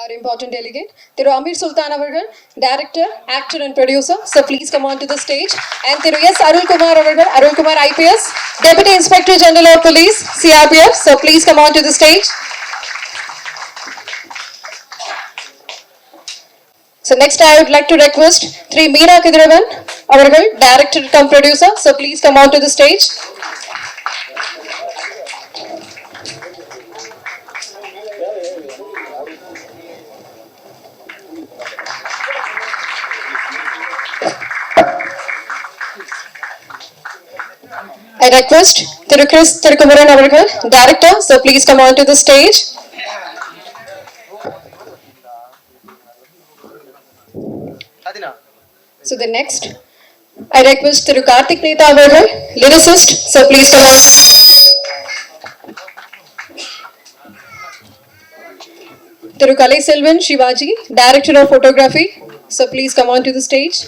our important delegate, Thiru Amir Sultan Avargal, director, actor and producer. So please come on to the stage. And Thiru S. Arul Kumar Avargal, Arul Kumar IPS, Deputy Inspector General of Police, CRPF. So please come on to the stage. So next I would like to request Sri Meera Kidiravan Avargal, director cum producer. So please come on to the stage. I request Thiru Chris Thirukumaran Avargal, director. So please come on to the stage. So the next, I request Thiru Karthik Neta Avargal, lyricist. So please come on. Thiru Kalai Selvan Shivaji, director of photography. So please come on to the stage.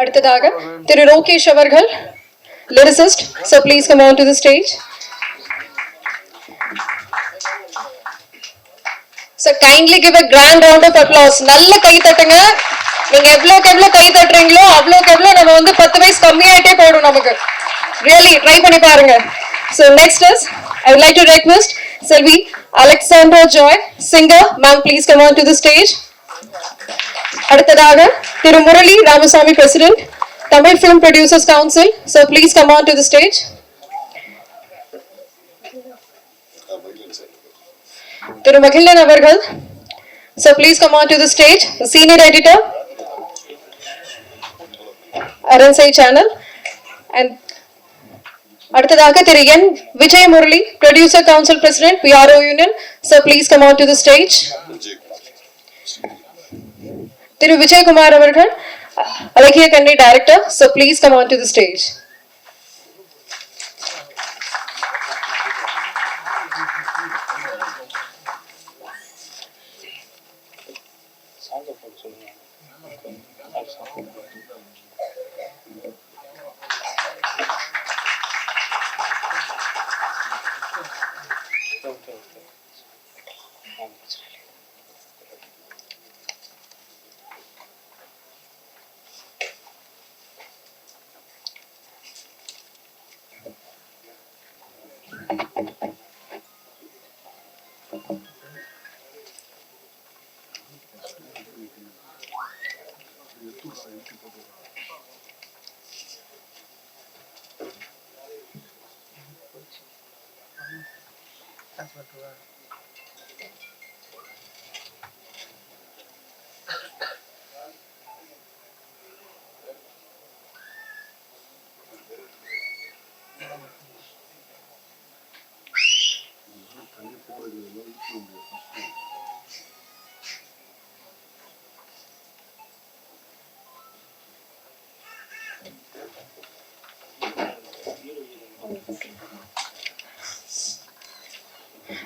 அடுத்ததாக திரு ரோகேஷ் அவர்கள், lyricist. So please come on to the stage. So kindly give a grand round of applause. நல்ல கை தட்டுங்க. நீங்க எவ்வளவு கை தட்டுறீங்களோ அவ்வளவு நம்ம வந்து 10 வயசு கம்மியாயிட்டே போடும் நமக்கு. Really try பண்ணி பாருங்க. So next is I would like to request Selvi Alexandra Joy, singer. Ma'am, please come on to the stage. அடுத்ததாக திரு Murali Ramasamy, president, Tamil Film Producers Council. So please come on to the stage. Thiru Magillan Avargal. So please come on to the stage. The senior editor, Aransai channel. And அடுத்ததாக திரு என் Vijay Murali, producer council president, PRO union. So please come on to the stage. திரு விஜய் குமார் அவர்கள், அழகிய கண்ணி director. So please come on to the stage.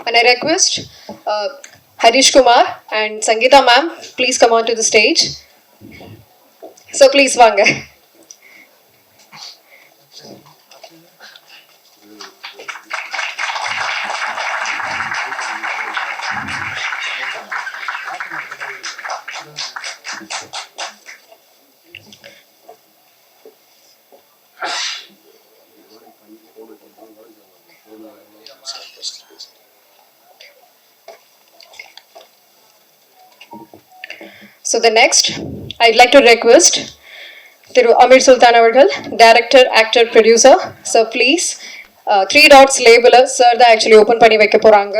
And I request Harish Kumar and Sangeeta ma'am, please come on to the stage. So please vaanga. So the next, I'd like to request Thiru Amir Sultan Avargal, director, actor, producer. So please, 3 dots labeler sir da actually open பண்ணி வைக்க போறாங்க.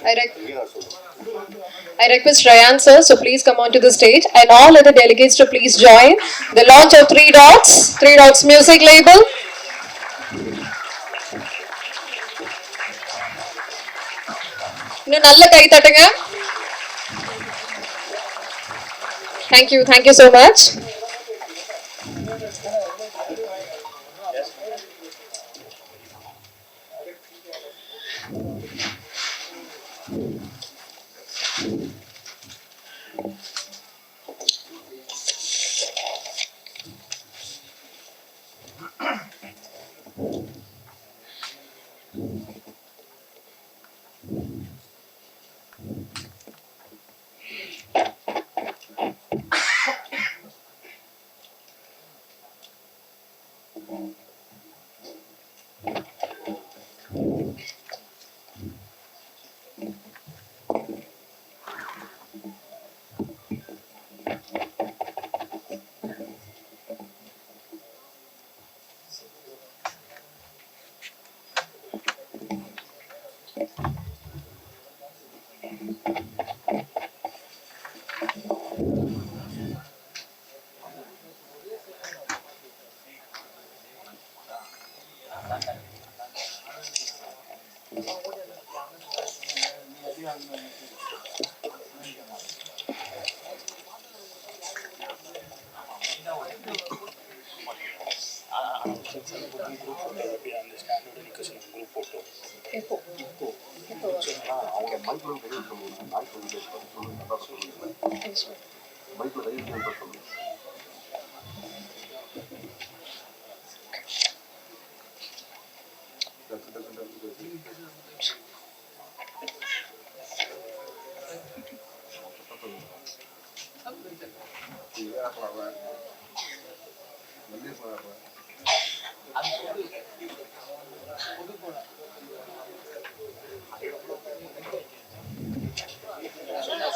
I, I request Ryan sir, so please come onto the stage, and all other delegates to please join the launch of Three Dots music label. இன்னும் நல்ல கை தட்டுங்க. Thank you so much.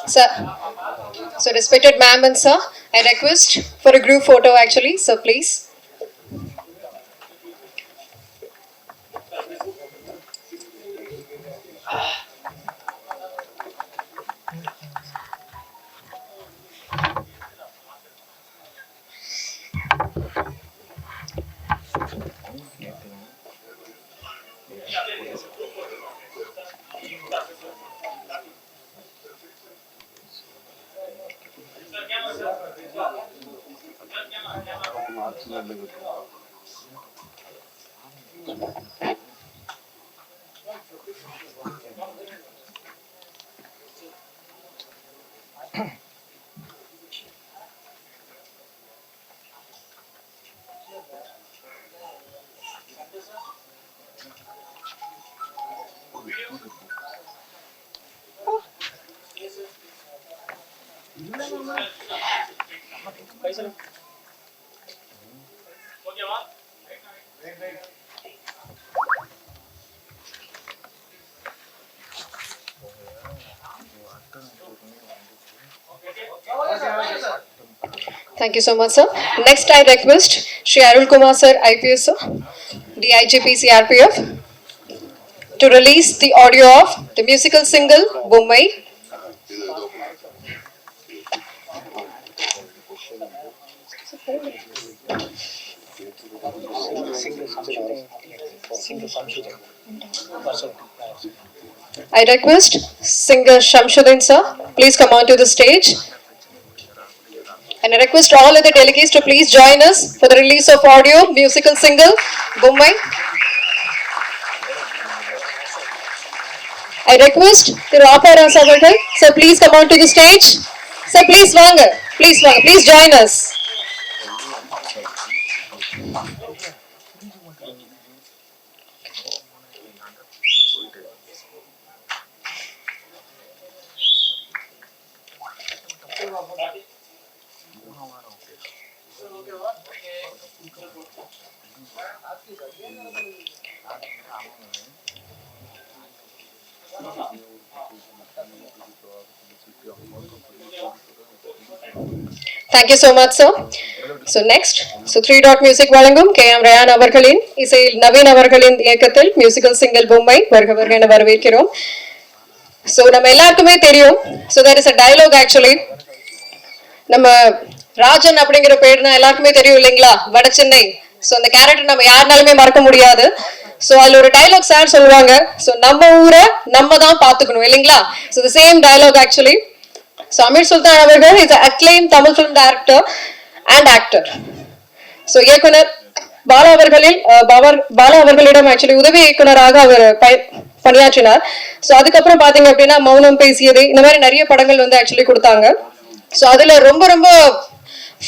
Sir, so respected ma'am and sir, I request for a group photo actually, so please. Thank you so much, sir. Next, I request Shri Arul Kumar sir, IPS sir, DIGP CRPF, to release the audio of the musical single Bombay. I request singer Shamshuddin sir, please come onto the stage. And I request all other delegates to please join us for the release of audio musical single Bombay. I request the Rapa Rasavargal, sir, please come onto the stage. Sir, please vanga, please join us. Thank you so much, sir. So next, so 3 dot music வழங்கும் KM rayon அவர்களின் இசையில் நவீன் அவர்களின் இயக்கத்தில் musical single பொம்மை வருக வருக என வரவேற்கிறோம். So நம்ம எல்லாருக்குமே தெரியும், so there is a dialogue actually. நம்ம ராஜன் அப்படிங்கிற பேர்னா எல்லாருக்குமே தெரியும் இல்லைங்களா, வட சென்னை. ஸோ அந்த கேரக்டர் நம்ம யாருனாலுமே மறக்க முடியாது. ஸோ அதில் ஒரு டைலாக் சார் சொல்லுவாங்க, ஸோ நம்ம ஊரை நம்ம தான் பார்த்துக்கணும் இல்லைங்களா. So the same dialogue actually. So Aamir Sultan அவர்கள் is acclaim Tamil film director and actor. So இயக்குனர் பாலா அவர்களிடம் ஆக்சுவலி உதவி இயக்குனராக அவர் பணியாற்றினார். ஸோ அதுக்கப்புறம் பார்த்தீங்க அப்படின்னா மௌனம் பேசியது, இந்த மாதிரி நிறைய படங்கள் வந்து ஆக்சுவலி கொடுத்தாங்க. ஸோ அதில் ரொம்ப ரொம்ப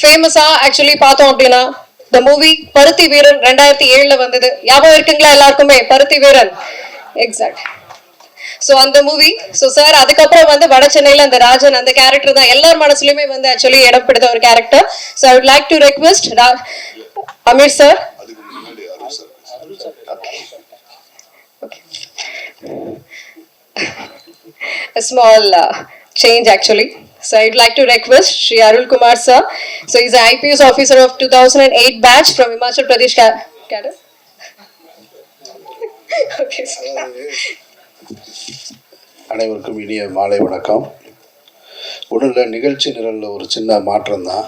ஃபேமஸாக ஆக்சுவலி பார்த்தோம் அப்படின்னா த மூவி பருத்தி வீரன் 2007 வந்தது. ஞாபகம் இருக்குங்களா எல்லாருக்குமே பருத்தி வீரன்? எக்ஸாக்ட். ஸோ அந்த மூவி, ஸோ சார் அதுக்கப்புறம் வந்து வட சென்னையில் அந்த ராஜன் அந்த கேரக்டர் தான் எல்லார் மனசுலையுமே வந்து ஆக்சுவலி இடம் பிடித்த ஒரு character. So I would like to request Aamir sir. A small change actually. So I'd like to request Shri Arul Kumar sir. So he's an IPS officer of 2008 batch from Himachal Pradesh cadre. Okay. அனைவருக்கும் இனிய மாலை வணக்கம். ஒன்றும் நிகழ்ச்சி நிரலில் ஒரு சின்ன மாற்றம் தான்.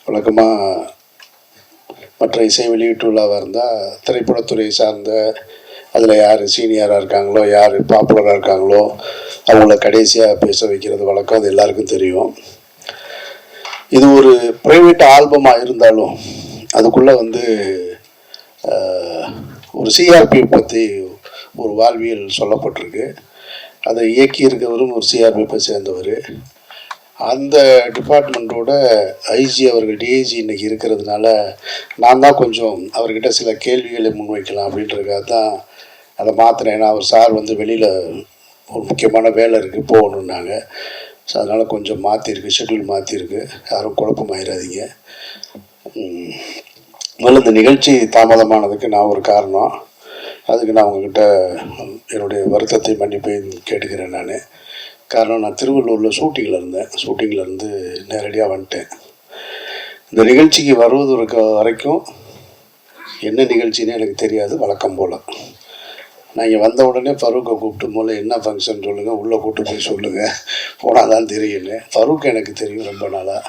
வழக்கமாக மற்ற இசை வெளியீட்டு விழாவாக இருந்தால் திரைப்படத்துறை சார்ந்த அதில் யார் சீனியராக இருக்காங்களோ யார் பாப்புலராக இருக்காங்களோ அவங்கள கடைசியாக பேச வைக்கிறது வழக்கம், அது எல்லாருக்கும் தெரியும். இது ஒரு ப்ரைவேட் ஆல்பமாக இருந்தாலும் அதுக்குள்ளே வந்து ஒரு சிஆர்பி பற்றி ஒரு வாழ்வியல் சொல்லப்பட்டிருக்கு. அதை இயக்கியிருக்கவரும் ஒரு சிஆர்பிஎஃப்பை சேர்ந்தவர். அந்த டிபார்ட்மெண்ட்டோட ஐஜி அவர்கள் டிஐஜி இன்றைக்கி இருக்கிறதுனால நான் தான் கொஞ்சம் அவர்கிட்ட சில கேள்விகளை முன்வைக்கலாம் அப்படின்றதுக்காக தான் அதை மாற்றினேன். ஏன்னா அவர் சார் வந்து வெளியில் ஒரு முக்கியமான வேலை இருக்குது போகணுன்னாங்க. ஸோ அதனால் கொஞ்சம் மாற்றிருக்கு, ஷெட்யூல் மாற்றிருக்கு. யாரும் குழப்பமாயிடாதீங்க. முதல்ல இந்த நிகழ்ச்சி தாமதமானதுக்கு நான் ஒரு காரணம். அதுக்கு நான் உங்ககிட்ட என்னுடைய வருத்தத்தை மன்னிப்பையும் கேட்டுக்கிறேன். காரணம், நான் திருவள்ளூரில் ஷூட்டிங்கில் இருந்து நேரடியாக வந்துட்டேன். இந்த நிகழ்ச்சிக்கு வருவது வரைக்கும் என்ன நிகழ்ச்சின்னு எனக்கு தெரியாது. வழக்கம் போல் நான் இங்கே வந்த உடனே ஃபரூக்கை கூப்பிட்டு போல என்ன ஃபங்க்ஷன் சொல்லுங்கள், உள்ளே கூப்பிட்டு போய் சொல்லுங்கள், போனால் தான் தெரியுன்னு. ஃபரூக் எனக்கு தெரியும் ரொம்ப நாளாக.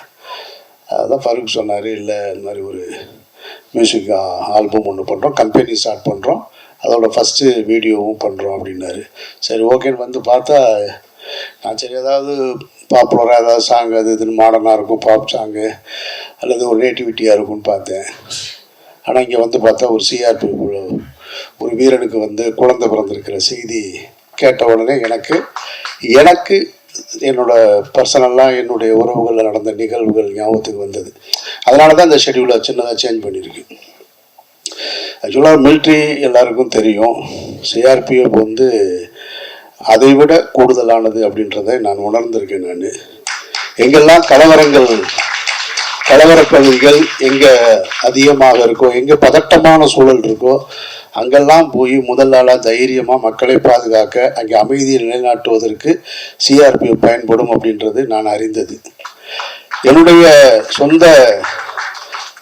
அதுதான் ஃபரூக் சொன்னார், இல்லை இந்த மாதிரி ஒரு மியூசிக் ஆல்பம் ஒன்று பண்ணுறோம், கம்பெனி ஸ்டார்ட் பண்ணுறோம், அதோட ஃபஸ்ட்டு வீடியோவும் பண்ணுறோம் அப்படின்னாரு. சரி ஓகேன்னு வந்து பார்த்தா நான் சரி ஏதாவது பாப்புலராக ஏதாவது சாங் அது இதுன்னு மாடர்னாக இருக்கும், பாப் சாங்கு அல்லது ஒரு நேட்டிவிட்டியாக இருக்கும்னு பார்த்தேன். ஆனால் இங்கே வந்து பார்த்தா ஒரு சிஆர்பி ஒரு வீரனுக்கு வந்து குழந்தை பிறந்திருக்கிற செய்தி கேட்ட உடனே எனக்கு என்னோடய பர்சனலாக என்னுடைய உறவுகளில் நடந்த நிகழ்வுகள் ஞாபகத்துக்கு வந்தது. அதனால தான் இந்த ஷெட்யூலை சின்னதாக சேஞ்ச் பண்ணியிருக்கு. ஆக்சுவலாக மிலிட்ரி எல்லாருக்கும் தெரியும், சிஆர்பிஎஃப் வந்து அதை விட கூடுதலானது அப்படின்றத நான் உணர்ந்திருக்கேன். நான் எங்கெல்லாம் கலவர பகுதிகள் எங்கே அதிகமாக இருக்கோ, எங்கே பதட்டமான சூழல் இருக்கோ, அங்கெல்லாம் போய் முதல் நாளாக தைரியமாக மக்களை பாதுகாக்க, அங்கே அமைதியை நிலைநாட்டுவதற்கு சிஆர்பிஎஃப் பயன்படும் அப்படின்றது நான் அறிந்தது. என்னுடைய சொந்த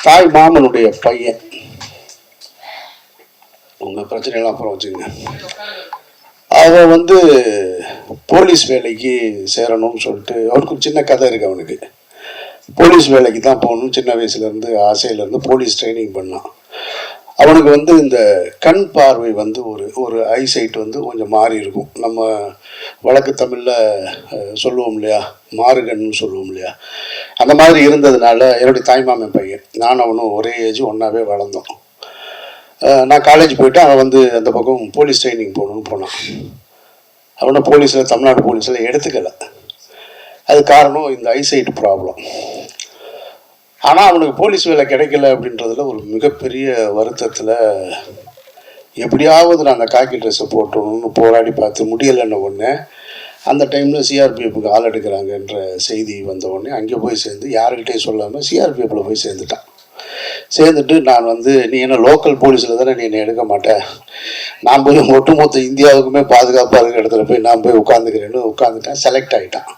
தாய் மாமனுடைய பையன், உங்கள் பிரச்சனையெல்லாம் அப்புறம் வச்சுங்க, அவன் வந்து போலீஸ் வேலைக்கு சேரணும்னு சொல்லிட்டு அவனுக்கு சின்ன கதை இருக்குது. அவனுக்கு போலீஸ் வேலைக்கு தான் போகணும், சின்ன வயசுலேருந்து ஆசையிலேருந்து போலீஸ் ட்ரைனிங் பண்ணான். அவனுக்கு வந்து இந்த கண் பார்வை வந்து ஒரு ஐசைட் வந்து கொஞ்சம் மாறி இருக்கும். நம்ம வழக்கு தமிழில் சொல்லுவோம் இல்லையா, மாறுகன்னு சொல்லுவோம் இல்லையா, அந்த மாதிரி இருந்ததுனால என்னுடைய தாய்மாமன் பையன், நான் அவனும் ஒரே ஏஜ், ஒன்றாவே வளர்ந்தோம். நான் காலேஜ் போயிட்டு அவன் வந்து அந்த பக்கம் போலீஸ் ட்ரைனிங் போகணுன்னு போனான். அவனை போலீஸில் தமிழ்நாடு போலீஸில் எடுத்துக்கலை. அது காரணம் இந்த ஐசைட் ப்ராப்ளம். ஆனால் அவனுக்கு போலீஸ் வேலை கிடைக்கல அப்படின்றதுல ஒரு மிகப்பெரிய வருத்தத்தில் எப்படியாவது நான் அந்த காக்கி ட்ரெஸ்ஸை போட்டணும்னு போராடி பார்த்து முடியலைன்ன ஒன்று அந்த டைமில் சிஆர்பிஎஃப்க்கு ஆள் எடுக்கிறாங்கன்ற செய்தி வந்த உடனே அங்கே போய் சேர்ந்து யாருக்கிட்டையும் சொல்லாமல் சிஆர்பிஎஃப்பில் போய் சேர்ந்துட்டான். சேர்ந்துட்டு நான் வந்து நீ என்ன லோக்கல் போலீஸில் தானே நீ என்னை எடுக்க மாட்டேன், நான் போய் ஒட்டுமொத்த இந்தியாவுக்குமே பாதுகாப்பாக இருக்கிற இடத்துல போய் நான் போய் உட்காந்துக்கிறேன்னு உட்காந்துட்டேன். செலக்ட் ஆகிட்டான்.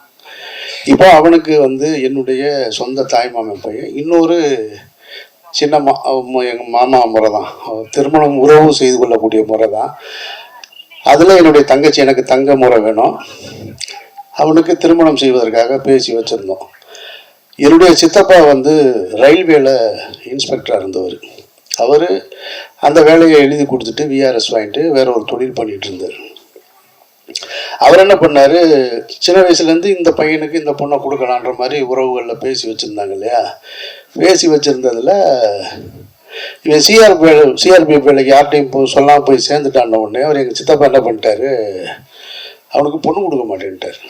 இப்போ அவனுக்கு வந்து என்னுடைய சொந்த தாய்மாமன் பையன் இன்னொரு சின்ன எங்கள் மாமா முறை தான், திருமணம் உறவு செய்து கொள்ளக்கூடிய முறை தான். அதில் என்னுடைய தங்கச்சி எனக்கு தங்க முறை வேணும், அவனுக்கு திருமணம் செய்வதற்காக பேசி வச்சுருந்தோம். என்னுடைய சித்தப்பா வந்து ரயில்வேல இன்ஸ்பெக்டராக இருந்தவர். அவர் அந்த வேலையை எழுதி கொடுத்துட்டு விஆர்எஸ் வாங்கிட்டு வேற ஒரு தொழில் பண்ணிகிட்டு இருந்தார். அவர் என்ன பண்ணார், சின்ன வயசுலேருந்து இந்த பையனுக்கு இந்த பொண்ணை கொடுக்கலான்ற மாதிரி உறவுகளில் பேசி வச்சுருந்தாங்க இல்லையா. பேசி வச்சுருந்ததில் இவன் சிஆர்பிஎஃப் வேலைக்கு யார்கிட்டையும் சொல்லாமல் போய் சேர்ந்துட்டான உடனே அவர் எங்கள் சித்தப்பா என்ன பண்ணிட்டாரு, அவனுக்கு பொண்ணு கொடுக்க மாட்டேன்ட்டார்.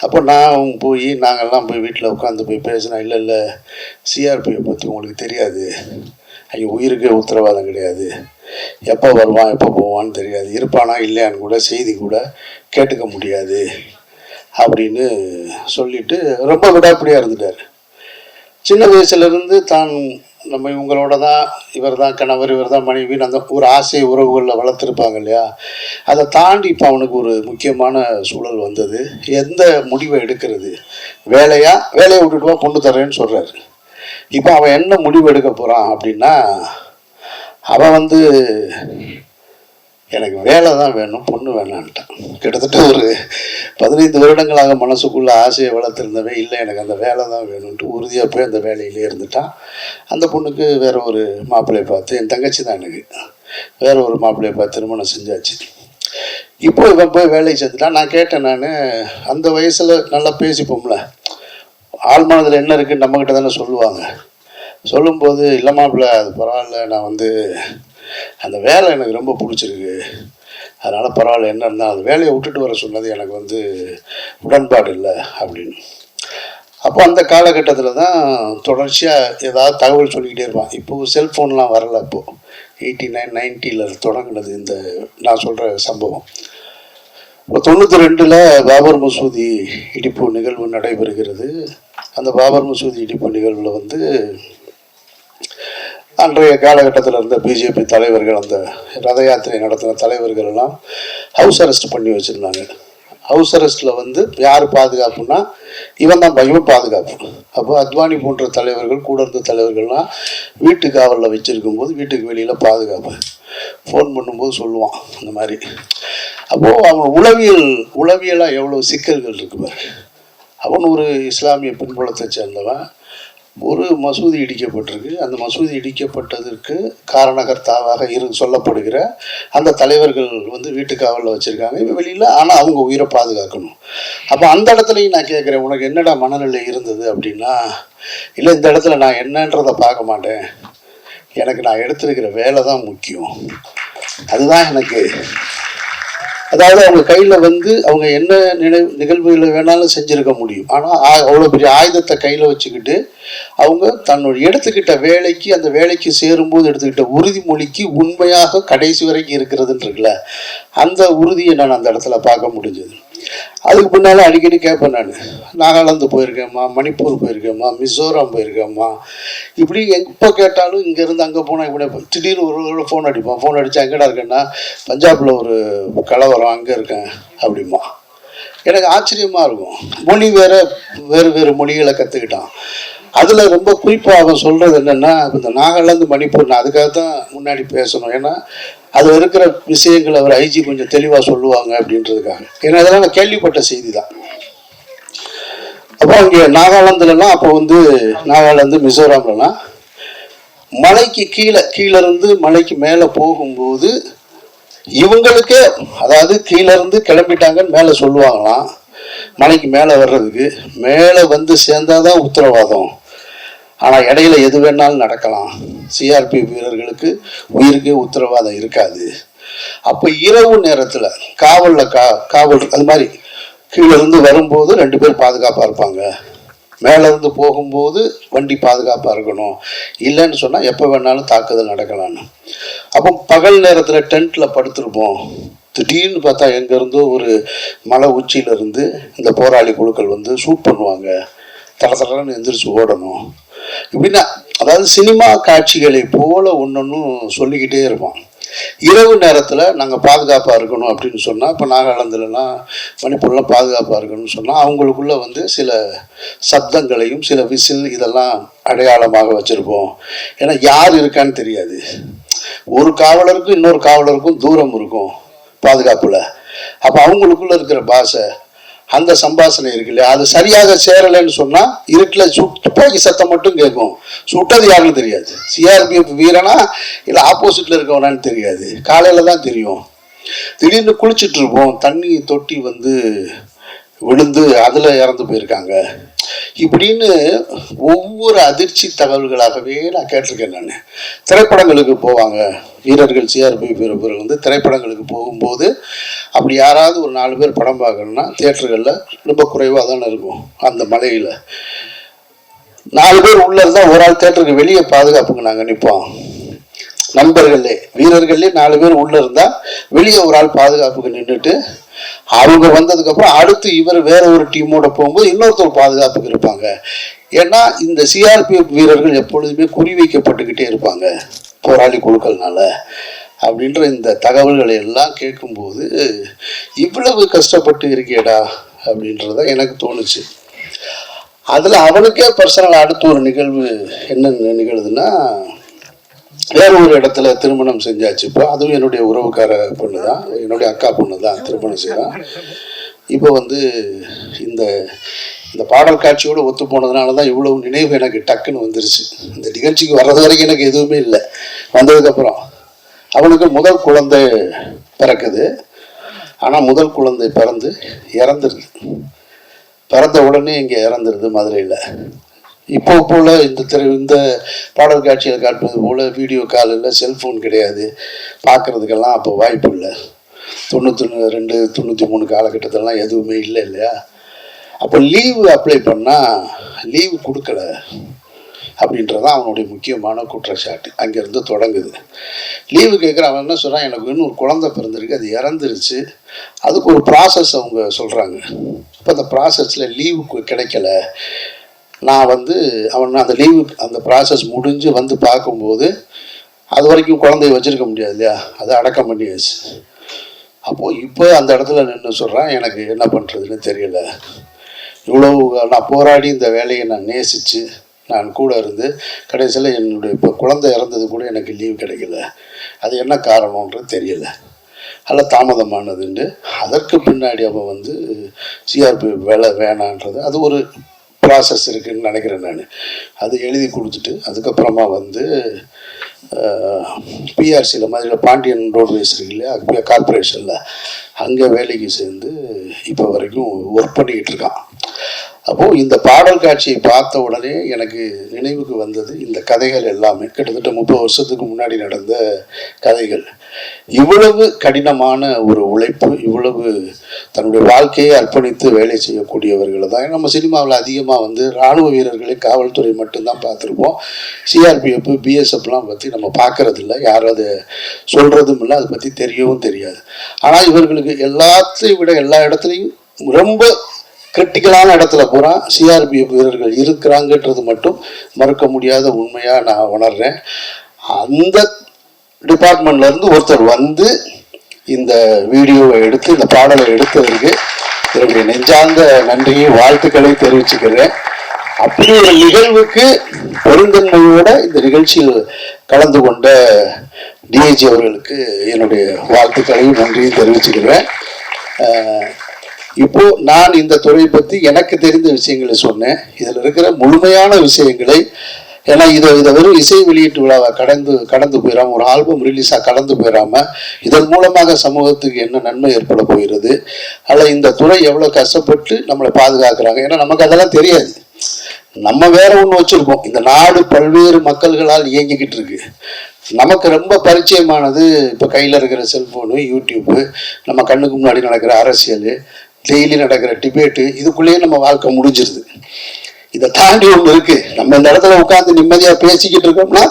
அப்போ நான் போய் நாங்கள்லாம் போய் வீட்டில் உட்காந்து போய் பேசினா, இல்லை சிஆர்பிஎஃப் பற்றி உங்களுக்கு தெரியாது, அங்கே உயிருக்கே உத்தரவாதம் கிடையாது, எப்போ வருவான் எப்போ போவான்னு தெரியாது, இருப்பானா இல்லையான்னு கூட செய்தி கூட கேட்டுக்க முடியாது அப்படின்னு சொல்லிட்டு ரொம்ப விடாப்பிடியாக இருந்துட்டார். சின்ன வயசுலேருந்து தான் நம்ம இவங்களோட தான், இவர் தான் கணவர், இவர் தான் மனைவின்னு அந்த ஒரு ஆசை உறவுகளில் வளர்த்துருப்பாங்க இல்லையா. அதை தாண்டி இப்போ அவனுக்கு ஒரு முக்கியமான சூழல் வந்தது. எந்த முடிவை எடுக்கிறது, வேலையை விட்டுட்டு வா பொண்ணு தரேன்னு சொல்கிறாரு. இப்போ அவன் என்ன முடிவு எடுக்க போகிறான் அப்படின்னா, அவன் வந்து எனக்கு வேலை தான் வேணும், பொண்ணு வேணான்ட்டான். கிட்டத்தட்ட ஒரு 15 வருடங்களாக மனசுக்குள்ளே ஆசையை வளர்த்துருந்தவன் இல்லை எனக்கு அந்த வேலை தான் வேணும்ன்ட்டு உறுதியாக போய் அந்த வேலையிலே இருந்துட்டான். அந்த பொண்ணுக்கு வேற ஒரு மாப்பிள்ளையை பார்த்து, என் தங்கச்சி தான் எனக்கு, வேற ஒரு மாப்பிள்ளையை பார்த்து திருமணம் செஞ்சாச்சு. இப்போ இவன் போய் வேலைக்கு சேர்த்துட்டான். நான் கேட்டேன், நான் அந்த வயசில் நல்லா பேசிப்போம்ல, ஆள் மனதில் என்ன இருக்குன்னு நம்மக்கிட்ட தானே சொல்லுவாங்க. சொல்லும்போது இல்லை மாப்பிள்ளை அது பரவாயில்ல, நான் வந்து அந்த வேலை எனக்கு ரொம்ப பிடிச்சிருக்கு, அதனால் பரவாயில்ல, என்ன இருந்தால் அந்த வேலையை விட்டுட்டு வர சொன்னது எனக்கு வந்து உடன்பாடு இல்லை அப்படின்னு. அப்போ அந்த காலகட்டத்தில் தான் தொடர்ச்சியாக ஏதாவது தகவல் சொல்லிக்கிட்டே இருப்பான். இப்போது செல்ஃபோன்லாம் வரலை, இப்போது 89, 90 தொடங்கினது இந்த நான் சொல்கிற சம்பவம். இப்போ 92 பாபர் மசூதி இடிப்பு நிகழ்வு நடைபெறுகிறது. அந்த பாபர் மசூதி இடிப்பு நிகழ்வில் வந்து அன்றைய காலகட்டத்தில் இருந்த பிஜேபி தலைவர்கள், அந்த ரத யாத்திரை நடத்தின தலைவர்கள் எல்லாம் ஹவுஸ் அரெஸ்ட் பண்ணி வச்சுருந்தாங்க. ஹவுஸ் அரெஸ்ட்டில் வந்து யார் பாதுகாப்புன்னா இவன் தான் இவன் பாதுகாப்பு. அப்போ அத்வானி போன்ற தலைவர்கள், கூட இருந்த தலைவர்கள்லாம் வீட்டு காவலில் வச்சுருக்கும் போது வீட்டுக்கு வெளியில் பாதுகாப்பு. ஃபோன் பண்ணும்போது சொல்லுவான் இந்த மாதிரி. அப்போது அவன் உளவியலாக எவ்வளோ சிக்கல்கள் இருக்கு பாரு. அவன் ஒரு இஸ்லாமிய பின்புலத்தை சேர்ந்தவன். ஒரு மசூதி இடிக்கப்பட்டிருக்கு. அந்த மசூதி இடிக்கப்பட்டதற்கு காரணகர்த்தாவாக சொல்லப்படுகிற அந்த தலைவர்கள் வந்து வீட்டு காவலில் வச்சுருக்காங்க, இவன் வெளியில். ஆனால் அவங்க உயிரை பாதுகாக்கணும். அப்போ அந்த இடத்துலையும் நான் கேட்குறேன், உனக்கு என்னடா மனநிலை இருந்தது அப்படின்னா, இல்லை இந்த இடத்துல நான் என்னன்றதை பார்க்க மாட்டேன், எனக்கு நான் எடுத்திருக்கிற வேலை தான் முக்கியம், அதுதான் எனக்கு. அதாவது அவங்க கையில் வந்து அவங்க என்ன நிகழ்வுகளை வேணாலும் செஞ்சுருக்க முடியும். ஆனால் அவ்வளோ பெரிய ஆயுதத்தை கையில் வச்சுக்கிட்டு அவங்க தன்னோட எடுத்துக்கிட்ட வேலைக்கு, அந்த வேலைக்கு சேரும்போது எடுத்துக்கிட்ட உறுதிமொழிக்கு உண்மையாக கடைசி வரைக்கும் இருக்கிறதுன்னு இருக்குல்ல, அந்த உறுதியை நான் அந்த இடத்துல பார்க்க முடிஞ்சது. அதுக்கு முன்னால் அடிக்கடி கேட்பேன், நான் நாகாலாந்து போயிருக்கேம்மா, மணிப்பூர் போயிருக்கேம்மா, மிசோரம் போயிருக்கேம்மா, இப்படி எப்போ கேட்டாலும் இங்கேருந்து அங்கே போனால் இப்படி திடீர்னு ஒரு ஃபோன் அடிப்பான். ஃபோன் அடித்தா எங்கடா இருக்கேன்னா, பஞ்சாபில் ஒரு கலவரம், அங்கே இருக்கேன் அப்படிமா. எனக்கு ஆச்சரியமாக இருக்கும். மொழி வேறு மொழிகளை கற்றுக்கிட்டான். அதில் ரொம்ப குறிப்பாக அவன் சொல்கிறது என்னென்னா, இந்த நாகாலாந்து மணிப்பூர், நான் அதுக்காக தான் முன்னாடி பேசணும், ஏன்னா அதில் இருக்கிற விஷயங்களை அவர் ஐஜி கொஞ்சம் தெளிவாக சொல்லுவாங்க அப்படின்றதுக்காக. ஏன்னா அதெல்லாம் நான் கேள்விப்பட்ட செய்தி தான். அப்போ அங்கே நாகாலாந்துலலாம், அப்போ வந்து நாகாலாந்து மிசோரம்லாம் மலைக்கு கீழேருந்து மலைக்கு மேலே போகும்போது இவங்களுக்கே, அதாவது கீழேருந்து கிளம்பிட்டாங்கன்னு மேலே சொல்லுவாங்களாம். மலைக்கு மேலே வர்றதுக்கு மேலே வந்து சேர்ந்தாதான் உத்தரவாதம், ஆனால் இடையில எது வேணாலும் நடக்கலாம், சிஆர்பி வீரர்களுக்கு உயிருக்கே உத்தரவாதம் இருக்காது. அப்போ இரவு நேரத்தில் காவல் அது மாதிரி கீழேருந்து வரும்போது 2 பேர் பாதுகாப்பாக இருப்பாங்க, மேலேருந்து போகும்போது வண்டி பாதுகாப்பாக இருக்கணும், இல்லைன்னு சொன்னால் எப்போ வேணாலும் தாக்குதல் நடக்கலான்னு. அப்போ பகல் நேரத்தில் டென்ட்டில் படுத்துருப்போம், திடீர்னு பார்த்தா எங்கேருந்தோ ஒரு மலை உச்சியிலேருந்து இந்த போராளி குழுக்கள் வந்து ஷூட் பண்ணுவாங்க, தடன்னு எந்திரிச்சு ஓடணும் இப்படின்னா, அதாவது சினிமா காட்சிகளை போல ஒன்னொன்னும் சொல்லிக்கிட்டே இருப்போம். இரவு நேரத்தில் நாங்கள் பாதுகாப்பாக இருக்கணும் அப்படின்னு சொன்னால், இப்போ நாகாலாந்துலலாம் மணிப்பூர்லாம் பாதுகாப்பாக இருக்கணும்னு சொன்னால் அவங்களுக்குள்ள வந்து சில சப்தங்களையும் சில விசில் இதெல்லாம் அடையாளமாக வச்சுருப்போம். ஏன்னா யார் இருக்கான்னு தெரியாது. ஒரு காவலருக்கும் இன்னொரு காவலருக்கும் தூரம் இருக்கும் பாதுகாப்பில். அப்போ அவங்களுக்குள்ள இருக்கிற பாஷை, அந்த சம்பாஷணை இருக்கு இல்லையா, அது சரியாக சேரலைன்னு சொன்னால் இருட்டில் துப்பாக்கி சத்தம் மட்டும் கேட்கும், சுட்டது யாருன்னு தெரியாது. சிஆர்பிஎஃப் வீரனா இல்லை ஆப்போசிட்டில் இருக்கவனான்னு தெரியாது. காலையில் தான் தெரியும். திடீர்னு குளிச்சுட்டு இருப்போம், தண்ணி தொட்டி வந்து விழுந்து அதில் இறந்து போயிருக்காங்க இப்படின்னு ஒவ்வொரு அதிர்ச்சி தகவல்களாகவே நான் கேட்டிருக்கேன். நான் திரைப்படங்களுக்கு போவாங்க வீரர்கள், சிஆர்பிஎஃப் வீரர்கள் வந்து திரைப்படங்களுக்கு போகும்போது அப்படி யாராவது ஒரு 4 பேர் படம் பார்க்கணுன்னா தியேட்டர்களில் ரொம்ப குறைவாக தானே இருக்கும். அந்த மலையில் 4 பேர் உள்ளே இருந்தால் ஒரு ஆள் தியேட்டருக்கு வெளியே பாதுகாப்புக்கு நாங்கள் நிற்போம். நண்பர்களே, வீரர்களே 4 பேர் உள்ளே இருந்தால் வெளியே ஒரு ஆள் பாதுகாப்புக்கு நின்றுட்டு, அவங்க வந்ததுக்கப்புறம் அடுத்து இவர் வேற ஒரு டீமோட போகும்போது இன்னொருத்தர் பாதுகாப்புக்கு இருப்பாங்க. ஏன்னா இந்த சிஆர்பிஎஃப் வீரர்கள் எப்பொழுதுமே குறிவைக்கப்பட்டுக்கிட்டே இருப்பாங்க போராளி குழுக்கள்னால அப்படின்ற இந்த தகவல்களை எல்லாம் கேட்கும்போது இவ்வளவு கஷ்டப்பட்டு இருக்கேடா அப்படின்றத எனக்கு தோணுச்சு. அதில் அவனுக்கே பர்சனல் அடுத்த ஒரு நிகழ்வு என்ன நிகழுதுன்னா, வேற ஒரு இடத்துல திருமணம் செஞ்சாச்சு. இப்போ அதுவும் என்னுடைய உறவுக்கார பொண்ணு தான், என்னுடைய அக்கா பொண்ணு தான் திருமணம் செய்கிறான். இப்போ வந்து இந்த இந்த பாடல் காட்சியோடு ஒத்து போனதுனால தான் இவ்வளவு நினைவு எனக்கு டக்குன்னு வந்துருச்சு. இந்த நிகழ்ச்சிக்கு வர்றது வரைக்கும் எனக்கு எதுவுமே இல்லை. வந்ததுக்கப்புறம் அவனுக்கு முதல் குழந்தை பிறக்குது. ஆனால் முதல் குழந்தை பிறந்து இறந்துருது. பிறந்த உடனே இங்கே இறந்துருது மதுரையில். இப்போ போல் இந்த பாடல் காட்சியில் காட்டுவது போல் வீடியோ கால் இல்லை, செல்ஃபோன் கிடையாது, பார்க்குறதுக்கெல்லாம் அப்போ வாய்ப்பு இல்லை. 92 93 காலகட்டத்திலலாம் எதுவுமே இல்லை இல்லையா. அப்போ லீவு அப்ளை பண்ணால் லீவு கொடுக்கல அப்படின்றதான் அவனுடைய முக்கியமான குற்றச்சாட்டு. அங்கேருந்து தொடங்குது. லீவு கேட்குற அவன் என்ன சொல்கிறான், எனக்கு இன்னும் ஒரு குழந்தை பிறந்திருக்கு, அது இறந்துருச்சு, அதுக்கு ஒரு ப்ராசஸ் அவங்க சொல்கிறாங்க. இப்போ அந்த ப்ராசஸில் லீவு கிடைக்கல. நான் வந்து அவன் அந்த லீவு அந்த ப்ராசஸ் முடிஞ்சு வந்து பார்க்கும்போது அது வரைக்கும் குழந்தைய வச்சுருக்க முடியாது இல்லையா, அதை அடக்கம் பண்ணியாச்சு. அப்போது இப்போ அந்த இடத்துல நின்று சொல்கிறான், எனக்கு என்ன பண்ணுறதுன்னு தெரியல. இவ்வளவு நான் போராடி இந்த வேலையை நான் நேசித்து நான் கூட இருந்து கடைசியில் என்னுடைய இப்போ குழந்தை இறந்தது கூட எனக்கு லீவ் கிடைக்கல. அது என்ன காரணன்றது தெரியலை, அதில் தாமதமானதுண்டு. அதற்கு பின்னாடி அவன் வந்து சிஆர்பி வேலை வேணான்றது அது ஒரு ப்ராசஸ் இருக்குதுன்னு நினைக்கிறேன் நான். அது எழுதி கொடுத்துட்டு அதுக்கப்புறமா வந்து பிஆர்சியில் மதுரையில் பாண்டியன் ரோட்வேஸ் இருக்கு இல்லையா, கார்பரேஷனில் அங்கே வேலைக்கு சேர்ந்து இப்போ வரைக்கும் ஒர்க் பண்ணிக்கிட்டு இருக்கான். அப்போது இந்த பாடல் காட்சியை பார்த்த உடனே எனக்கு நினைவுக்கு வந்தது இந்த கதைகள் எல்லாமே கிட்டத்தட்ட 30 வருஷத்துக்கு முன்னாடி நடந்த கதைகள். இவ்வளவு கடினமான ஒரு உழைப்பு, இவ்வளவு தன்னுடைய வாழ்க்கையை அர்ப்பணித்து வேலை செய்யக்கூடியவர்கள் தான். நம்ம சினிமாவில் அதிகமாக வந்து இராணுவ வீரர்களை காவல்துறை மட்டும்தான் பார்த்துருப்போம். சிஆர்பிஎஃப் பிஎஸ்எஃப்லாம் பற்றி நம்ம பார்க்கறதில்ல, யாரும் அதை சொல்கிறதும் இல்லை, அதை பற்றி தெரியவும் தெரியாது. ஆனால் இவர்களுக்கு எல்லாத்தையும் விட எல்லா இடத்துலையும் ரொம்ப கிரிட்டிக்கலான இடத்துல பூரா சிஆர்பிஎஃப் வீரர்கள் இருக்கிறாங்கன்றது மட்டும் மறுக்க முடியாத உண்மையாக நான் உணர்றேன். அந்த டிபார்ட்மெண்ட்லேருந்து ஒருத்தர் வந்து இந்த வீடியோவை எடுத்து இந்த பாடலை எடுத்ததற்கு என்னுடைய நெஞ்சார்ந்த நன்றியை வாழ்த்துக்களை தெரிவிச்சுக்கிறேன். அப்படி ஒரு நிகழ்வுக்கு பெருந்தன்மையோட இந்த நிகழ்ச்சியில் கலந்து கொண்ட டிஐஜி அவர்களுக்கு என்னுடைய வாழ்த்துக்களையும் நன்றியும் தெரிவிச்சுக்கிறேன். இப்போ நான் இந்த துறையை பற்றி எனக்கு தெரிந்த விஷயங்களை சொன்னேன். இதில் இருக்கிற முழுமையான விஷயங்களை, ஏன்னா இதை வெறும் இசை வெளியீட்டு விழாவை கடந்து போயிடாமல், ஒரு ஆல்பம் ரிலீஸாக கடந்து போயிடாமல் இதன் மூலமாக சமூகத்துக்கு என்ன நன்மை ஏற்பட போகிறது, அல்ல இந்த துறை எவ்வளோ கஷ்டப்பட்டு நம்மளை பாதுகாக்கிறாங்க. ஏன்னா நமக்கு அதெல்லாம் தெரியாது. நம்ம வேற ஒன்று வச்சுருக்கோம். இந்த நாடு பல்வேறு மக்கள்களால் இயங்கிக்கிட்டு இருக்கு. நமக்கு ரொம்ப பரிச்சயமானது இப்போ கையில் இருக்கிற செல்ஃபோனு, யூடியூப்பு, நம்ம கண்ணுக்கு முன்னாடி நடக்கிற அரசியல், டெய்லி நடக்கிற டிபேட்டு, இதுக்குள்ளேயே நம்ம வாழ்க்கை முடிஞ்சிருது. இதை தாண்டி ஒன்று இருக்கு. நம்ம இந்த இடத்துல உட்காந்து நிம்மதியாக பேசிக்கிட்டு இருக்கோம்னா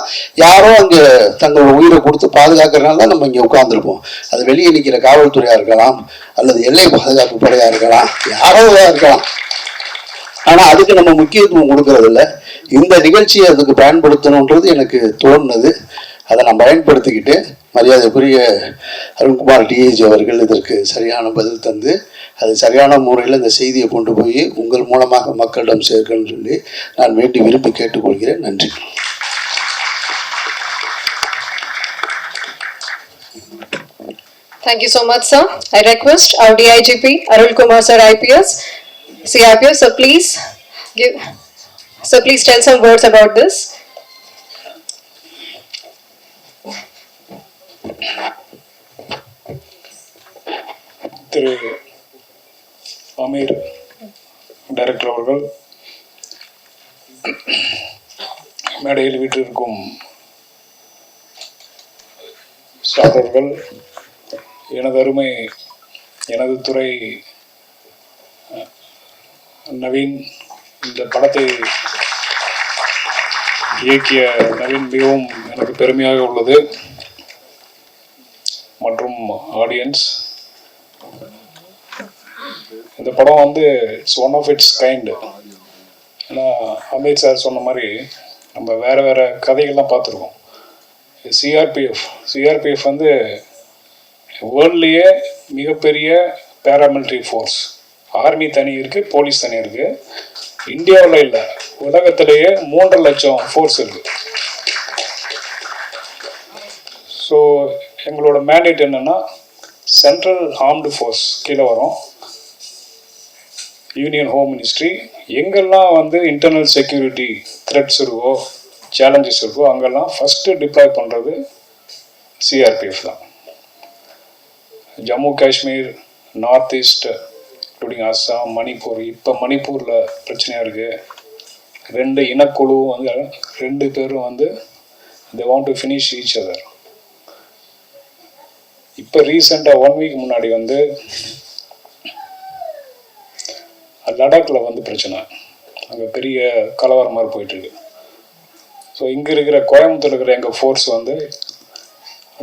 யாரோ அங்கே தங்களோட உயிரை கொடுத்து பாதுகாக்கிறனால நம்ம இங்கே உட்காந்துருப்போம். அது வெளியே நிற்கிற காவல்துறையாக இருக்கலாம், அல்லது எல்லை பாதுகாப்பு படையாக இருக்கலாம், யாரோ இருக்கலாம். ஆனால் அதுக்கு நம்ம முக்கியத்துவம் கொடுக்கறது இல்லை. இந்த நிகழ்ச்சியை அதுக்கு பயன்படுத்தணுன்றது எனக்கு தோணுனது. அதை நான் பயன்படுத்திக்கிட்டு மரியாதைக்குரிய அருண்குமார் டிஏஜி அவர்கள் இதற்கு சரியான பதில் தந்து அது சரியான முறையில் இந்த செய்தியை கொண்டு போய் உங்கள் மூலமாக மக்களிடம் சேர்க்கணும்னு சொல்லி நான் வேண்டி விரும்பி கேட்டுக்கொள்கிறேன். நன்றி. Thank you so much, sir. I request our DIGP, Arul Kumar sir, IPS, CRPS, so please tell some words about this. திரு அமீர் டைரக்டர் அவர்கள், மேடையில் வீட்டிற்கும் ஸ்டாஃப் அவர்கள், எனது அருமை எனது துறை நவீன், இந்த படத்தை இயக்கிய நவீன் மிகவும் எனக்கு பெருமையாக உள்ளது. மற்றும் ஆடியன்ஸ், இந்த படம் வந்து it's one of its kind. ஏன்னா அமீர் சார் சொன்ன மாதிரி நம்ம வேறு வேறு கதைகள்லாம் பார்த்துருக்கோம். சிஆர்பிஎஃப் வந்து வேர்ல்ட்லேயே மிகப்பெரிய பேராமிலிட்ரி ஃபோர்ஸ். ஆர்மி தனி இருக்குது, போலீஸ் தனி இருக்குது. இந்தியாவில் இல்லை, உலகத்திலேயே 3 லட்சம் ஃபோர்ஸ் இருக்குது. ஸோ எங்களோட மேண்டேட் என்னென்னா, சென்ட்ரல் ஆர்ம்டு ஃபோர்ஸ் கீழே வரும், யூனியன் ஹோம் மினிஸ்ட்ரி. எங்கெல்லாம் வந்து இன்டர்னல் செக்யூரிட்டி த்ரெட்ஸ் இருக்கோ, சேலஞ்சஸ் இருக்கோ, அங்கெல்லாம் ஃபஸ்ட்டு டிப்ளாய் பண்ணுறது சிஆர்பிஎஃப் தான். Jammu Kashmir, north east, including Assam, Manipur. இப்போ மணிப்பூரில் பிரச்சனையாக இருக்குது. 2 இனக்குழு வந்து 2 பேரும் வந்து they want to finish each other. இப்போ ரீசெண்டாக 1 வீக் முன்னாடி வந்து லடாக்கில் வந்து பிரச்சனை, அங்கே பெரிய கலவரம் மாதிரி போயிட்டுருக்கு. ஸோ இங்கே இருக்கிற கோயம்புத்தூர் இருக்கிற எங்கள் ஃபோர்ஸ் வந்து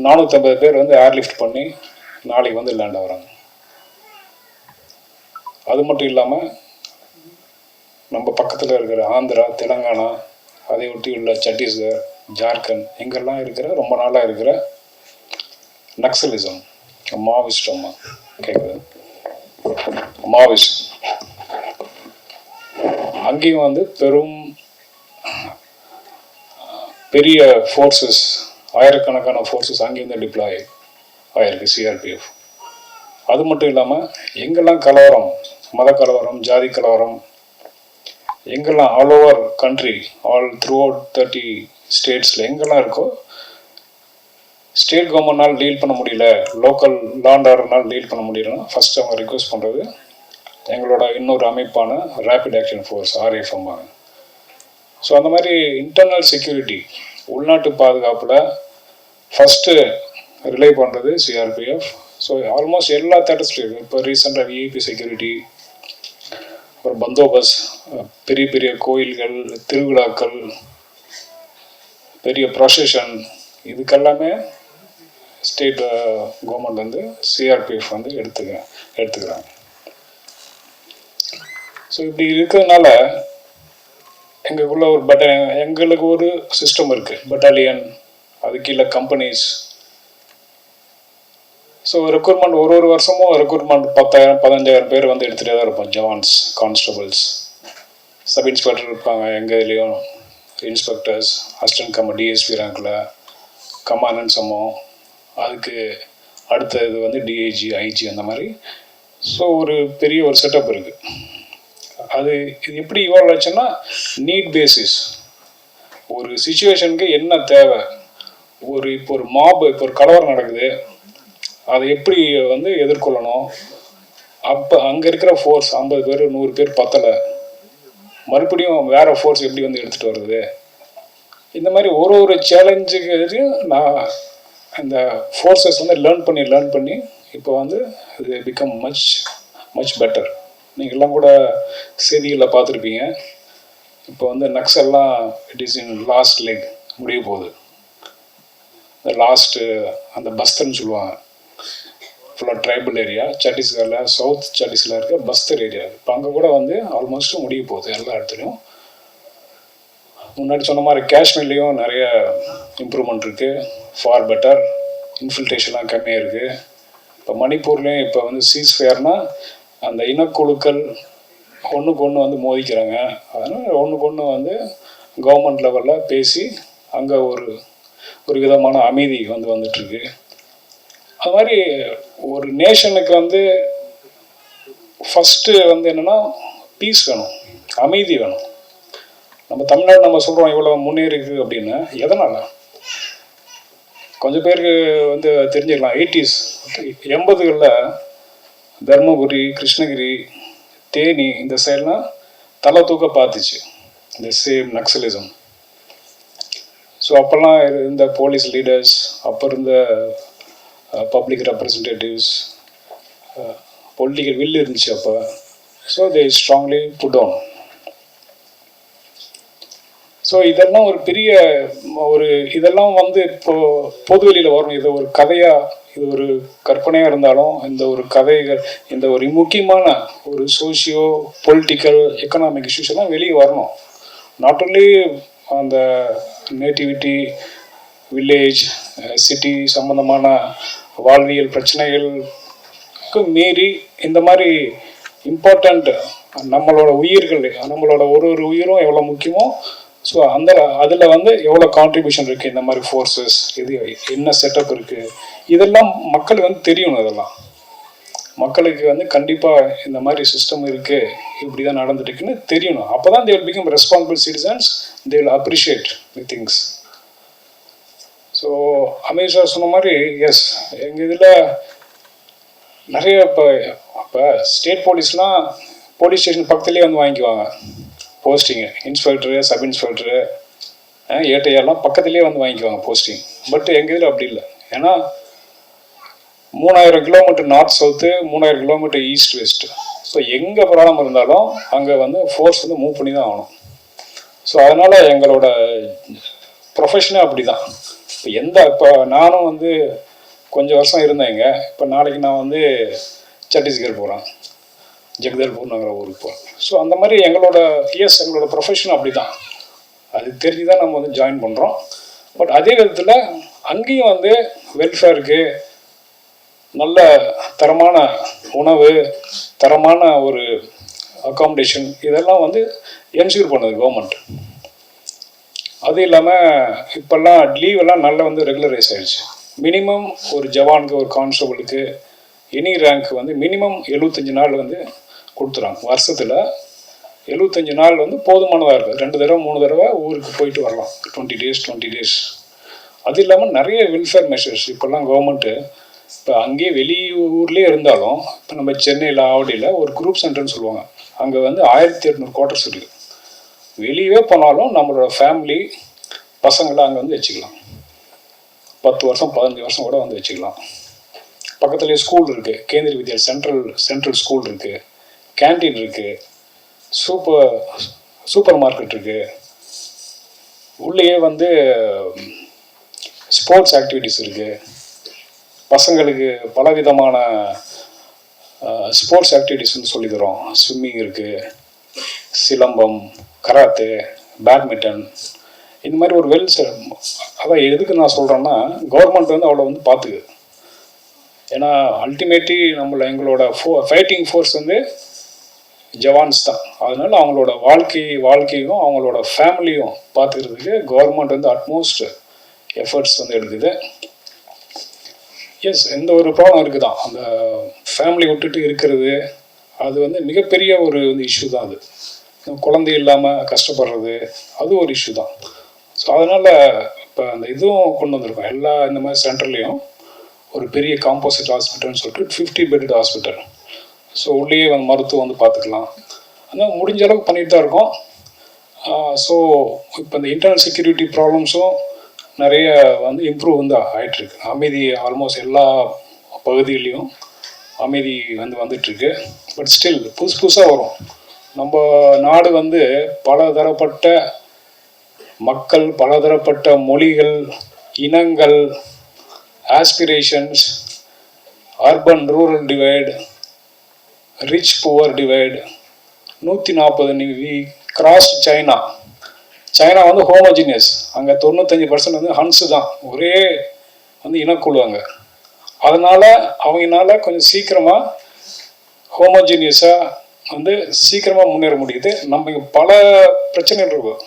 450 பேர் வந்து ஏர்லிஃப்ட் பண்ணி நாளைக்கு வந்து லேண்ட் ஆகிறாங்க. அது மட்டும் இல்லாமல் நம்ம பக்கத்தில் இருக்கிற ஆந்திரா, தெலுங்கானா, அதை ஒட்டி உள்ள சத்தீஸ்கர், ஜார்க்கண்ட், எங்கெல்லாம் இருக்கிற ரொம்ப நாளாக இருக்கிற நக்சலிசம், மாவோயிஸ்ட், கேட்குது, மாவோயிஸ்ட், அங்கேயும் வந்து பெரிய ஃபோர்ஸஸ், ஆயிரக்கணக்கான ஃபோர்ஸஸ் அங்கேருந்து டிப்ளாய் ஆயிருக்கு சிஆர்பிஎஃப். அது மட்டும் இல்லாமல் எங்கெல்லாம் கலவரம், மத கலவரம், ஜாதி கலவரம், எங்கெல்லாம் all over country, all throughout 30 ஸ்டேட்ஸில் எங்கெல்லாம் இருக்கோ, ஸ்டேட் கவர்மெண்ட்னால் டீல் பண்ண முடியல, லோக்கல் லா அண்ட் ஆர்டர்னால் டீல் பண்ண முடியலன்னா ஃபஸ்ட் அவங்க ரிக்வெஸ்ட் பண்ணுறது எங்களோட இன்னொரு அமைப்பான rapid action force, RFM. So அந்த மாதிரி இன்டர்னல் செக்யூரிட்டி, உள்நாட்டு பாதுகாப்பில் ஃபஸ்ட்டு ரிலே பண்ணுறது சிஆர்பிஎஃப். ஸோ ஆல்மோஸ்ட் எல்லா தேட்டர்ஸ்லையும் இப்போ ரீசெண்டாக விஐபி செக்யூரிட்டி, அப்புறம் பந்தோபஸ்த், பெரிய பெரிய கோயில்கள், திருவிழாக்கள், பெரிய ப்ரொசஷன், இதுக்கெல்லாமே ஸ்டேட் கவர்மெண்ட் வந்து சிஆர்பிஎஃப் வந்து எடுத்துக்கிறாங்க. ஸோ இப்படி இருக்கிறதுனால எங்களுக்குள்ள எங்களுக்கு ஒரு சிஸ்டம் இருக்குது, பட்டாலியன், அது கீழே கம்பெனிஸ். ஸோ ரெக்ரூட்மெண்ட் ஒரு வருஷமும் ரெக்ரூட்மெண்ட் 10,000-15,000 பேர் வந்து எடுத்துகிட்டே தான் இருப்போம். ஜவான்ஸ், கான்ஸ்டபிள்ஸ், சப் இன்ஸ்பெக்டர் இருப்பாங்க, எங்கள் இதுலேயும் இன்ஸ்பெக்டர்ஸ், அசிஸ்டன்ட் டிஎஸ்பி ரேங்கில், கமாண்டன்ட் சமம், அதுக்கு அடுத்த இது வந்து டிஐஜி, ஐஜி, அந்த மாதிரி. ஸோ ஒரு பெரிய ஒரு செட்டப் இருக்குது. அது இது எப்படி இவால்வ் ஆச்சுன்னா, நீட் பேசிஸ், ஒரு சிச்சுவேஷனுக்கு என்ன தேவை, இப்போ ஒரு மாப், இப்போ ஒரு கலவரம் நடக்குது, அதை எப்படி வந்து எதிர்கொள்ளணும். அப்போ அங்கே இருக்கிற ஃபோர்ஸ் 50 பேர் 100 பேர் பத்தலை, மறுபடியும் வேறு ஃபோர்ஸ் எப்படி வந்து எடுத்துகிட்டு வருது. இந்த மாதிரி ஒரு சேலஞ்சுக்கு நான் அந்த ஃபோர்ஸஸ் வந்து லேர்ன் பண்ணி இப்போ வந்து இது பிகம் மச் பெட்டர். நீங்கள்லாம் கூட செய்திகளில் பார்த்துருப்பீங்க, இப்போ வந்து நக்சல்லாம் it is in last leg முடிய போகுது. இந்த லாஸ்ட்டு அந்த பஸ்தர்னு சொல்லுவாங்க, ஃபுல்லாக ட்ரைபல் ஏரியா சத்தீஸ்கரில், சவுத் சத்தீஸ்கரில் இருக்க பஸ்தர் ஏரியா. இப்போ அங்கே கூட வந்து ஆல்மோஸ்ட் முடிய போகுது எல்லா இடத்துலையும். முன்னாடி சொன்ன மாதிரி காஷ்மீர்லேயும் நிறைய இம்ப்ரூவ்மெண்ட் இருக்குது, ஃபார் பெட்டர். இன்ஃபில்ட்ரேஷன்லாம் கம்மியாக இருக்குது. இப்போ மணிப்பூர்லேயும் இப்போ வந்து சீஸ்ஃபயர்னா அந்த இனக்குழுக்கள் ஒன்றுக்கு ஒன்று வந்து மோதிக்கிறாங்க. அதனால் ஒன்றுக்கு ஒன்று வந்து கவர்மெண்ட் லெவலில் பேசி அங்கே ஒரு விதமான அமைதி வந்துட்டுருக்கு. அது மாதிரி ஒரு நேஷனுக்கு வந்து ஃபஸ்ட்டு வந்து என்னென்னா பீஸ் வேணும், அமைதி வேணும். நம்ம தமிழ்நாடு நம்ம சொல்கிறோம் இவ்வளோ முன்னேறிக்கு அப்படின்னு, எதனால்? கொஞ்சம் பேருக்கு வந்து தெரிஞ்சிடலாம். 80s 80களில் தர்மபுரி, கிருஷ்ணகிரி, தேனி இந்த சைட்லாம் தலை தூக்க பார்த்துச்சு இந்த சேம் நக்சலிசம். ஸோ அப்போல்லாம் இருந்த போலீஸ் லீடர்ஸ், அப்போ இருந்த பப்ளிக் ரெப்ரசன்டேட்டிவ்ஸ், பொலிட்டிக்கல் வில் இருந்துச்சு அப்போ. So they strongly put down. So இதெல்லாம் ஒரு பெரிய இதெல்லாம் வந்து இப்போது பொதுவெளியில் வரணும். இது ஒரு கதையாக, இது ஒரு கற்பனையாக இருந்தாலும் இந்த ஒரு கதைகள், இந்த ஒரு முக்கியமான ஒரு சோஷியோ பொலிட்டிக்கல் எக்கனாமிக் இஷ்யூஸ் எல்லாம் வெளியே வரணும். நாட் ஓன்லி அந்த நேட்டிவிட்டி, வில்லேஜ், சிட்டி சம்மந்தமான வாழ்வியல் பிரச்சனைகளுக்கு மீறி இந்த மாதிரி இம்பார்ட்டண்ட் நம்மளோட உயிர்கள், நம்மளோட ஒரு உயிரும் எவ்வளோ முக்கியமோ, ஸோ அதில் வந்து எவ்வளோ கான்ட்ரிபியூஷன் இருக்குது, இந்த மாதிரி ஃபோர்ஸஸ், இது என்ன செட்டப் இருக்குது, இதெல்லாம் மக்களுக்கு வந்து தெரியணும். இதெல்லாம் மக்களுக்கு வந்து கண்டிப்பாக இந்த மாதிரி சிஸ்டம் இருக்குது, இப்படி தான் நடந்துட்டுருக்குன்னு தெரியணும். அப்போ தான் they will become responsible citizens, they will appreciate the things. So Aamir sir சொன்ன மாதிரி எஸ், எங்கள் இதில் நிறைய இப்போ ஸ்டேட் போலீஸ்லாம் போலீஸ் ஸ்டேஷன் பக்கத்துலேயே வந்து வாங்கிக்குவாங்க போஸ்டிங்கு. இன்ஸ்பெக்டரு, சப் இன்ஸ்பெக்டரு, ஏட்டையெல்லாம் பக்கத்துலேயே வந்து வாங்கிக்குவாங்க போஸ்டிங். பட் எங்கள் இதில் அப்படி இல்லை. ஏன்னா 3000 kilometre north south, 3000 kilometre east west. So எங்கே ப்ராப்ளம் இருந்தாலும் அங்கே வந்து ஃபோர்ஸ் வந்து மூவ் பண்ணி தான் ஆகணும். ஸோ அதனால் எங்களோட ப்ரொஃபஷனே அப்படி தான். இப்போ நானும் வந்து கொஞ்சம் வருஷம் இருந்தேங்க. இப்போ நாளைக்கு நான் வந்து சத்தீஸ்கர் போகிறேன், ஜெகதல்பூர்ங்கிற ஊருக்கு போகிறேன். ஸோ அந்த மாதிரி எங்களோட ப்ரொஃபஷன் அப்படி தான். அது தெரிஞ்சு தான் நம்ம வந்து ஜாயின் பண்ணுறோம். பட் அதே விதத்தில் அங்கேயும் வந்து வெல்ஃபேருக்கு, நல்ல தரமான உணவு, தரமான ஒரு அகாமடேஷன், இதெல்லாம் வந்து என்ஷூர் பண்ணுது கவர்மெண்ட். அது இல்லாமல் இப்போல்லாம் லீவெல்லாம் நல்லா வந்து ரெகுலரைஸ் ஆகிடுச்சு. மினிமம் ஒரு ஜவானுக்கு, ஒரு கான்ஸ்டபிளுக்கு, எனி ரேங்க் வந்து மினிமம் 75 நாள் வந்து கொடுத்துறாங்க. வருஷத்தில் 75 நாள் வந்து போதுமானதாக இருக்குது. 2 தடவை 3 தடவை ஊருக்கு போயிட்டு வரலாம், 20 days. அது இல்லாமல் நிறைய வெல்ஃபேர் மெஷர்ஸ் இப்போல்லாம் கவர்மெண்ட்டு, இப்போ அங்கேயே வெளியூர்லேயே இருந்தாலும், இப்போ நம்ம சென்னையில், ஆவடியில் ஒரு குரூப் சென்டர்னு சொல்லுவாங்க, அங்கே வந்து 1800 குவார்ட்டர்ஸ் இருக்குது. வெளியே போனாலும் நம்மளோட ஃபேமிலி பசங்களை அங்கே வந்து வச்சுக்கலாம். 10 வருஷம் 15 வருஷம் கூட வந்து வச்சுக்கலாம். பக்கத்துலேயே ஸ்கூல் இருக்குது, கேந்திரிய வித்யா சென்ட்ரல் ஸ்கூல் இருக்குது, கேன்டீன் இருக்குது, சூப்பர் மார்க்கெட் இருக்குது. உள்ளேயே வந்து ஸ்போர்ட்ஸ் ஆக்டிவிட்டீஸ் இருக்குது. பசங்களுக்கு பலவிதமான ஸ்போர்ட்ஸ் ஆக்டிவிட்டீஸ் வந்து சொல்லித்தரோம். ஸ்விம்மிங் இருக்குது, சிலம்பம், கராத்தே, பேட்மிண்டன், இந்த மாதிரி ஒரு அதான் எதுக்கு நான் சொல்கிறேன்னா, கவர்மெண்ட் வந்து அவ்வளோ வந்து பார்த்துக்குது. ஏன்னா அல்டிமேட்லி எங்களோட ஃபைட்டிங் ஃபோர்ஸ் வந்து ஜவான்ஸ் தான். அதனால அவங்களோட வாழ்க்கையும் அவங்களோட ஃபேமிலியும் பார்த்துக்கிறதுக்கு கவர்மெண்ட் வந்து அட்மோஸ்ட் எஃபர்ட்ஸ் வந்து எடுக்குது. எஸ், எந்த ஒரு ப்ராப்ளம் இருக்குது தான், அந்த ஃபேமிலி விட்டுட்டு இருக்கிறது, அது வந்து மிகப்பெரிய ஒரு இஷ்யூ தான். அது குழந்தை இல்லாமல் கஷ்டப்படுறது, அது ஒரு இஷ்யூ தான். ஸோ அதனால் இப்போ அந்த இதுவும் கொண்டு வந்திருக்கோம். எல்லா இந்த மாதிரி சென்டர்லேயும் ஒரு பெரிய காம்போசிட் ஹாஸ்பிட்டல்னு சொல்லிட்டு 50 பெட் ஹாஸ்பிட்டல். ஸோ உள்ளேயே வந்து மருத்துவம் வந்து பார்த்துக்கலாம். ஆனால் முடிஞ்ச அளவுக்கு பண்ணிட்டு தான் இருக்கோம். ஸோ இப்போ இந்த இன்டர்னல் செக்யூரிட்டி ப்ராப்ளம்ஸும் நிறைய வந்து இம்ப்ரூவ் வந்து ஆகிட்டுருக்கு. அமைதி ஆல்மோஸ்ட் எல்லா பகுதியிலையும் அமைதி வந்துட்டுருக்கு. பட் ஸ்டில் புதுசாக வரும். நம்ம நாடு வந்து பலதரப்பட்ட மக்கள், பலதரப்பட்ட மொழிகள், இனங்கள், aspirations, urban rural divide, rich poor divide, 140 cross China. China வந்து ஹோமோஜினியஸ், அங்கே 95% வந்து ஹன்ஸு தான், ஒரே வந்து இனக்குழு அங்கே. அதனால் அவங்கனால கொஞ்சம் சீக்கிரமாக ஹோமோஜினியஸாக வந்து சீக்கிரமாக முன்னேற முடியுது. நம்ம இங்கே பல பிரச்சனைகள் இருக்கும்,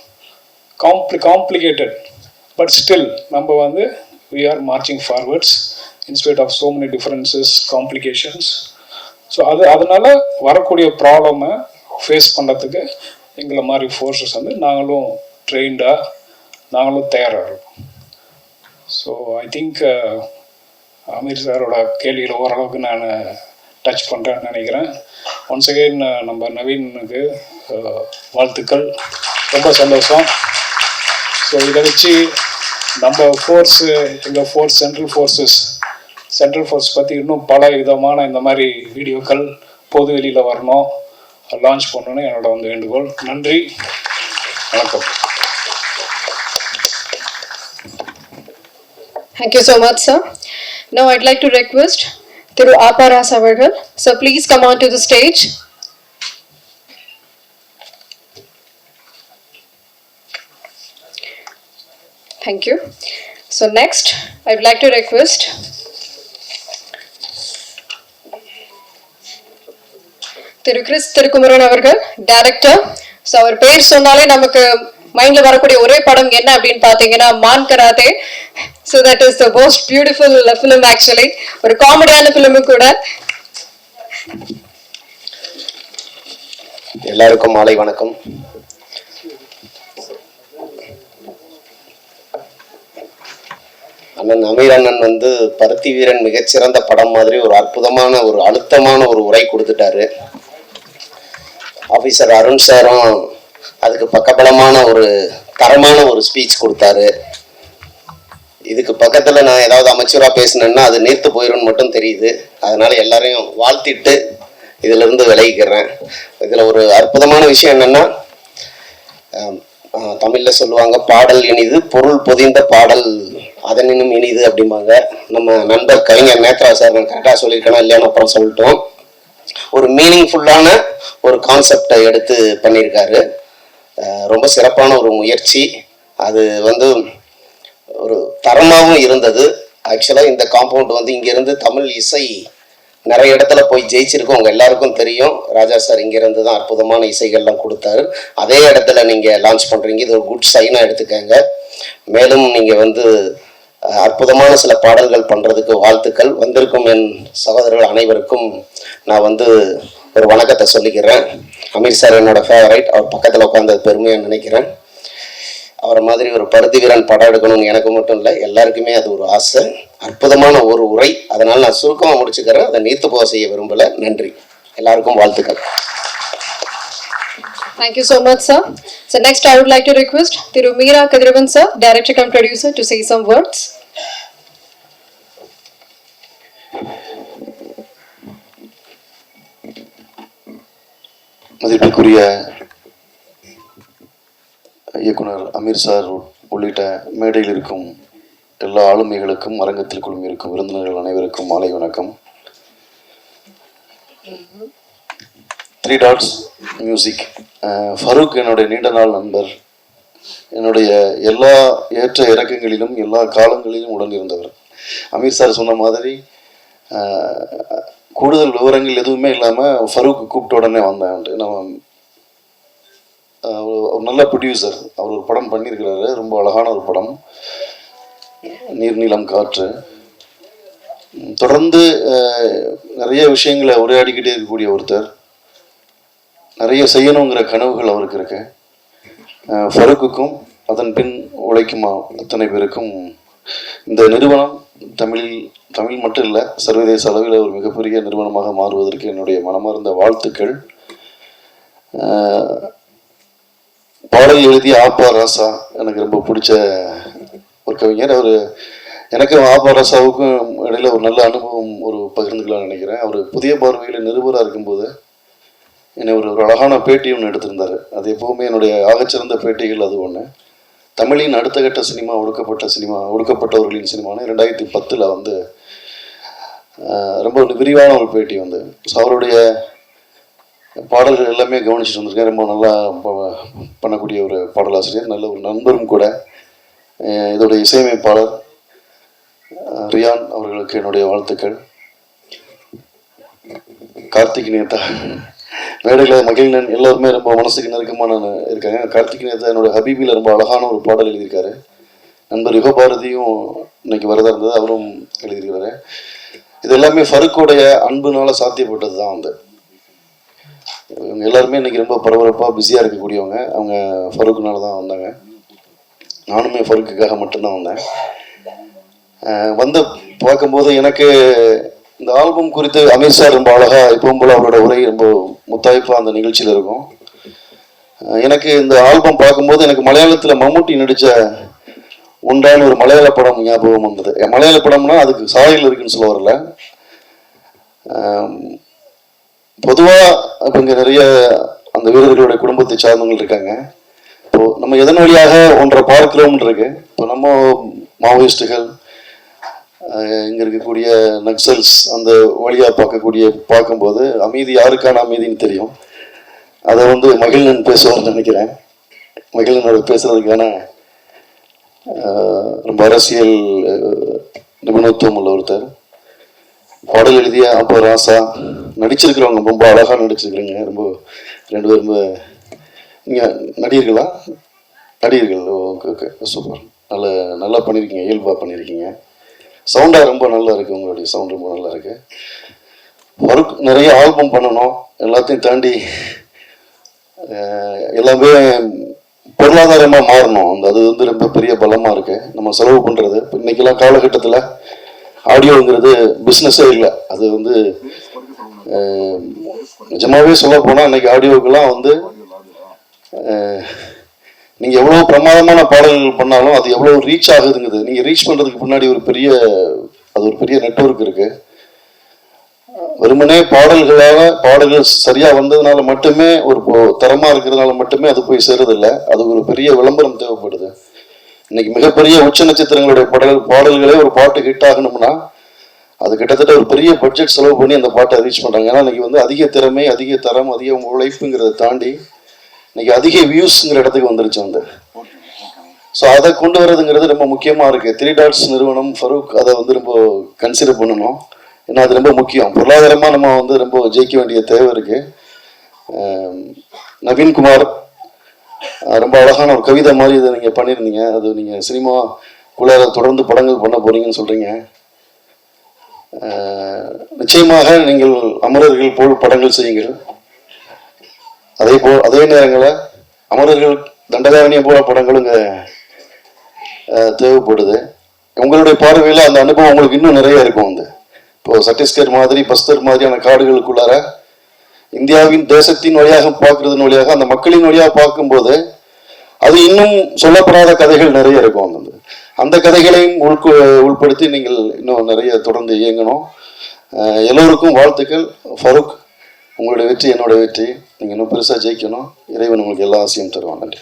காம்ப்ளிகேட்டட், பட் ஸ்டில் நம்ம வந்து we are marching forwards in spite of so many differences, complications. So அதனால வரக்கூடிய ப்ராப்ளமை ஃபேஸ் பண்ணுறதுக்கு எங்களை மாதிரி ஃபோர்ஸஸ் வந்து நாங்களும் ட்ரெயின்டாக, நாங்களும் தயாராக இருக்கோம். ஸோ ஐ திங்க் அமீர் சாரோட கேள்வியில் ஓரளவுக்கு நான் டச் பண்ணுறேன்னு நினைக்கிறேன். ஒன்ஸ் அகெயின் நம்ம நவீனுக்கு வாழ்த்துக்கள், ரொம்ப சந்தோஷம். ஸோ இதை வச்சு நம்ம ஃபோர்ஸு, எங்கள் ஃபோர்ஸ் சென்ட்ரல் ஃபோர்ஸ் பற்றி இன்னும் பல விதமான இந்த மாதிரி வீடியோக்கள் பொது வெளியில் வரணும், லான்ச் பண்ணணும்னு என்னோட வந்து வேண்டுகோள். நன்றி, வணக்கம். Thank you so much, sir. Now I'd like to request Thiru Aparas avargal. So please come on to the stage. Thank you. So next, I'd like to request Thiru Chris Thirukumaran avargal, director. So அவர் பேர் சொன்னாலே நமக்கு மைண்ட்ல வரக்கூடிய ஒரே படம் என்ன அப்படின்னு பாத்தீங்கன்னா மான் karate. So that is the most beautiful film actually. ஒரு காமெடியான film கூட. எல்லாருக்கும் மாலை வணக்கம். அண்ணன் அமீர் அண்ணன் வந்து பருத்தி வீரன் மிகச்சிறந்த படம் மாதிரி ஒரு அற்புதமான ஒரு அழுத்தமான ஒரு உரை கொடுத்துட்டாரு. ஆபீசர் அருண் சாரும் அதுக்கு பக்கபலமான ஒரு தரமான ஒரு ஸ்பீச் கொடுத்தாரு. இதுக்கு பக்கத்துல நான் ஏதாவது அமைச்சரா பேசினேன்னா அது நீர்த்து போயிடும்னு மட்டும் தெரியுது. அதனால எல்லாரையும் வாழ்த்திட்டு இதுல இருந்து விலகிக்கிறேன். இதுல ஒரு அற்புதமான விஷயம் என்னன்னா, தமிழ்ல சொல்லுவாங்க பாடல் இனிது பொருள் பொதிந்த பாடல் அதனினும் இனிது அப்படிம்பாங்க. நம்ம நண்பர் கவிஞர் நேத்ரா சார், நான் கரெக்டாக சொல்லியிருக்கேனா இல்லையான்னு அப்புறம் சொல்லிட்டோம், ஒரு மீனிங்ஃபுல்லான ஒரு கான்செப்டை எடுத்து பண்ணியிருக்காரு. ரொம்ப சிறப்பான ஒரு முயற்சி. அது வந்து ஒரு தரமாகவும் இருந்தது. ஆக்சுவலாக இந்த காம்பவுண்ட் வந்து இங்கேருந்து தமிழ் இசை நிறைய இடத்துல போய் ஜெயிச்சிருக்கோம், உங்கள் எல்லாருக்கும் தெரியும். ராஜா சார் இங்கேருந்து தான் அற்புதமான இசைகள்லாம் கொடுத்தாரு. அதே இடத்துல நீங்கள் லான்ச் பண்ணுறீங்க, இது ஒரு குட் சைனாக எடுத்துக்கங்க. மேலும் நீங்கள் வந்து அற்புதமான சில பாடல்கள் பண்ணுறதுக்கு வாழ்த்துக்கள். வந்திருக்கும் என் சகோதரர்கள் அனைவருக்கும் நான் வந்து ஒரு வணக்கத்தை சொல்லிக்கிறேன். அமீர் சார் என்னோட ஃபேவரைட், அவர் பக்கத்தில் உட்காந்தது பெருமையாக நினைக்கிறேன். அவரை மாதிரி ஒரு பருத்தி வீரன் படம் எடுக்கணும்னு எனக்கு மட்டும் இல்லை, எல்லாருக்குமே அது ஒரு ஆசை. அற்புதமான ஒரு உரை, அதனால் நான் சுருக்கமாக முடிச்சுக்கிறேன், அதை நீர்த்து போக செய்ய விரும்பலை. நன்றி, எல்லாருக்கும் வாழ்த்துக்கள். Thank you so much, sir. So next I would like to request Thiru Meera Kadiravan sir, director and producer, to say some words. மதிப்பிற்குரிய இயக்குனர் அமீர் சார் உள்ளிட்ட மேடையில் இருக்கும் எல்லா ஆளுமைகளுக்கும், அரங்கத்தில் குழுமி இருக்கும் விருந்தினர்கள் அனைவருக்கும் மாலை வணக்கம். 3 டாட்ஸ் மியூசிக், ஃபரூக் என்னுடைய நீண்ட நாள் நண்பர், என்னுடைய எல்லா ஏற்ற இறக்கங்களிலும் எல்லா காலங்களிலும் உடன் இருந்தவர். அமீர் சார் சொன்ன மாதிரி கூடுதல் விவரங்கள் எதுவுமே இல்லாமல் ஃபரூக் கூப்பிட்ட உடனே வந்தேன். நம்ம ஒரு நல்ல ப்ரொடியூசர், அவர் ஒரு படம் பண்ணியிருக்கிறாரு, ரொம்ப அழகான ஒரு படம், நீர் நீளம் காற்று. தொடர்ந்து நிறைய விஷயங்களை உரையாடிக்கிட்டே இருக்கக்கூடிய ஒருத்தர், நிறைய செய்யணுங்கிற கனவுகள் அவருக்கு இருக்கு. ஃபரூக்குக்கும் அதன் பின் உழைக்கும் அத்தனை பேருக்கும் இந்த நிறுவனம் தமிழ் மட்டும் இல்லை, சர்வதேச அளவில் ஒரு மிகப்பெரிய நிறுவனமாக மாறுவதற்கு என்னுடைய மனமார்ந்த வாழ்த்துக்கள். பாடல் எழுதிய ஆப்பா ராசா எனக்கு ரொம்ப பிடிச்ச ஒரு கவிஞர். அவர் எனக்கும் ஆப்பா ராசாவுக்கும் இடையில ஒரு நல்ல அனுபவம் ஒரு பகிர்ந்துக்கலாம்னு நினைக்கிறேன். அவர் புதிய பார்வையில் நிருபராக இருக்கும்போது என்னை ஒரு அழகான பேட்டி ஒன்று எடுத்திருந்தார். அது எப்போவுமே என்னுடைய ஆகச்சிறந்த பேட்டிகள் அது ஒன்று. தமிழின் அடுத்த கட்ட சினிமா ஒடுக்கப்பட்டவர்களின் சினிமான்னு 2010 வந்து ரொம்ப ஒரு விரிவான ஒரு பேட்டி வந்து. ஸோ அவருடைய பாடல்கள் எல்லாமே கவனிச்சுட்டு வந்திருக்கேன். ரொம்ப நல்லா பண்ணக்கூடிய ஒரு பாடலாசிரியர், நல்ல ஒரு நண்பரும் கூட. இதோடைய இசையமைப்பாளர் ரியான் அவர்களுக்கு என்னுடைய வாழ்த்துக்கள். கார்த்திக் நேதா மேடையில் மகிழ்நன் எல்லாருமே ரொம்ப மனசுக்கு நெருக்கமான இருக்காங்க. கார்த்திக் நேதா என்னோட ஹபீபியில் ரொம்ப அழகான ஒரு பாடல் எழுதியிருக்காரு. நண்பர் யுகபாரதியும் இன்னைக்கு வரதா இருந்தது, அவரும் எழுதியிருக்காரு. இது எல்லாமே ஃபருக்கோடைய அன்புனால சாத்தியப்பட்டது தான் வந்து. இவங்க எல்லாருமே இன்னைக்கு ரொம்ப பரபரப்பாக பிஸியாக இருக்கக்கூடியவங்க. அவங்க ஃபருக்குனால தான் வந்தாங்க. நானுமே ஃபருக்குக்காக மட்டும்தான் வந்தேன். வந்து பார்க்கும்போது எனக்கு இந்த ஆல்பம் குறித்து அமீர் சார் ரொம்ப அழகாக இப்பவும் போல அவரோட உரை ரொம்ப முத்தாய்ப்பாக அந்த நிகழ்ச்சியில் இருக்கும். எனக்கு இந்த ஆல்பம் பார்க்கும்போது எனக்கு மலையாளத்தில் மம்முட்டி நடித்த உண்டான ஒரு மலையாள படம் ஞாபகம் வந்தது. மலையாள படம்னா அதுக்கு சாயல் இருக்குன்னு சொல்ல வரல. பொதுவாக இப்போ இங்கே நிறைய அந்த வீரர்களுடைய குடும்பத்தை சார்ந்தவங்க இருக்காங்க. இப்போது நம்ம எதன் வழியாக ஒன்றை பார்க்கிறோம்னு இருக்கு. இப்போ நம்ம மாவோயிஸ்டுகள், இங்கே இருக்கக்கூடிய நக்சல்ஸ், அந்த வழியாக பார்க்கும்போது அமைதி யாருக்கான அமைதின்னு தெரியும். அதை வந்து மகிழ்நன் பேசுவார்னு நினைக்கிறேன். மகிழ்நனோட பேசுறதுக்கான ரொம்ப அரசியல் நிபுணத்துவம் உள்ள ஒருத்தர். பாடல் எழுதிய அப்போ ராசா, நடிச்சிருக்கிறவங்க ரொம்ப அழகாக நடிச்சிருக்கிறீங்க. ரொம்ப 2 பேரும் ரொம்ப நீங்கள் நடிகர்களா? நடிகர்கள். Okay okay, super. நல்லா பண்ணியிருக்கீங்க, இயல்பாக பண்ணியிருக்கீங்க. சவுண்டாக ரொம்ப நல்லா இருக்குது. உங்களுடைய சவுண்ட் ரொம்ப நல்லா இருக்குது. ஃபருக் நிறைய ஆல்பம் பண்ணணும். எல்லாத்தையும் தாண்டி எல்லாமே பொருளாதாரமாக மாறணும். அது வந்து ரொம்ப பெரிய பலமாக இருக்குது. நம்ம செலவு பண்ணுறது இப்போ இன்றைக்கெல்லாம் காலகட்டத்தில் ஆடியோங்கிறது பிஸ்னஸே இல்லை. அது வந்து நிஜமாகவே சொல்ல போனால் இன்றைக்கி ஆடியோக்கெல்லாம் வந்து நீங்கள் எவ்வளோ பிரமாதமான பாடல்கள் பண்ணாலும் அது எவ்வளோ ரீச் ஆகுதுங்குது. நீங்கள் ரீச் பண்ணுறதுக்கு முன்னாடி ஒரு பெரிய நெட்வொர்க் இருக்குது. வெறுமனே பாடல்கள் சரியாக வந்ததுனால மட்டுமே ஒரு தரமாக இருக்கிறதுனால மட்டுமே அது போய் சேருதில்லை. அது ஒரு பெரிய விளம்பரம் தேவைப்படுது. இன்னைக்கு மிகப்பெரிய உச்ச நட்சத்திரங்களுடைய பாடல்களே ஒரு பாட்டு ஹிட் ஆகணும்னா அது கிட்டத்தட்ட ஒரு பெரிய பட்ஜெட் செலவு பண்ணி அந்த பாட்டை ரீச் பண்ணுறாங்க. ஏன்னா இன்னைக்கு வந்து அதிக திறமை, அதிக தரம், அதிக உழைப்புங்கிறத தாண்டி இன்னைக்கு அதிக வியூஸ்ங்கிற இடத்துக்கு வந்துருச்சு வந்து. ஸோ அதை கொண்டு வர்றதுங்கிறது ரொம்ப முக்கியமாக இருக்குது. 3 டாட்ஸ் நிறுவனம், ஃபருக் அதை வந்து ரொம்ப கன்சிடர் பண்ணணும். ஏன்னா அது ரொம்ப முக்கியம். பொருளாதாரமாக நம்ம வந்து ரொம்ப ஜெயிக்க வேண்டிய தேவை இருக்குது. நவீன்குமார் ரொம்ப அழகான ஒரு கவிதை மாதிரி இதை நீங்கள் பண்ணியிருந்தீங்க. அது நீங்கள் சினிமாக்குள்ள தொடர்ந்து படங்கள் பண்ண போகிறீங்கன்னு சொல்கிறீங்க. நிச்சயமாக நீங்கள் அமரர்கள் போல் படங்கள் செய்யுங்கள். அதே நேரங்களில் அமரர்கள் தண்டகாரணியம் போல படங்களும் இங்கே தேவைப்படுது. உங்களுடைய பார்வையில் அந்த அனுபவம் உங்களுக்கு இன்னும் நிறைய இருக்கும். வந்து இப்போ சத்தீஸ்கர் மாதிரி, பஸ்தர் மாதிரியான காடுகளுக்குள்ளார இந்தியாவின் தேசத்தின் வழியாக பார்க்கறதன் வழியாக அந்த மக்களின் வழியாக பார்க்கும்போது அது இன்னும் சொல்லப்படாத கதைகள் நிறைய இருக்கும். அந்த கதைகளையும் உள்படுத்தி நீங்கள் இன்னும் நிறைய தொடர்ந்து இயங்கணும். எல்லோருக்கும் வாழ்த்துக்கள். ஃபருக், உங்களுடைய வெற்றி என்னோட வெற்றி. நீங்கள் இன்னும் பெருசாக ஜெயிக்கணும். இறைவன் உங்களுக்கு எல்லா ஆசையும் தருவான். நன்றி.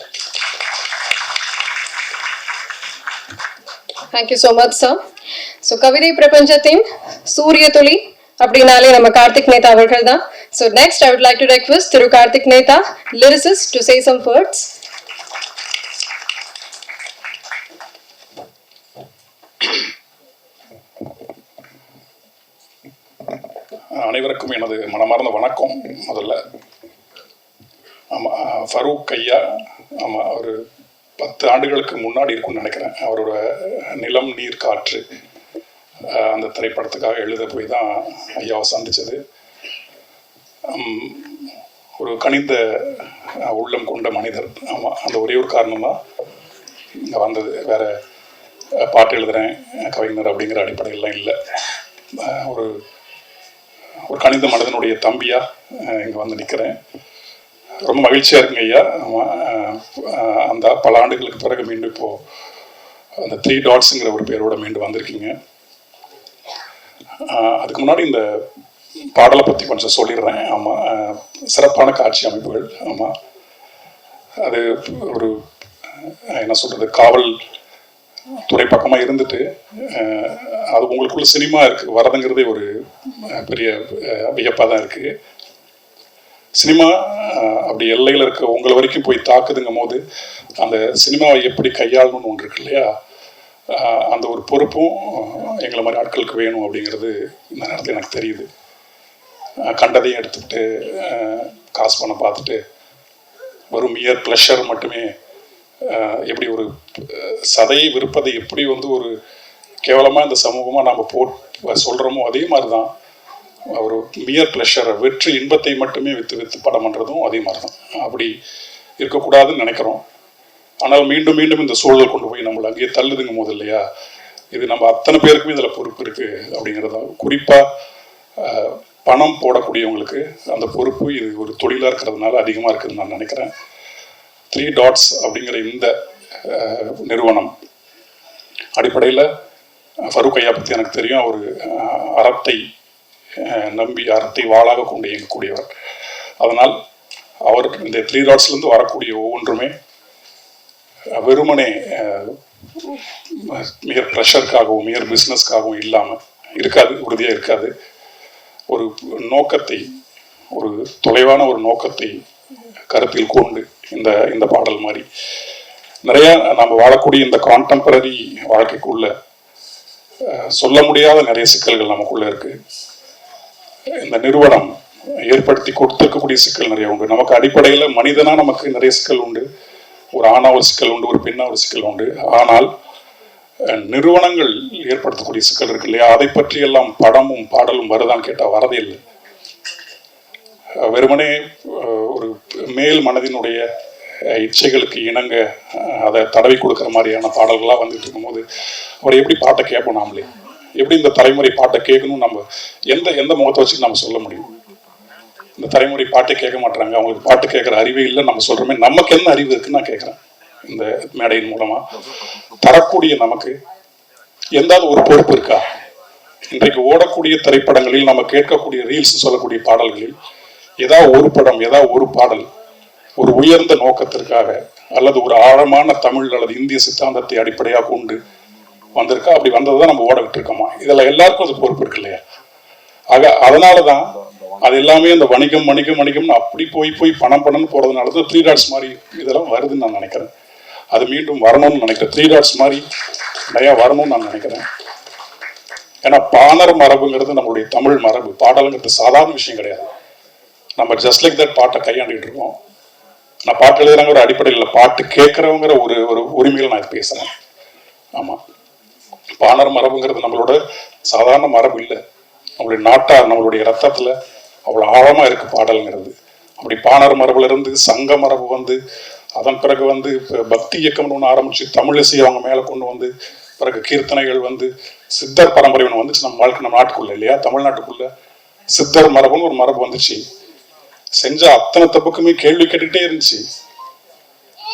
Thank you so much sir. So கவிதை பிரபஞ்சத்தின் சூரிய துளி அப்படின்னாலே நம்ம கார்த்திக் நேதா அவர்கள் தான். So next I would like to request Thiru Karthik Netha, lyricist, to say some words. அனைவருக்கும் எனது மனமார்ந்த வணக்கம். முதல்ல ஆமாம், ஃபருக் ஐயா, ஆமாம், ஒரு 10 ஆண்டுகளுக்கு முன்னாடி இருக்கும்னு நினைக்கிறேன். அவரோட நிலம் நீர் காற்று அந்த திரைப்படத்துக்காக எழுத போய் தான் ஐயாவை சந்தித்தது. ஒரு கனிந்த உள்ளம் கொண்ட மனிதர். ஆமாம், அந்த ஒரே ஒரு காரணமாக இங்கே வந்தது. வேறு பாட்டு எழுதுகிறேன், கவிஞர் அப்படிங்கிற அடிப்படையெல்லாம் இல்லை. ஒரு கணித மனிதனுடைய தம்பியாக இங்கே வந்து நிற்கிறேன். ரொம்ப மகிழ்ச்சியாக இருக்குங்க ஐயா. அந்த பல ஆண்டுகளுக்கு பிறகு மீண்டும் இப்போது அந்த 3 டாட்ஸுங்கிற ஒரு பேரோட மீண்டும் வந்திருக்கீங்க. அதுக்கு முன்னாடி இந்த பாடலை பற்றி கொஞ்சம் சொல்லிடுறேன். ஆமாம், சிறப்பான காட்சி அமைப்புகள். ஆமாம், அது ஒரு என்ன சொல்கிறது, காவல் துறை பக்கமாக இருந்துட்டு அது உங்களுக்குள்ள சினிமா இருக்குது வரதுங்கிறதே ஒரு பெரிய வியப்பாக தான் இருக்குது. சினிமா அப்படி எல்லையில் இருக்க உங்களை வரைக்கும் போய் தாக்குதுங்கும் போது அந்த சினிமாவை எப்படி கையாளணும்னு ஒன்று இருக்கு இல்லையா, அந்த ஒரு பொறுப்பும் எங்களை மாதிரி ஆட்களுக்கு வேணும் அப்படிங்கிறது இந்த நேரத்தில் எனக்கு தெரியுது. கண்டதையும் எடுத்துக்கிட்டு காசு பண்ண பார்த்துட்டு வெறும் மியர் ப்ளஷர் மட்டுமே, எப்படி ஒரு சதையை விற்பதை எப்படி வந்து ஒரு கேவலமாக இந்த சமூகமாக நம்ம சொல்கிறோமோ அதே மாதிரி தான் ஒரு மியர் ப்ளஷரை வெற்றி இன்பத்தை மட்டுமே விற்று படம் பண்ணுறதும் அதே மாதிரி தான். அப்படி இருக்கக்கூடாதுன்னு நினைக்கிறோம். ஆனால் மீண்டும் மீண்டும் இந்த சூழல் கொண்டு போய் நம்மளை அங்கேயே தள்ளுதுங்கும் போது இல்லையா, இது நம்ம அத்தனை பேருக்குமே இதில் பொறுப்பு இருக்குது அப்படிங்கிறத. குறிப்பாக பணம் போடக்கூடியவங்களுக்கு அந்த பொறுப்பு இது ஒரு தொழிலாக இருக்கிறதுனால அதிகமாக இருக்குதுன்னு நான் நினைக்கிறேன். 3 Dots அப்படிங்கிற இந்த நிறுவனம் அடிப்படையில் ஃபரூக் ஐயா பற்றி எனக்கு தெரியும். அவர் அறத்தை நம்பி அறத்தை வாளாக கொண்டு இயங்கக்கூடியவர். அதனால் அவர் இந்த 3 Dotsலேருந்து வரக்கூடிய ஒவ்வொன்றுமே வெறுமனே மிக ப்ரெஷருக்காகவும் மிக பிஸ்னஸ்க்காகவும் இல்லாமல் இருக்காது, உறுதியாக இருக்காது. ஒரு நோக்கத்தை, ஒரு தொலைவான ஒரு நோக்கத்தை கருத்தில் கொண்டு இந்த பாடல் மாதிரி நிறைய நம்ம வாழக்கூடிய இந்த கான்டெம்பரரி வாழ்க்கைக்குள்ள சொல்ல முடியாத நிறைய சிக்கல்கள் நமக்குள்ள இருக்கு. இந்த நிறுவனம் ஏற்படுத்தி கொடுத்திருக்கக்கூடிய சிக்கல் நிறைய உண்டு. நமக்கு அடிப்படையில் மனிதனா நமக்கு நிறைய சிக்கல் உண்டு. ஒரு ஆணா ஒரு சிக்கல் உண்டு, ஒரு பெண்ணா ஒரு சிக்கல் உண்டு. ஆனால் நிறுவனங்கள் ஏற்படுத்தக்கூடிய சிக்கல் இருக்கு இல்லையா, அதை பற்றி எல்லாம் படமும் பாடலும் வருதான்னு கேட்டால் வரதே இல்லை. வெறுமனே ஒரு மேல் மனதினுடைய இச்சைகளுக்கு இணங்க அதை தடவி கொடுக்குற மாதிரியான பாடல்களாக வந்துட்டு இருக்கும்போது அவர் எப்படி பாட்டை கேட்போம், நாமளே எப்படி இந்த தலைமுறை பாட்டை கேட்கணும், நம்ம எந்த முகத்தை வச்சு நம்ம சொல்ல முடியும்? இந்த தலைமுறை பாட்டை கேட்க மாட்டாங்க, அவங்களுக்கு பாட்டு கேட்குற அறிவே இல்லை. நம்ம சொல்கிறோமே, நமக்கு என்ன அறிவு இருக்குன்னு நான் கேட்குறேன். இந்த மேடையின் மூலமாக தரக்கூடிய நமக்கு எந்தாவது ஒரு பொறுப்பு இருக்கா? இன்றைக்கு ஓடக்கூடிய திரைப்படங்களில் நம்ம கேட்கக்கூடிய ரீல்ஸ் சொல்லக்கூடிய பாடல்களில் ஏதாவது ஒரு படம், ஏதாவது ஒரு பாடல் ஒரு உயர்ந்த நோக்கத்திற்காக அல்லது ஒரு ஆழமான தமிழ் அல்லது இந்திய சித்தாந்தத்தை அடிப்படையாக கொண்டு வந்திருக்கா? அப்படி வந்ததுதான் நம்ம ஓட விட்டுருக்கோமா? இதெல்லாம் எல்லாருக்கும் அது பொறுப்பு இருக்கு இல்லையா? ஆக அதனாலதான் அது எல்லாமே அந்த வணிகம் வணிகம் வணிகம்னு அப்படி போய் பணம்னு போறதுனாலதான் 3 Dots மாதிரி இதெல்லாம் வருதுன்னு நான் நினைக்கிறேன். அது மீண்டும் வரணும்னு நினைக்கிறேன். 3 Dots மாதிரி நிறைய வரணும்னு நான் நினைக்கிறேன். ஏன்னா பாணர் மரபுங்கிறது நம்மளுடைய தமிழ் மரபு. பாடலுங்கிறது சாதாரண விஷயம் கிடையாது. நம்ம ஜஸ்ட் லைக் தட் பாட்டை கையாண்டிட்டு இருக்கோம். நான் பாட்டு எழுதுறாங்க ஒரு அடிப்படையில் பாட்டு கேட்குறவங்கிற ஒரு உரிமையில் நான் பேசுறேன். ஆமா, பாணர் மரபுங்கிறது நம்மளோட சாதாரண மரபு இல்லை. நம்மளுடைய நாட்டார், நம்மளுடைய ரத்தத்துல அவ்வளோ ஆழமா இருக்கு பாடல்ங்கிறது. அப்படி பாணர் மரபுல இருந்து சங்க மரபு வந்து அதன் பிறகு வந்து பக்தி இயக்கம்னு ஒன்று ஆரம்பிச்சு தமிழிசை அவங்க மேலே கொண்டு வந்து பிறகு கீர்த்தனைகள் வந்து சித்தர் பரம்பரை ஒன்று வந்துச்சு நம்ம வாழ்க்கை, நம்ம நாட்டுக்குள்ள இல்லையா, தமிழ்நாட்டுக்குள்ள சித்தர் மரபுன்னு ஒரு மரபு வந்துச்சு. செஞ்ச அத்தனை தப்புக்குமே கேள்வி கேட்டுக்கிட்டே இருந்துச்சு.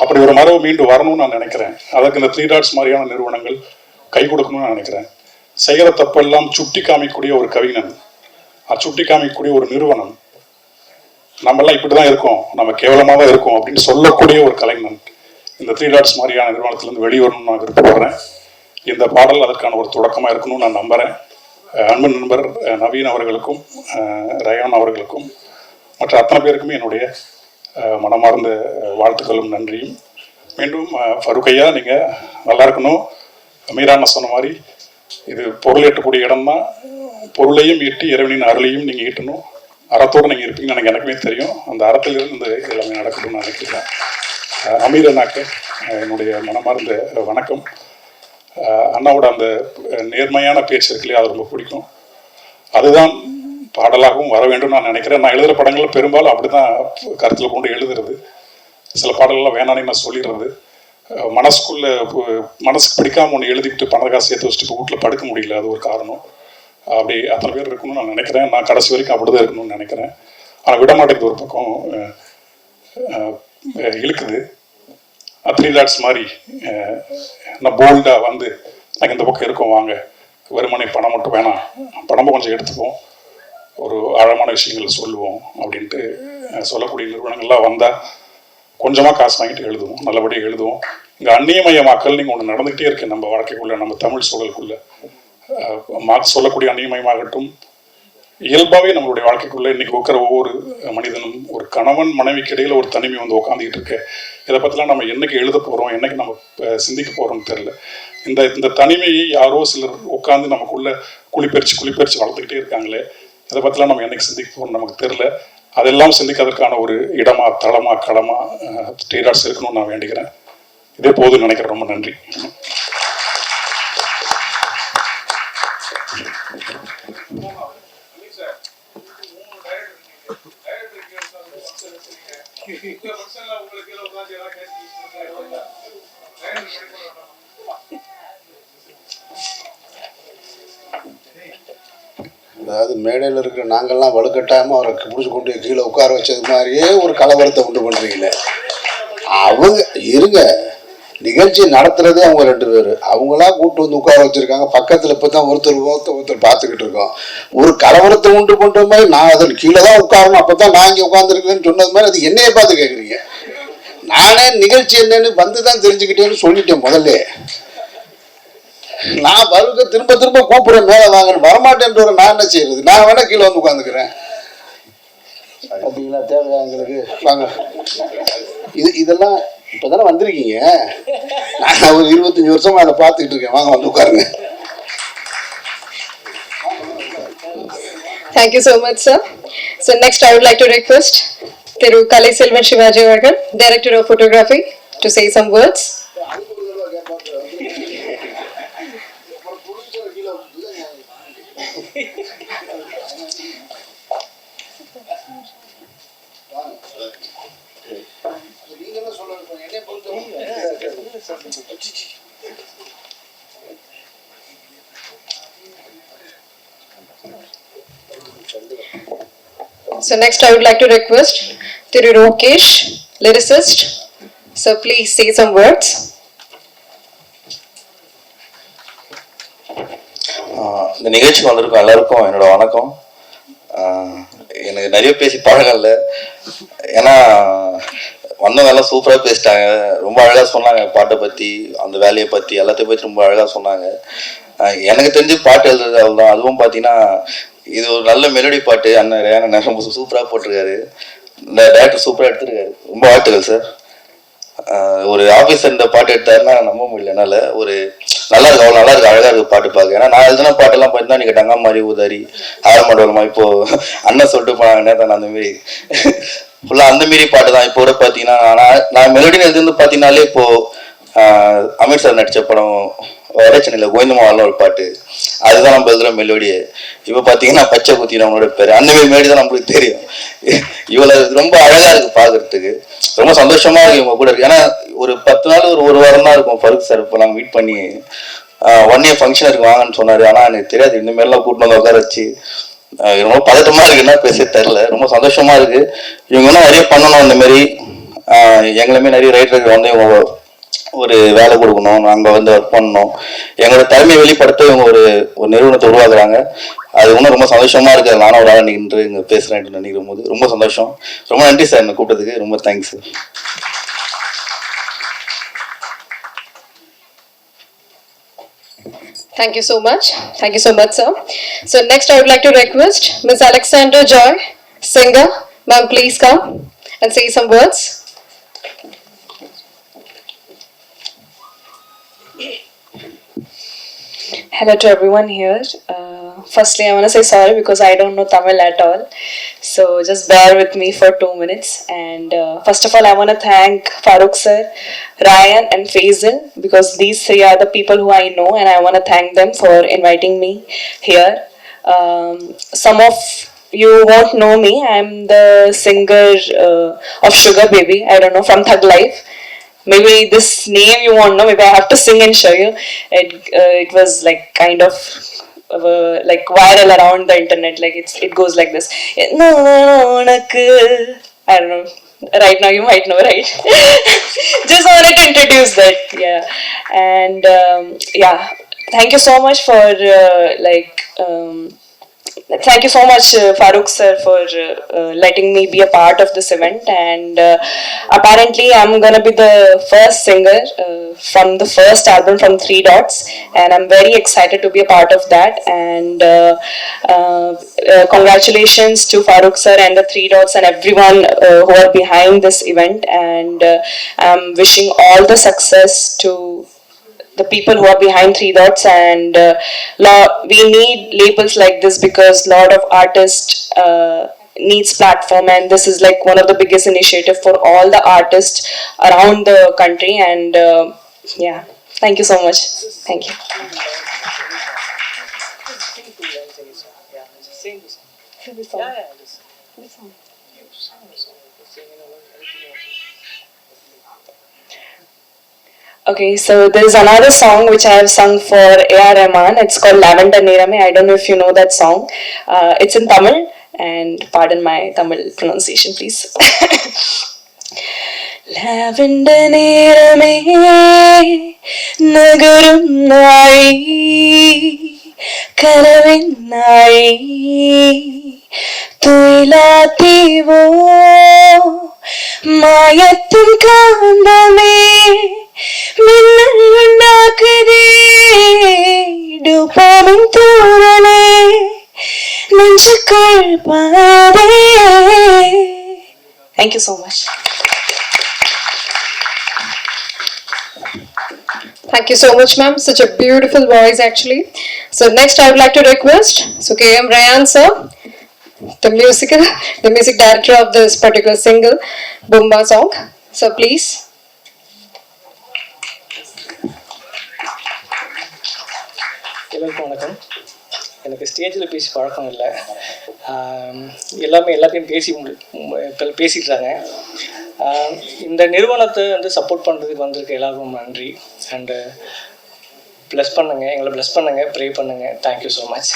அப்படி ஒரு மரபு மீண்டும் வரணும்னு நான் நினைக்கிறேன். அதற்கு இந்த 3 Dots மாதிரியான நிறுவனங்கள் கை கொடுக்கணும்னு நான் நினைக்கிறேன். செய்கிற தப்பெல்லாம் சுட்டி காமிக்கக்கூடிய ஒரு கவிஞன், சுட்டி காமிக்கக்கூடிய ஒரு நிறுவனம், நம்மெல்லாம் இப்படிதான் இருக்கோம், நம்ம கேவலமாக தான் இருக்கோம் அப்படின்னு சொல்லக்கூடிய ஒரு கலைஞன் இந்த 3 Dots மாதிரியான நிறுவனத்திலிருந்து வெளிவரணும்னு நான் விருப்பப்படுறேன். இந்த பாடல் அதற்கான ஒரு தொடக்கமாக இருக்கணும்னு நான் நம்புறேன். அன்பு நண்பர் நவீன் அவர்களுக்கும் ரயான் அவர்களுக்கும் மற்ற அத்தனை பேருக்குமே என்னுடைய மனமார்ந்த வாழ்த்துக்களும் நன்றியும். மீண்டும் ஃபரூக் ஐயா, நீங்கள் நல்லா இருக்கணும். மீரான சொன்ன மாதிரி இது பொருள் ஈட்டக்கூடிய இடம்னா பொருளையும் ஈட்டி இறைவனின் அருளையும் நீங்கள் ஈட்டணும். அறத்தோடு நீங்கள் இருப்பீங்கன்னு எனக்குமே தெரியும். அந்த அறத்திலிருந்து இந்த எல்லாமே நடக்கணும்னு நான் நினைக்கிறேன். அமீர் அண்ணாக்கு என்னுடைய மனமார்ந்த வணக்கம். அண்ணாவோட அந்த நேர்மையான பேச்சு இருக்கு இல்லையா, அது ரொம்ப பிடிக்கும். அதுதான் பாடலாகவும் வர வேண்டும் நான் நினைக்கிறேன். நான் எழுதுகிற படங்களில் பெரும்பாலும் அப்படிதான் கருத்தில் கொண்டு எழுதுறது. சில பாடல்கள்லாம் வேணான்னு நான் சொல்லிடுறது. மனசுக்கு பிடிக்காம ஒன்று எழுதிவிட்டு பண காசு சேர்த்து வச்சுட்டு வீட்டில் படுக்க முடியல, அது ஒரு காரணம். அப்படி அத்தனை பேர் இருக்கணும்னு நான் நினைக்கிறேன். நான் கடைசி வரைக்கும் அப்படிதான் இருக்கணும்னு நினைக்கிறேன். ஆனால் விட மாட்டேங்குது, ஒரு பக்கம் இழுக்குது. 3 Dots மாதிரி நான் போல்டாக வந்து நாங்கள் இந்த பக்கம் இருக்கோம், வாங்க வெறுமனை பணம் மட்டும் வேணாம், பணமும் கொஞ்சம் எடுத்துப்போம், ஒரு ஆழமான விஷயங்களை சொல்லுவோம் அப்படின்ட்டு சொல்லக்கூடிய நிறுவனங்கள்லாம் வந்தால் கொஞ்சமாக காசு வாங்கிட்டு எழுதுவோம், நல்லபடியாக எழுதுவோம். இங்கே அந்நியமயமாக்கல் நீங்கள் ஒன்று நடந்துக்கிட்டே இருக்கு நம்ம வாழ்க்கைக்குள்ளே, நம்ம தமிழ் சூழலுக்குள்ளே. சொல்லக்கூடிய அந்நியமயமாகட்டும், இயல்பாகவே நம்மளுடைய வாழ்க்கைக்குள்ளே இன்றைக்கி உட்கிற ஒவ்வொரு மனிதனும் ஒரு கணவன் மனைவிக்கு இடையில் ஒரு தனிமை வந்து உட்காந்துக்கிட்டு இருக்கு. இதை பற்றிலாம் நம்ம என்னைக்கு எழுத போகிறோம், என்னைக்கு நம்ம சிந்திக்க போகிறோம்னு தெரில. இந்த தனிமையை யாரோ சிலர் உட்காந்து நமக்குள்ளே குளிப்பறிச்சு வளர்த்துக்கிட்டே இருக்காங்களே, இதை பற்றிலாம் நம்ம என்னைக்கு சிந்திக்க போகிறோம் நமக்கு தெரில. அதெல்லாம் சிந்திக்கிறதுக்கான ஒரு இடமா, தளமா, களமா ஸ்டேட் இருக்கணும்னு நான் வேண்டிக்கிறேன். இதே போதுன்னு நினைக்கிறேன். ரொம்ப நன்றி. அதாவது மேடையில் இருக்கிற நாங்கள்லாம் வலுக்கட்டாமல் அவரை பிடிச்சி கொண்டு கீழே உட்கார வச்சது மாதிரியே ஒரு கலவரத்தை உண்டு பண்ணுறீங்களே. அவங்க இருங்க, நிகழ்ச்சி நடத்துறதே அவங்க 2 பேர், அவங்களா கூப்பிட்டு வந்து உட்கார வச்சுருக்காங்க. பக்கத்தில் இப்போ தான் ஒருத்தர் பார்த்துக்கிட்டு இருக்கோம். ஒரு கலவரத்தை உண்டு பண்ணுற மாதிரி நான் அதில் கீழே தான் உட்காரணும், அப்போ தான் நான் இங்கே உட்காந்துருக்கேன்னு சொன்னது மாதிரி அது என்னையே பார்த்து கேட்குறீங்க. நானே நிகழ்ச்சி என்னன்னு வந்து தான் தெரிஞ்சுக்கிட்டேன்னு சொல்லிட்டேன் முதல்ல. நான் வருக திரும்ப கூப்பிடுறேன், மேலே வாங்கன்னு வரமாட்டேன்ற நான் என்ன செய்யறது? நான் வேணா கீழே வந்து உட்காந்துக்கிறேன். அப்படிங்களா? தேவையா எங்களுக்கு? வாங்க. இதெல்லாம் இப்போ தானே வந்திருக்கீங்க. நான் ஒரு 25 வருஷமா அதை பார்த்துக்கிட்டு இருக்கேன். வாங்க வந்து உட்காருங்க. Thank you so much, sir. So next I would like to request Thiru Kalai Selvan Shivaji Avargal, Director of Photography, to say some words. So next I would like to request Thiru Rokesh, lyricist. So please say some words. இந்த நிகழ்ச்சிக்கு வந்திருக்கோம் எல்லாருக்கும் என்னோட வணக்கம். எனக்கு நிறைய பேசி பழகம் இல்லை, ஏன்னா வந்தவங்க எல்லாம் சூப்பராக பேசிட்டாங்க, ரொம்ப அழகாக சொன்னாங்க. பாட்டை பற்றி, அந்த வேலையை பற்றி, எல்லாத்தையும் பற்றி ரொம்ப அழகாக சொன்னாங்க. எனக்கு தெரிஞ்சு பாட்டு எழுதுறது அவ்வளோதான். அதுவும் பார்த்தீங்கன்னா இது ஒரு நல்ல மெலடி பாட்டு. அண்ணன் ரேன ரொம்ப சூப்பராக போட்டிருக்காரு, டேரக்டர் சூப்பராக எடுத்துருக்காரு. ரொம்ப வாழ்த்துக்கள் சார். ஒரு ஆஃபீஸர் இந்த பாட்டு எடுத்தாருன்னா நம்ப முடியல என்னால். ஒரு நல்லா இருக்கு, அவ்வளோ நல்லா இருக்கு, அழகாக இருக்குது பாட்டு பார்க்க. ஏன்னா நான் எழுதின பாட்டெல்லாம் பார்த்தீங்கன்னா நீங்கள் டங்கா மாதிரி உதாரி ஆரம்படமா இப்போது அண்ணன் சொல்லிட்டு போனாங்க நேரத்தை அந்தமாரி ஃபுல்லாக அந்தமாரி பாட்டு தான். இப்போ கூட பார்த்தீங்கன்னா நான் மெலடின்னு எழுதிருந்து பார்த்தீங்கன்னாலே இப்போது அமீர் சார் நடித்த படம் வடச்சென்னையில் கோவிந்தமாவால்னு ஒரு பாட்டு, அதுதான் நம்ம எழுதுகிற மெலோடியே. இப்போ பார்த்தீங்கன்னா பச்சை குத்தி நம்மளோட பேர், அந்தமாரி மெலடி தான் நம்மளுக்கு தெரியும். இவ்வளோ ரொம்ப அழகாக இருக்குது பார்க்குறதுக்கு, ரொம்ப சந்தோஷமாக இருக்குது இவங்க கூட இருக்கு. ஏன்னா ஒரு 10 நாள் ஒரு வாரம் தான் இருக்கும் ஃபருக் சார். இப்போ நாங்கள் மீட் பண்ணி 1 year ஃபங்க்ஷன் இருக்கு வாங்கன்னு சொன்னார். ஆனால் எனக்கு தெரியாது இந்த மாதிரிலாம் கூட்டிட்டு வந்து உட்கார வச்சு. ரொம்ப பதட்டமாக இருக்குது, என்ன பேச தெரில. ரொம்ப சந்தோஷமாக இருக்குது. இவங்க இன்னும் நிறைய பண்ணணும். அந்த மாதிரி எங்களுமே நிறைய ரைட்டருக்கு வந்து இவங்க ஒரு வேலை கொடுக்கணும், நாங்கள் வந்து ஒர்க் பண்ணணும், எங்களோட திறமையை வெளிப்படுத்த இவங்க ஒரு நிறுவனத்தை உருவாக்குறாங்க. அது இன்னும் ரொம்ப சந்தோஷமாக இருக்குது. நானும் ஒரு ஆள் நின்று இங்கே பேசுகிறேன் நினைக்கும் போது ரொம்ப சந்தோஷம். ரொம்ப நன்றி சார் என்னை கூப்பிட்டதுக்கு, ரொம்ப thanks sir. Thank you so much. Thank you so much, sir. So next I would like to request Ms. Alexandra Joy, singer. Ma'am, please come and say some words. Hello to everyone here. Firstly, I want to say sorry because I don't know Tamil at all. So just bear with me for 2 minutes. And first of all, I want to thank Farooq sir, Ryan and Faisal, because these 3 are the people who I know, and I want to thank them for inviting me here. Some of you won't know me. I'm the singer of Sugar Baby. I don't know, from Thug Life. Maybe this name you won't know. Maybe I have to sing and show you. It was like kind of like viral around the internet. Like it goes like this. I don't know. Right now you might know, right? Just wanted to introduce that. Yeah. And yeah, thank you so much for Thank you so much, Farooq sir, for letting me be a part of this event. And apparently, I'm gonna be the first singer from the first album from Three Dots, and I'm very excited to be a part of that. And congratulations to Farooq sir and the Three Dots and everyone who are behind this event. And I'm wishing all the success to the people who are behind Three Dots, and we need labels like this because a lot of artists needs platform, and this is like one of the biggest initiative for all the artists around the country. And yeah, thank you so much. Thank you. Okay, so there's another song which I have sung for A.R. Rahman. It's called Lavender Nirame. I don't know if you know that song. It's in Tamil, and pardon my Tamil pronunciation, please. Lavender Nirame Nagarum Nai Karavin Nai Tuilativo Mayathum Kandame மின்னல் உண்டாக்குதே dopamine தூரலே நெஞ்சுக்குள் Badhe. Thank you so much. Thank you so much, ma'am. Such a beautiful voice, actually. So next, I would like to request K.M. Rayan sir, the music director of this particular single, Bumba song. So please. எல்லாருக்கும் வணக்கம். எனக்கு ஸ்டேஜில் பேசி பழக்கம் இல்லை. எல்லாத்தையும் பேசிட்டாங்க. இந்த நிறுவனத்தை வந்து சப்போர்ட் பண்ணுறதுக்கு வந்திருக்க எல்லாருக்கும் நன்றி. அண்டு ப்ளஸ் பண்ணுங்கள், எங்களை ப்ளஸ் பண்ணுங்கள், ப்ரே பண்ணுங்கள். Thank you so much.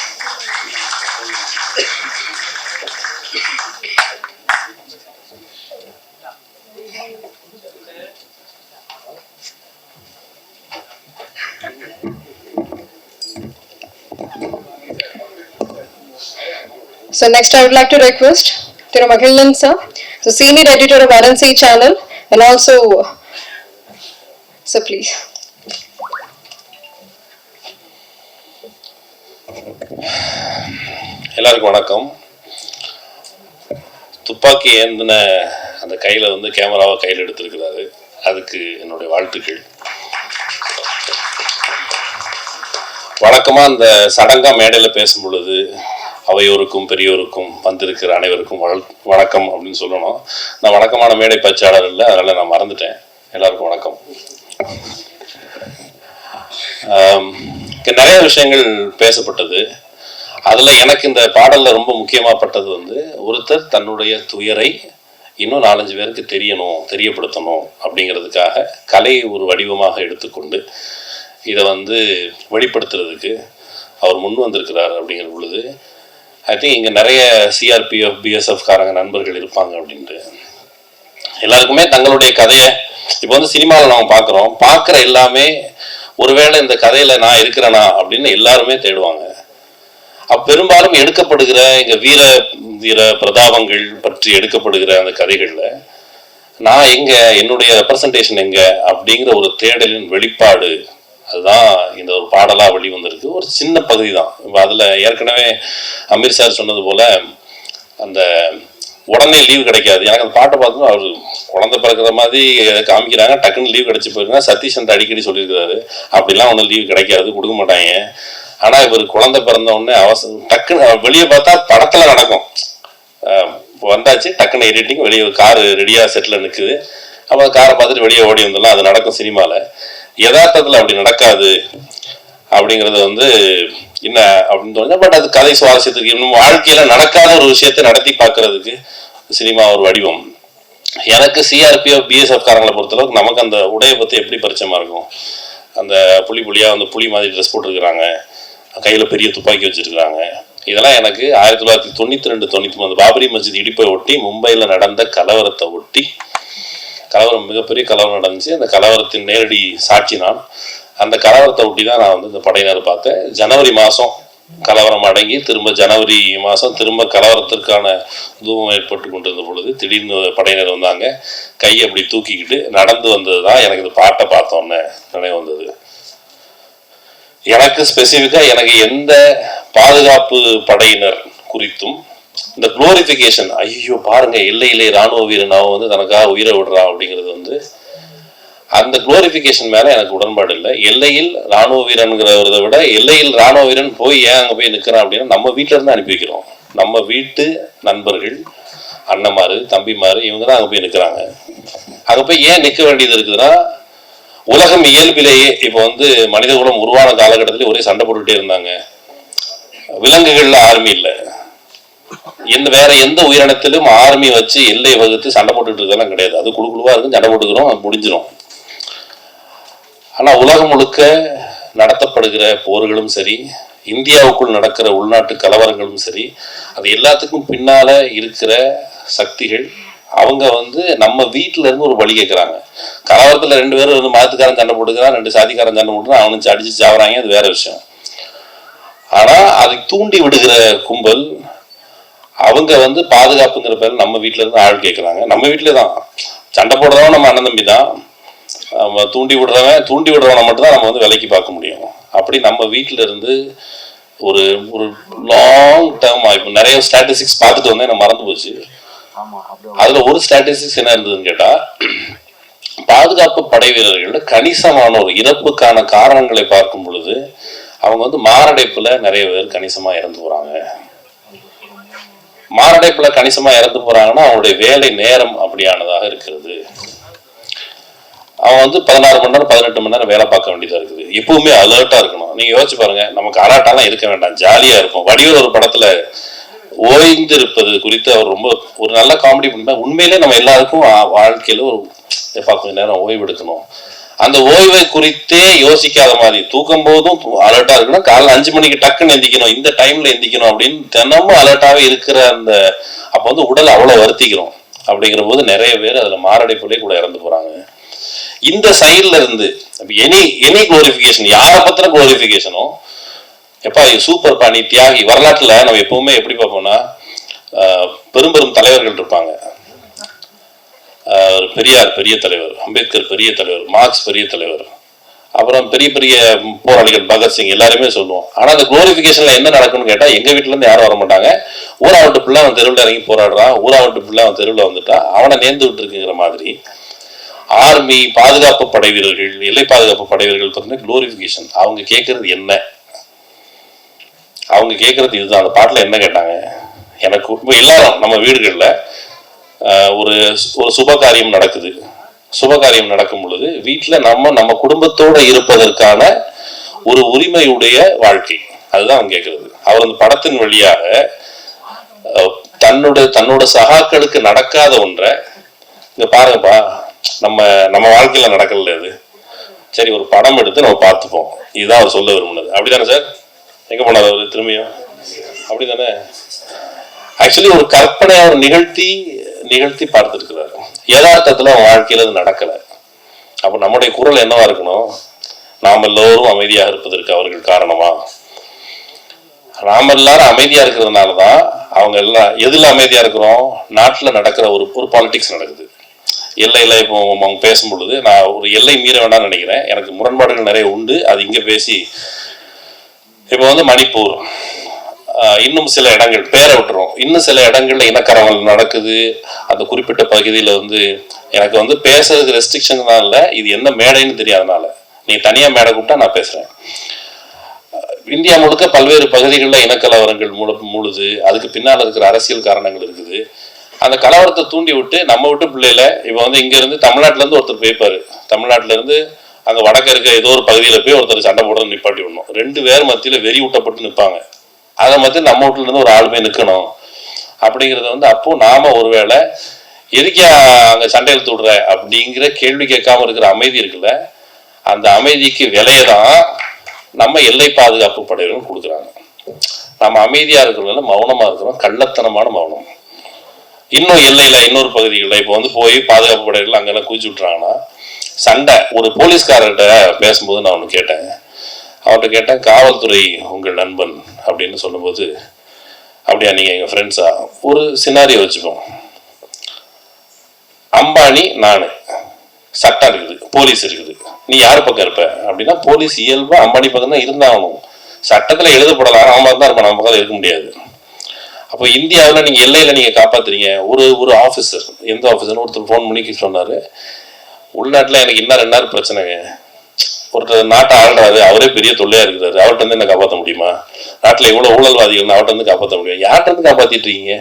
So next, I would like to request Thiru Mahilan sir, the senior editor of RNC channel, and also, so please. எல்லாருக்கும் வணக்கம். துப்பாக்கி ஏந்தின அந்த கையில் வந்து கேமராவை கையில் எடுத்திருக்கிறாரு, அதுக்கு என்னுடைய வாழ்த்துக்கள். வழக்கமாக அந்த சடங்காக மேடையில் பேசும் பொழுது அவையோருக்கும் பெரியோருக்கும் வந்திருக்கிற அனைவருக்கும் வணக்கம் அப்படின்னு சொல்லணும். நான் வழக்கமான மேடை பேச்சாளர் இல்லை, அதனால் நான் மறந்துட்டேன். எல்லாருக்கும் வணக்கம். நிறைய விஷயங்கள் பேசப்பட்டது. அதில் எனக்கு இந்த பாடலில் ரொம்ப முக்கியமாகப்பட்டது வந்து ஒருத்தர் தன்னுடைய துயரை இன்னும் 4-5 பேருக்கு தெரியப்படுத்தணும் அப்படிங்கிறதுக்காக கலையை ஒரு வடிவமாக எடுத்துக்கொண்டு இதை வந்து வெளிப்படுத்துறதுக்கு அவர் முன் வந்திருக்கிறார் அப்படிங்கிற பொழுது ஐ திங்க் இங்கே நிறைய சிஆர்பிஎஃப் பிஎஸ்எஃப் காரங்க நண்பர்கள் இருப்பாங்க அப்படின்ட்டு எல்லாருக்குமே தங்களுடைய கதையை இப்போ வந்து சினிமாவில் நம்ம பார்க்குற எல்லாமே ஒருவேளை இந்த கதையில் நான் இருக்கிறேனா அப்படின்னு எல்லாருமே தேடுவாங்க. பெரும்பாலும் எடுக்கப்படுகிற எங்கள் வீர பிரதாபங்கள் பற்றி எடுக்கப்படுகிற அந்த கதைகளில் நான் எங்கே, என்னுடைய ரெப்ரசன்டேஷன் எங்கே அப்படிங்கிற ஒரு தேடலின் வெளிப்பாடு அதுதான் இந்த ஒரு பாடலாக வெளிவந்திருக்கு. ஒரு சின்ன பகுதி தான். இப்போ அதில் ஏற்கனவே அமீர் சார் சொன்னது போல் அந்த உடனே லீவு கிடைக்காது. எனக்கு அந்த பாட்டை பார்த்து அவர் குழந்தை பிறக்கிற மாதிரி காமிக்கிறாங்க, டக்குன்னு லீவ் கிடச்சி போயிருக்காங்க. சதீஷ் அந்த அடிக்கடி சொல்லியிருக்கிறாரு, அப்படிலாம் ஒன்றும் லீவு கிடைக்காது, கொடுக்க மாட்டாங்க. ஆனால் இவர் குழந்தை பிறந்தவுடனே டக்குன்னு வெளியே பார்த்தா படத்தில் நடக்கும். வந்தாச்சு, டக்குன்னு எடிட்டிங், வெளியே காரு ரெடியாக செட்டில் நிற்குது. அப்போ காரை பார்த்துட்டு வெளியே ஓடி வந்துடலாம், அது நடக்கும் சினிமாவில். யதார்த்தத்தில் அப்படி நடக்காது அப்படிங்கிறது வந்து என்ன அப்படின்னு தோணுது. பட் அது கதை சுவாரஸ்யத்துக்கு இன்னும் வாழ்க்கையில் நடக்காத ஒரு விஷயத்தை நடத்தி பார்க்கறதுக்கு சினிமா ஒரு வடிவம். எனக்கு சிஆர்பிஎஃப் பிஎஸ்எஃப் காரங்களை பொறுத்தளவுக்கு நமக்கு அந்த உடையை பற்றி எப்படி பரிச்சயமாக இருக்கும். அந்த புலியாக அந்த புலி மாதிரி ட்ரெஸ் போட்டிருக்கிறாங்க, கையில் பெரிய துப்பாக்கி வச்சுருக்கிறாங்க. இதெல்லாம் எனக்கு 1992-93 பாபரி மஸ்ஜித் இடிப்பை ஒட்டி மும்பையில் நடந்த கலவரத்தை ஒட்டி, கலவரம் மிகப்பெரிய கலவரம் நடந்துச்சு. அந்த கலவரத்தின் நேரடி சாட்சி நான். அந்த கலவரத்தை ஒட்டி தான் நான் வந்து இந்த படையினர் பார்த்தேன். ஜனவரி மாதம் கலவரம் அடங்கி திரும்ப ஜனவரி மாதம் திரும்ப கலவரத்திற்கான தூபம் ஏற்பட்டு கொண்டிருந்த பொழுது திடீர்னு படையினர் வந்தாங்க. கையை அப்படி தூக்கிக்கிட்டு நடந்து வந்தது தான் எனக்கு இந்த பாட்டை பார்த்தோன்னே நினைவு வந்தது. எனக்கு ஸ்பெசிஃபிக்காக எனக்கு எந்த பாதுகாப்பு படையினர் குறித்தும் இந்த குளோரிஃபிகேஷன், ஐயோ பாருங்க எல்லையிலே இராணுவ வீரன் அவன் வந்து தனக்காக உயிரை விடுறான் அப்படிங்கிறது வந்து அந்த குளோரிஃபிகேஷன் மேலே எனக்கு உடன்பாடு இல்லை. எல்லையில் இராணுவ வீரனுங்கிறத விட எல்லையில் இராணுவ வீரன் போய் ஏன் அங்கே போய் நிற்கிறான் அப்படின்னா நம்ம வீட்டில இருந்து அனுப்பி வைக்கிறோம். நம்ம வீட்டு நண்பர்கள், அண்ணன்மாரு, தம்பிமாரு இவங்க தான் அங்கே போய் நிற்கிறாங்க. அங்கே போய் ஏன் நிற்க வேண்டியது இருக்குதுன்னா, உலகம் இயல்பிலேயே இப்போ வந்து மனித குலம் உருவான காலகட்டத்திலே ஒரே சண்டை போட்டுக்கிட்டே இருந்தாங்க. விலங்குகள்ல ஆர்மி இல்லை, வேற எந்த உயிரினத்திலும் ஆர்மி வச்சு எல்லை வகுத்து சண்டை போட்டுட்டு இருக்கலாம் கிடையாது. அது குழு குழுவா இருக்கும், சண்டை போட்டுக்கிறோம், முடிஞ்சிடும். ஆனா உலகம் முழுக்க நடத்தப்படுகிற போர்களும் சரி, இந்தியாவுக்குள் நடக்கிற உள்நாட்டு கலவரங்களும் சரி, அது எல்லாத்துக்கும் பின்னால இருக்கிற சக்திகள் அவங்க வந்து நம்ம வீட்டுல இருந்து ஒரு வழி கேட்கறாங்க. கலவரத்துல 2 பேரும் வந்து மதத்துக்காரன் சண்டை போட்டுக்கிறான், 2 சாதிக்காரன் சண்டை போட்டுக்கிறான், அவனுக்கு அடிச்சு சாவறாங்க, அது வேற விஷயம். ஆனா அதை தூண்டி விடுகிற கும்பல் அவங்க வந்து பாதுகாப்புங்கிற பேர் நம்ம வீட்டுல இருந்து ஆள் கேட்கறாங்க. நம்ம வீட்டுல தான் சண்டை போடுறவன் நம்ம அண்ணன் தம்பி தான். தூண்டி விடுறவனை மட்டும் தான் நம்ம வந்து விலைக்கு பார்க்க முடியும். அப்படி நம்ம வீட்டுல இருந்து ஒரு ஒரு லாங் டேர்ம் இப்போ நிறைய ஸ்டாட்டிஸ்டிக்ஸ் பார்த்துட்டு வந்தேன், எனக்கு மறந்து போச்சு. அதுல ஒரு ஸ்டாட்டிஸ்டிக்ஸ் என்ன இருந்ததுன்னு கேட்டா, பாதுகாப்பு படை வீரர்களோட கணிசமான ஒரு இறப்புக்கான காரணங்களை பார்க்கும் பொழுது அவங்க வந்து மாரடைப்புல நிறைய பேர் கணிசமா இறந்து போறாங்க. மாரடைப்புல கணிசமா இறந்து போறாங்கன்னா அவங்களுடைய வேலை நேரம் அப்படியானதாக இருக்கிறது. அவன் வந்து 16 மணி நேரம் 18 மணி நேரம் வேலை பார்க்க வேண்டியதா இருக்குது. எப்பவுமே அலர்ட்டா இருக்கணும். நீங்க யோசிச்சு பாருங்க, நமக்கு அலர்ட்டாலாம் இருக்க வேண்டாம், ஜாலியா இருக்கும். வடிவேல் ஒரு படத்துல ஓய்ந்து இருப்பது குறித்து அவர் ரொம்ப ஒரு நல்ல காமெடி பண்ண. உண்மையிலே நம்ம எல்லாருக்கும் வாழ்க்கையில ஒரு கொஞ்ச நேரம் ஓய்வு எடுக்கணும். அந்த ஓய்வை குறித்தே யோசிக்காத மாதிரி தூக்கும் போதும் அலர்ட்டா இருக்கணும். காலைல 5 மணிக்கு டக்குன்னு எந்திக்கணும், இந்த டைம்ல எந்திக்கணும் அப்படின்னு தினமும் அலர்ட்டாவே இருக்கிற அந்த அப்ப வந்து உடல் அவ்வளவு வருத்திக்கிறோம். அப்படிங்கிற போது நிறைய பேர் அதுல மாரடைப்புலேயே கூட இறந்து போறாங்க. இந்த சைட்ல இருந்து எனி குளோரிஃபிகேஷன், யாரை பத்தின குளோரிஃபிகேஷனும் எப்பா சூப்பர் பாணி தியாகி. வரலாற்றுல நம்ம எப்பவுமே எப்படி பார்ப்போம்னா, பெரும் பெரும் தலைவர்கள் இருப்பாங்க. பெரியார் பெரிய தலைவர், அம்பேத்கர் பெரிய தலைவர், மார்க்ஸ் பெரிய தலைவர், அப்புறம் பெரிய பெரிய போராளிகள் பகத்சிங் எல்லாருமே சொல்லுவோம். ஆனா அந்த குளோரிஃபிகேஷன்ல என்ன நடக்கும்னு கேட்டா, எங்க வீட்டுல இருந்து யாரும் வர மாட்டாங்க. ஊரா விட்டு பிள்ளை அவன் தெருவில் இறங்கி போராடுறான், ஊரா விட்டு பிள்ளை அவன் தெருவில் வந்துட்டா அவனை நேர்ந்து விட்டு இருக்குங்கிற மாதிரி ஆர்மி, பாதுகாப்பு படை வீரர்கள், எல்லை பாதுகாப்பு படை வீரர்கள் பார்த்தீங்கன்னா குளோரிஃபிகேஷன். அவங்க கேட்கறது என்ன? அவங்க கேட்கறது இதுதான். அந்த பாட்டுல என்ன கேட்டாங்க? எனக்கு இப்போ எல்லாரும் நம்ம வீடுகளில் ஒரு ஒரு சுபகாரியம் நடக்குது. சுபகாரியம் நடக்கும் பொழுது வீட்டில் நம்ம குடும்பத்தோட இருப்பதற்கான ஒரு உரிமையுடைய வாழ்க்கை, அதுதான் அவங்க கேட்கறது. அவர் அந்த படத்தின் வழியாக தன்னோட சகாக்களுக்கு நடக்காத ஒன்றை இங்க பாருங்கப்பா, நம்ம வாழ்க்கையில நடக்கல அது, சரி ஒரு படம் எடுத்து நம்ம பார்த்துப்போம், இதுதான் அவர் சொல்ல விரும்பினது. அப்படிதானே சார்? எங்க போனார் அவரு திரும்பியும்? அப்படிதானே? ஆக்சுவலி ஒரு கற்பனை அவர் நிகழ்த்தி பார்த்துருக்கிறாரு. யதார்த்தத்துல அவன் வாழ்க்கையில அது நடக்கல. அப்ப நம்முடைய குரல் என்னவா இருக்கணும்? நாம் எல்லோரும் அமைதியாக இருப்பதற்கு அவர்கள் காரணமா? நாம எல்லாரும் அமைதியா இருக்கிறதுனாலதான் அவங்க எல்லாம் எதுல அமைதியா இருக்கிறோம்? நாட்டுல நடக்கிற ஒரு பாலிடிக்ஸ் நடக்குது. எல்லையில இப்போ அவங்க பேசும் பொழுது நான் ஒரு எல்லை மீற வேண்டாம்னு நினைக்கிறேன். எனக்கு முரண்பாடுகள் நிறைய உண்டு, அது இங்க பேசி. இப்போ வந்து மணிப்பூர், இன்னும் சில இடங்கள் பேரை விட்டுரும், இன்னும் சில இடங்கள்ல இனக்கரவல் நடக்குது. அந்த குறிப்பிட்ட பகுதியில வந்து எனக்கு வந்து பேசுறதுக்கு ரெஸ்ட்ரிக்ஷன் தான் இல்லை, இது என்ன மேடைன்னு தெரியாதனால நீ தனியா மேடை கூப்பிட்டா நான் பேசுறேன். இந்தியா முழுக்க பல்வேறு பகுதிகளில் இனக்கலவரங்கள் மூழுது. அதுக்கு பின்னால் இருக்கிற அரசியல் காரணங்கள் இருக்குது. அந்த கலவரத்தை தூண்டி விட்டு நம்ம விட்டு பிள்ளையில இப்போ வந்து இங்க இருந்து தமிழ்நாட்டுல இருந்து ஒருத்தர் போய்ப்பாரு, தமிழ்நாட்டுல இருந்து அங்க வடக்க இருக்க ஏதோ ஒரு பகுதியில போய் ஒருத்தர் சண்டை போட நிப்பாட்டி விடணும். 2 பேர் மத்தியில வெறி ஊட்டப்பட்டு நிற்பாங்க. அதை மத்தியில் நம்ம வீட்டுல இருந்து ஒரு ஆளுமே நிற்கணும் அப்படிங்கிறத வந்து அப்போ நாம ஒருவேளை எதுக்கே அங்க சண்டை இழுத்து விடுற அப்படிங்கிற கேள்வி கேட்காம இருக்கிற அமைதி இருக்குல்ல, அந்த அமைதிக்கு விலையதான் நம்ம எல்லை பாதுகாப்பு படையினரும் கொடுக்குறாங்க. நம்ம அமைதியா இருக்கிறதுனால மௌனமா இருக்கிறோம், கள்ளத்தனமான மௌனம். இன்னும் எல்லையில இன்னொரு பகுதிகளில் இப்போ வந்து போய் பாதுகாப்பு படைகள் அங்கெல்லாம் குதிச்சு விட்டுறாங்கன்னா சண்டை. ஒரு போலீஸ்காரர்கிட்ட பேசும்போது நான் ஒன்று கேட்டேன், அவர்கிட்ட கேட்டேன், காவல்துறை உங்கள் நண்பன் அப்படின்னு சொல்லும்போது, அப்படியா நீங்கள் எங்கள் ஃப்ரெண்ட்ஸா? ஒரு சினாரியோ வச்சுப்போம். அம்பானி நான், சட்டம் இருக்குது, போலீஸ் இருக்குது, நீ யார் பக்கம் இருப்ப அப்படின்னா போலீஸ் இயல்பா அம்பானி பக்கம் தான் இருந்தாகணும். சட்டத்தில் எழுதப்படலாம், அவன் தான் இருப்ப, நம்ம பக்கம் இருக்க முடியாது. அப்போ இந்தியாவில் நீங்கள் எல்லையில் நீங்கள் காப்பாற்றுறீங்க. ஒரு ஆஃபீஸர், எந்த ஆஃபீஸர்னு ஒருத்தர் ஃபோன் பண்ணி சொன்னார், உள்நாட்டில் எனக்கு இன்னும் 2 நாள் பிரச்சனைங்க, ஒருத்தர் நாட்டை ஆள்றாரு, அவரே பெரிய தொல்லையாக இருக்கிறாரு, அவர்கிட்ட வந்து என்ன காப்பாற்ற முடியுமா? நாட்டில் எவ்வளோ ஊழல்வாதிகள், அவர்கிட்ட வந்து காப்பாற்ற முடியும்? யார்கிட்ட இருந்து காப்பாற்றிட்டு இருக்கீங்க?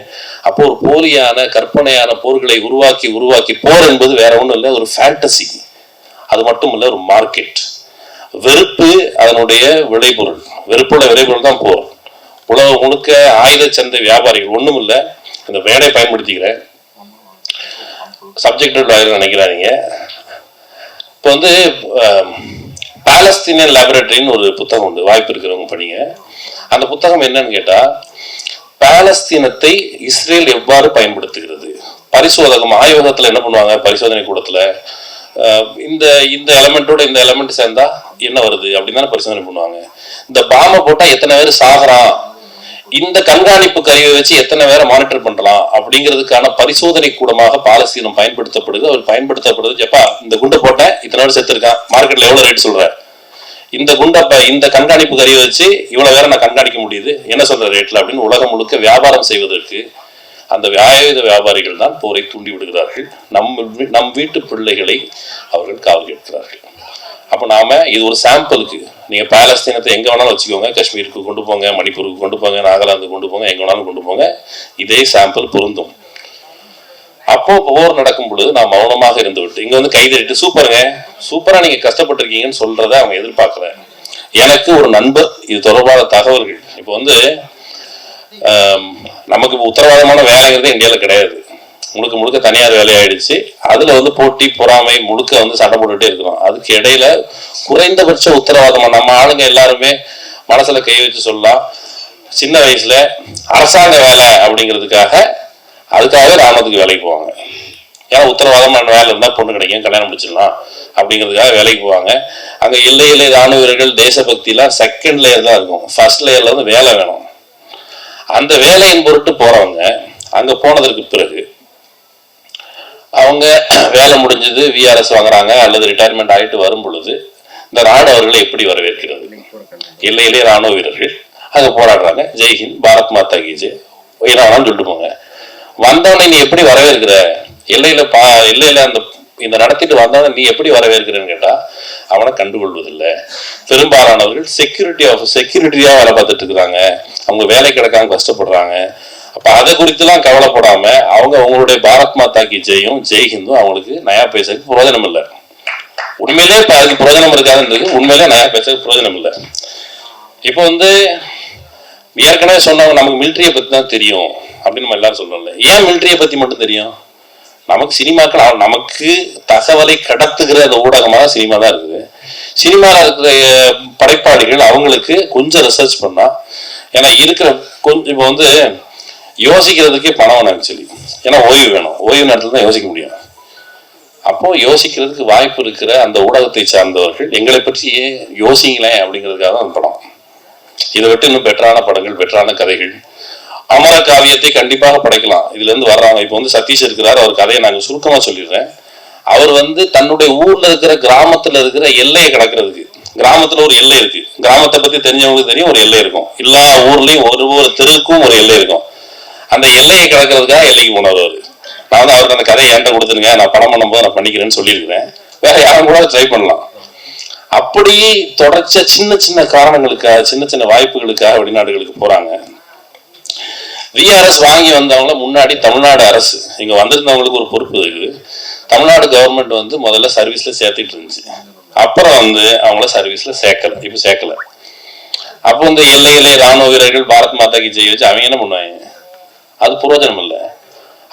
அப்போ ஒரு போலியான கற்பனையான போர்களை உருவாக்கி போர் என்பது வேற ஒன்றும் இல்லை, ஒரு ஃபேண்டசி. அது மட்டும் இல்லை, ஒரு மார்க்கெட். வெறுப்பு அதனுடைய விளைபொருள், வெறுப்புள்ள விளைபொருள் தான் போர். உலகம் முழுக்க ஆயுத சந்தை வியாபாரிகள் ஒன்றும் இல்லை, இந்த வேலை பயன்படுத்திக்கிறேன் சப்ஜெக்ட் நினைக்கிறாங்க. இப்போ வந்து பாலஸ்தீனியன் லேபரேட்டரின்னு ஒரு புத்தகம் உண்டு, வாய்ப்பு இருக்கிறவங்க படிங்க. அந்த புத்தகம் என்னன்னு கேட்டா, பாலஸ்தீனத்தை இஸ்ரேல் எவ்வாறு பயன்படுத்துகிறது, பரிசோதகம் ஆய்வகத்துல என்ன பண்ணுவாங்க, பரிசோதனை கூடத்துல இந்த இந்த எலமெண்டோட இந்த எலமெண்ட் சேர்ந்தா என்ன வருது அப்படின்னு தானே பரிசோதனை பண்ணுவாங்க. இந்த பாம்பை போட்டா எத்தனை பேர் சாகுறான், இந்த கண்காணிப்பு கருவியை வச்சு எத்தனை பேரை மானிட்டர் பண்ணலாம் அப்படிங்கிறதுக்கான பரிசோதனை கூடமாக பாலஸ்தீனம் பயன்படுத்தப்படுது. அவர் பயன்படுத்தப்படுது, எப்பா இந்த குண்டை போட்டேன், இத்தனை பேர் செத்து இருக்கான், மார்க்கெட்ல எவ்வளவு ரேட் சொல்ற, இந்த குண்டப்ப இந்த கண்காணிப்பு கருவியை வச்சு இவ்வளவு பேரை நான் கண்காணிக்க முடியுது, என்ன சொல்ற ரேட்ல அப்படின்னு உலகம் முழுக்க வியாபாரம் செய்வதற்கு அந்த ஆயுத வியாபாரிகள் தான் போரை தூண்டி விடுகிறார்கள். நம் வீட்டு பிள்ளைகளை அவர்கள் காவல் கேட்கிறார்கள். அப்போ நாம இது ஒரு சாம்பிளுக்கு, நீங்க பாலஸ்தீனத்தை எங்க வேணாலும் வச்சுக்கோங்க, காஷ்மீருக்கு கொண்டு போங்க, மணிப்பூருக்கு கொண்டு போங்க, நாகாலாந்துக்கு கொண்டு போங்க, எங்க வேணாலும் கொண்டு போங்க, இதே சாம்பிள் பொருந்தும். அப்போ போர் நடக்கும் பொழுது நான் மௌனமாக இருந்து விட்டு இங்க வந்து கைதறிட்டு சூப்பருங்க, சூப்பரா நீங்க கஷ்டப்பட்டிருக்கீங்கன்னு சொல்றத அவங்க எதிர்பார்க்கிறேன். எனக்கு ஒரு நண்பர் இது தொடர்பான தகவல்கள், இப்போ வந்து நமக்கு உத்தரவாதமான வேலைங்கிறது இந்தியாவில கிடையாது, முழுக்க முழுக்க தனியார் வேலையாயிடுச்சு. அதுல வந்து போட்டி பொறாமை முழுக்க வந்து சண்டை போட்டுட்டே இருக்கிறோம். அதுக்கு இடையில குறைந்தபட்ச உத்தரவாதமா நம்ம ஆளுங்க எல்லாருமே மனசுல கை வச்சு சொல்லலாம், சின்ன வயசுல அரசாங்க வேலை அப்படிங்கிறதுக்காக அதுக்காகவே ராணுவத்துக்கு வேலைக்கு போவாங்க. ஏன்னா உத்தரவாதமான வேலை இருந்தா பொண்ணு கிடைக்கும், கல்யாணம் முடிச்சிடலாம் அப்படிங்கிறதுக்காக வேலைக்கு போவாங்க. அங்க எல்லையிலே ராணுவ வீரர்கள் தேசபக்திலாம் செகண்ட் லேயர் தான் இருக்கும், ஃபர்ஸ்ட் லேயர்ல வந்து வேலை வேணும். அந்த வேலையின் பொருட்டு போறவங்க அங்க போனதற்கு பிறகு அவங்க வேலை முடிஞ்சது, விஆர்எஸ் வாங்குறாங்க அல்லது ரிட்டையர்மெண்ட் ஆகிட்டு வரும் பொழுது இந்த நாடு அவர்களை எப்படி வரவேற்கிறது? எல்லையிலே ராணுவ வீரர்கள் அங்க போராடுறாங்க, ஜெய்ஹிந்த், பாரத் மாதா கி ஜெய், என்ன வேணாலும் சொல்லிட்டு போங்க. வந்தவனை நீ எப்படி வரவேற்கிற, எல்லையில அந்த இந்த நடத்திட்டு வந்தவனை நீ எப்படி வரவேற்கிறேன்னு கேட்டா அவனை கண்டுகொள்வதில்லை. பெரும்பாலானவர்கள் செக்யூரிட்டியா வேலை பார்த்துட்டு இருக்கிறாங்க, அவங்க வேலை கிடைக்காம கஷ்டப்படுறாங்க. அப்ப அதை குறித்துலாம் கவலைப்படாம அவங்க அவங்களுடைய பாரத் மாதா கி ஜெயும் ஜெய்ஹிந்தும் அவங்களுக்கு நயா பைசாக்கு பிரயோஜனம் இல்லை. உண்மையிலே அதுக்கு பிரயோஜனம் இருக்காதுன்றது, உண்மையிலே நயா பைசாக்கு பிரயோஜனம் இல்லை. இப்போ வந்து ஏற்கனவே சொன்னவங்க நமக்கு மிலிட்டரியை பத்தி தான் தெரியும் அப்படின்னு நம்ம எல்லாரும் சொல்லல. ஏன் மிலிட்டரியை பத்தி மட்டும் தெரியும்? நமக்கு சினிமாக்கள், நமக்கு தகவலை கடத்துகிற அந்த ஊடகமாக சினிமா தான் இருக்குது. சினிமாவில் இருக்கிற படைப்பாளிகள் அவங்களுக்கு கொஞ்சம் ரிசர்ச் பண்ணா, ஏன்னா இருக்கிற கொஞ்சம் இப்போ வந்து யோசிக்கிறதுக்கே பணம் வேணும் ஆக்சுவலி, ஏன்னா ஓய்வு வேணும், ஓய்வு நேரத்தில் தான் யோசிக்க முடியும். அப்போ யோசிக்கிறதுக்கு வாய்ப்பு இருக்கிற அந்த ஊடகத்தை சார்ந்தவர்கள் எங்களை பற்றி யோசிங்களேன் அப்படிங்கிறதுக்காக தான் அந்த படம். இதை விட்டு இன்னும் பெட்டரான படங்கள், பெட்டரான கதைகள், அமர காவியத்தை கண்டிப்பாக படைக்கலாம். இதுல இருந்து வர்றாங்க. இப்போ வந்து சதீஷ் இருக்கிறார், அவர் கதையை நாங்கள் சுருக்கமா சொல்லிடுறேன். அவர் வந்து தன்னுடைய ஊர்ல இருக்கிற கிராமத்துல இருக்கிற எல்லையை கடக்கிறதுக்கு, கிராமத்துல ஒரு எல்லை இருக்கு, கிராமத்தை பத்தி தெரிஞ்சவங்களுக்கு தெரியும், ஒரு எல்லை இருக்கும், எல்லா ஊர்லயும் ஒரு தெருவுக்கும் ஒரு எல்லை இருக்கும். அந்த எல்லையை கடக்கிறதுக்காக எல்லைக்கு போனவர். நான் வந்து அவருக்கு அந்த கதையை என்கிட்ட கொடுத்துருங்க, நான் படம் பண்ணும்போது நான் பண்ணிக்கிறேன்னு சொல்லியிருக்கிறேன். வேற யாரும் கூட ட்ரை பண்ணலாம். அப்படி தொடர்ச்ச சின்ன சின்ன காரணங்களுக்காக, சின்ன சின்ன வாய்ப்புகளுக்காக வெளிநாடுகளுக்கு போறாங்க. விஆர்எஸ் வாங்கி வந்தவங்கள முன்னாடி தமிழ்நாடு அரசு, இங்க வந்திருந்தவங்களுக்கு ஒரு பொறுப்பு இருக்குது. தமிழ்நாடு கவர்மெண்ட் வந்து முதல்ல சர்வீஸ்ல சேர்த்துட்டு இருந்துச்சு, அப்புறம் வந்து அவங்கள சர்வீஸ்ல சேர்க்கல, இப்ப சேர்க்கல. அப்போ வந்து எல்லையிலே ராணுவ வீரர்கள் பாரத் மாதா கி ஜெய் வச்சு அவங்க என்ன பண்ணுவாங்க? அது பிரயோஜனம் இல்லை.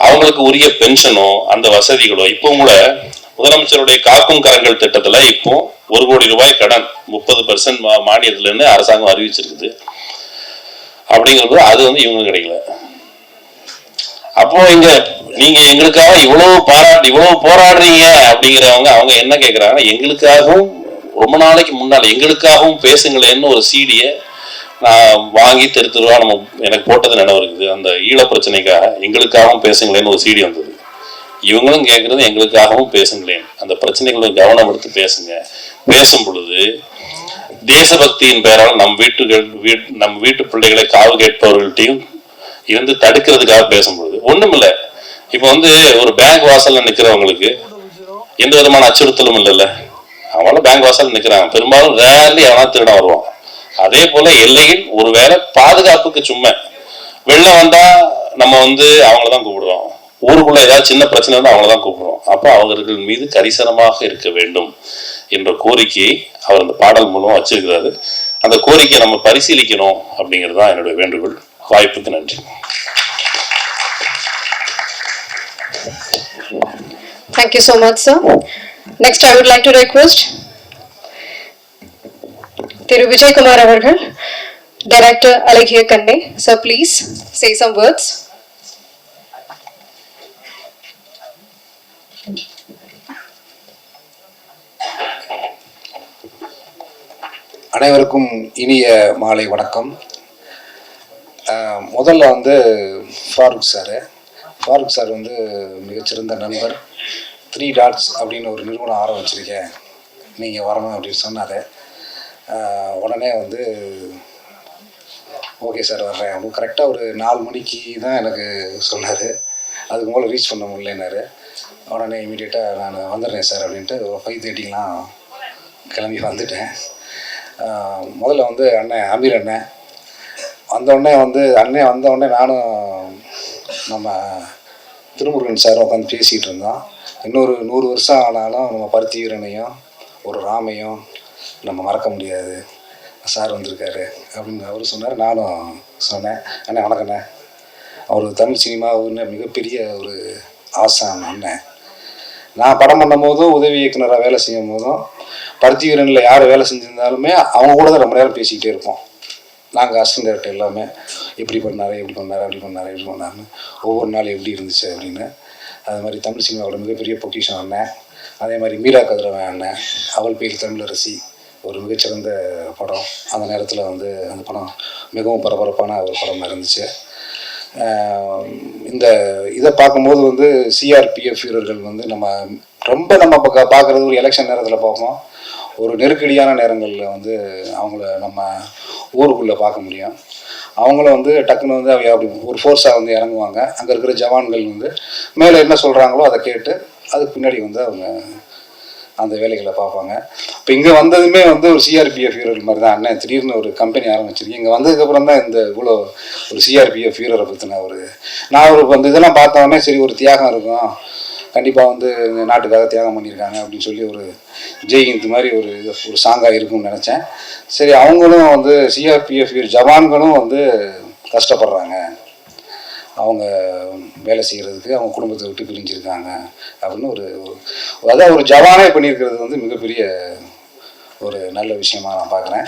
அவங்களுக்கு உரிய பென்ஷனோ அந்த வசதிகளோ, இப்போ கூட முதலமைச்சருடைய காக்கும் கரங்கள் திட்டத்துல இப்போ 1 கோடி ரூபாய் கடன் 30% மானியத்துல இருந்து அரசாங்கம் அறிவிச்சிருக்குது. அப்படிங்கிறது அது வந்து இவங்க கிடைக்கல. அப்போ இங்க நீங்க எங்களுக்காக இவ்வளவு போராடுறீங்க அப்படிங்கிறவங்க அவங்க என்ன கேட்கறாங்கன்னா, எங்களுக்காகவும் ரொம்ப நாளைக்கு முன்னால் எங்களுக்காகவும் பேசுங்களேன்னு ஒரு சீடியை நான் வாங்கி தெருவா நம்ம எனக்கு போட்டது நினைவு இருக்குது. அந்த ஈழ பிரச்சனைக்காக எங்களுக்காகவும் பேசுங்களேன்னு ஒரு சீடி வந்தது. இவங்களும் கேட்குறது எங்களுக்காகவும் பேசுங்களேன், அந்த பிரச்சனைகளை கவனம் எடுத்து பேசுங்க. பேசும் பொழுது தேசபக்தியின் பெயரால் நம் வீட்டு பிள்ளைகளை காவு கேட்பவர்கள்ட்டையும் இருந்து தடுக்கிறதுக்காக பேசும்பொழுது ஒண்ணும் இல்லை. இப்போ வந்து ஒரு பேங்க் வாசல்ல நிற்கிறவங்களுக்கு எந்த விதமான அச்சுறுத்தலும் இல்லைல்ல, அவங்களும் பேங்க் வாசல் நிற்கிறாங்க. பெரும்பாலும் ரேர்லி எவனா திருட வருவான். அதே போல எல்லையில் ஒருவேளை பாதுகாப்புக்கு சும்மா வெள்ளம் வந்தா நம்ம வந்து அவங்களதான் கூப்பிடுறோம், ஊருக்குள்ள ஏதாவது சின்ன பிரச்சனை இருந்தால் அவங்களதான் கூப்பிடுறோம். அப்போ அவர்கள் மீது கரிசனமாக இருக்க வேண்டும் என்ற கோரிக்கையை அவர் அந்த பாடல் மூலம் வச்சிருக்கிறாரு. அந்த கோரிக்கையை நம்ம பரிசீலிக்கணும் அப்படிங்கிறது தான் என்னுடைய வேண்டுகோள். வாய்ப்புக்கு நன்றி. Thank you so much, sir. Next, I would like to request Thiru Vijay Kumar avargal, Director Alagiya Kannai. Sir, please say some words. அனைவருக்கும் இனிய மாலை வணக்கம். முதல்ல வந்து ஃபாரூக் சார் வந்து மிகச்சிறந்த நண்பர். 3 டாட்ஸ் அப்படின்னு ஒரு நிறுவனம் ஆரம்பிச்சிருக்கேன், நீங்கள் வரணும் அப்படின்னு சொன்னார். உடனே வந்து ஓகே சார் வர்றேன். அவங்க கரெக்டாக ஒரு 4 மணிக்கு தான் எனக்கு சொன்னார். அதுக்கு மேலே ரீச் பண்ண முடியலன்னாரு. உடனே இமீடியட்டாக நான் வந்துடுறேன் சார் அப்படின்ட்டு ஒரு 5:30க்கெலாம் கிளம்பி வந்துட்டேன். முதல்ல வந்து அண்ணன் அமீர் அண்ணன் வந்தோடனே வந்தோடனே நானும் நம்ம திருமுருகன் சாரும் உட்காந்து பேசிகிட்டு இருந்தோம். இன்னொரு 100 வருஷம் ஆனாலும் நம்ம பருத்தி வீரனையும் ஒரு ராமையும் நம்ம மறக்க முடியாது, சார் வந்திருக்காரு அப்படின்னு அவர் சொன்னார். நானும் சொன்னேன், அண்ணே வணக்கண்ணே. அவர் தமிழ் சினிமாவுன்னு மிகப்பெரிய ஒரு ஆசான் அண்ணன். நான் படம் பண்ணும் போதும் உதவி இயக்குனராக வேலை செய்யும் போதும் பருத்தி வீரனில் யார் வேலை செஞ்சிருந்தாலுமே அவங்க கூட தான் ரொம்ப நேரம் பேசிக்கிட்டே இருப்போம். நாங்கள் அசிஸ்டன்ட் டைரக்டர் எல்லாமே இப்படி பண்ணார் அப்படி பண்ணாருன்னு ஒவ்வொரு நாள் எப்படி இருந்துச்சு அப்படின்னு. அது மாதிரி தமிழ் சினிமாவோட மிகப்பெரிய பொக்கிஷம் அண்ணன். அதே மாதிரி மீரா கதிரவன் அண்ணன், அவள் பேர் தமிழரசி ஒரு மிகச்சிறந்த படம். அந்த நேரத்தில் வந்து அந்த படம் மிகவும் பரபரப்பான ஒரு படமாக இருந்துச்சு. இதை பார்க்கும்போது வந்து சிஆர்பிஎஃப் வீரர்கள் வந்து நம்ம பார்க்குறது ஒரு எலெக்ஷன் நேரத்தில் பார்ப்போம். ஒரு நெருக்கடியான நேரங்களில் வந்து அவங்கள நம்ம ஊருக்குள்ளே பார்க்க முடியும். அவங்களும் வந்து டக்குன்னு வந்து அப்படி ஒரு ஃபோர்ஸாக வந்து இறங்குவாங்க. அங்கே இருக்கிற ஜவான்கள் வந்து மேலே என்ன சொல்கிறாங்களோ அதை கேட்டு அதுக்கு பின்னாடி வந்து அவங்க அந்த வேலைகளை பார்ப்பாங்க. இப்போ இங்கே வந்ததுமே வந்து ஒரு சிஆர்பிஎஃப் வீரர்கள் மாதிரி தான் அண்ணன். திடீர்னு ஒரு கம்பெனி ஆரம்பிச்சிருக்கேன். இங்கே வந்ததுக்கப்புறம் தான் இவ்வளோ ஒரு சிஆர்பிஎஃப் வீரரை பற்றின நான் வந்து இதெல்லாம் பார்த்தோன்னே சரி ஒரு தியாகம் இருக்கும், கண்டிப்பாக வந்து இந்த நாட்டுக்காக தியாகம் பண்ணியிருக்காங்க அப்படின்னு சொல்லி ஒரு ஜெய்ஹிந்த் மாதிரி ஒரு சாங்காக இருக்கும்னு நினச்சேன். சரி அவங்களும் வந்து சிஆர்பிஎஃப் ஜவான்களும் வந்து கஷ்டப்படுறாங்க, அவங்க வேலை செய்கிறதுக்கு அவங்க குடும்பத்தை விட்டு பிரிஞ்சிருக்காங்க அப்படின்னு அதாவது ஒரு ஜவானே பண்ணியிருக்கிறது வந்து மிகப்பெரிய ஒரு நல்ல விஷயமா நான் பார்க்குறேன்.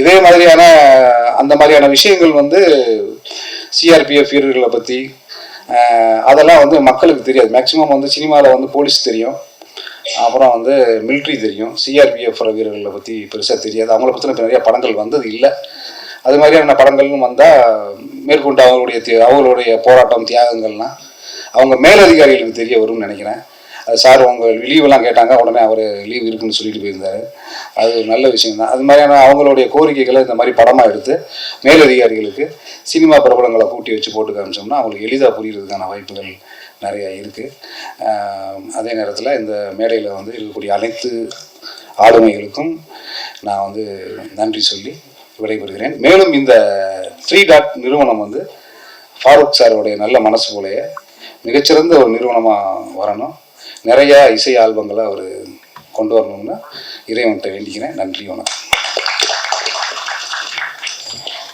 இதே மாதிரியான அந்த மாதிரியான விஷயங்கள் வந்து சிஆர்பிஎஃப் வீரர்களை பற்றி அதெல்லாம் வந்து மக்களுக்கு தெரியாது. மேக்சிமம் வந்து சினிமாவில் வந்து போலீஸ் தெரியும், அப்புறம் வந்து மிலிட்ரி தெரியும், சிஆர்பிஎஃப் வீரர்களை பற்றி பெருசாக தெரியாது. அவங்கள பற்றின நிறைய படங்கள் வந்தது இல்லை. அது மாதிரியான படங்கள்னு வந்தால் மேற்கொண்டு அவங்களுடைய போராட்டம் தியாகங்கள்லாம் அவங்க மேலதிகாரிகளுக்கு தெரிய வரும்னு நினைக்கிறேன். அது சார் அவங்க லீவெல்லாம் கேட்டாங்க, உடனே அவர் லீவ் இருக்குன்னு சொல்லிட்டு போயிருந்தார். அது ஒரு நல்ல விஷயம்தான். அது மாதிரியான அவங்களுடைய கோரிக்கைகளை இந்த மாதிரி படமாக எடுத்து மேலதிகாரிகளுக்கு சினிமா பிரபலங்களை கூட்டி வச்சு போட்டு காமிச்சோம்னா அவங்களுக்கு எளிதாக புரிகிறதுக்கான வாய்ப்புகள் நிறைய இருக்குது. அதே நேரத்தில் இந்த மேடையில் வந்து இருக்கக்கூடிய அனைத்து ஆளுமைகளுக்கும் நான் வந்து நன்றி சொல்லி விடைபெறுகிறேன். மேலும் இந்த 3 டாட் நிறுவனம் வந்து ஃபாரூக் சாரோடைய நல்ல மனசு போலயே மிகச்சிறந்த ஒரு நிறுவனமாக வரணும், நிறைய இசை ஆல்பங்களை அவர் கொண்டு வரணும்னு இறைவன்கிட்ட வேண்டிக்கிறேன். நன்றி, வணக்கம்.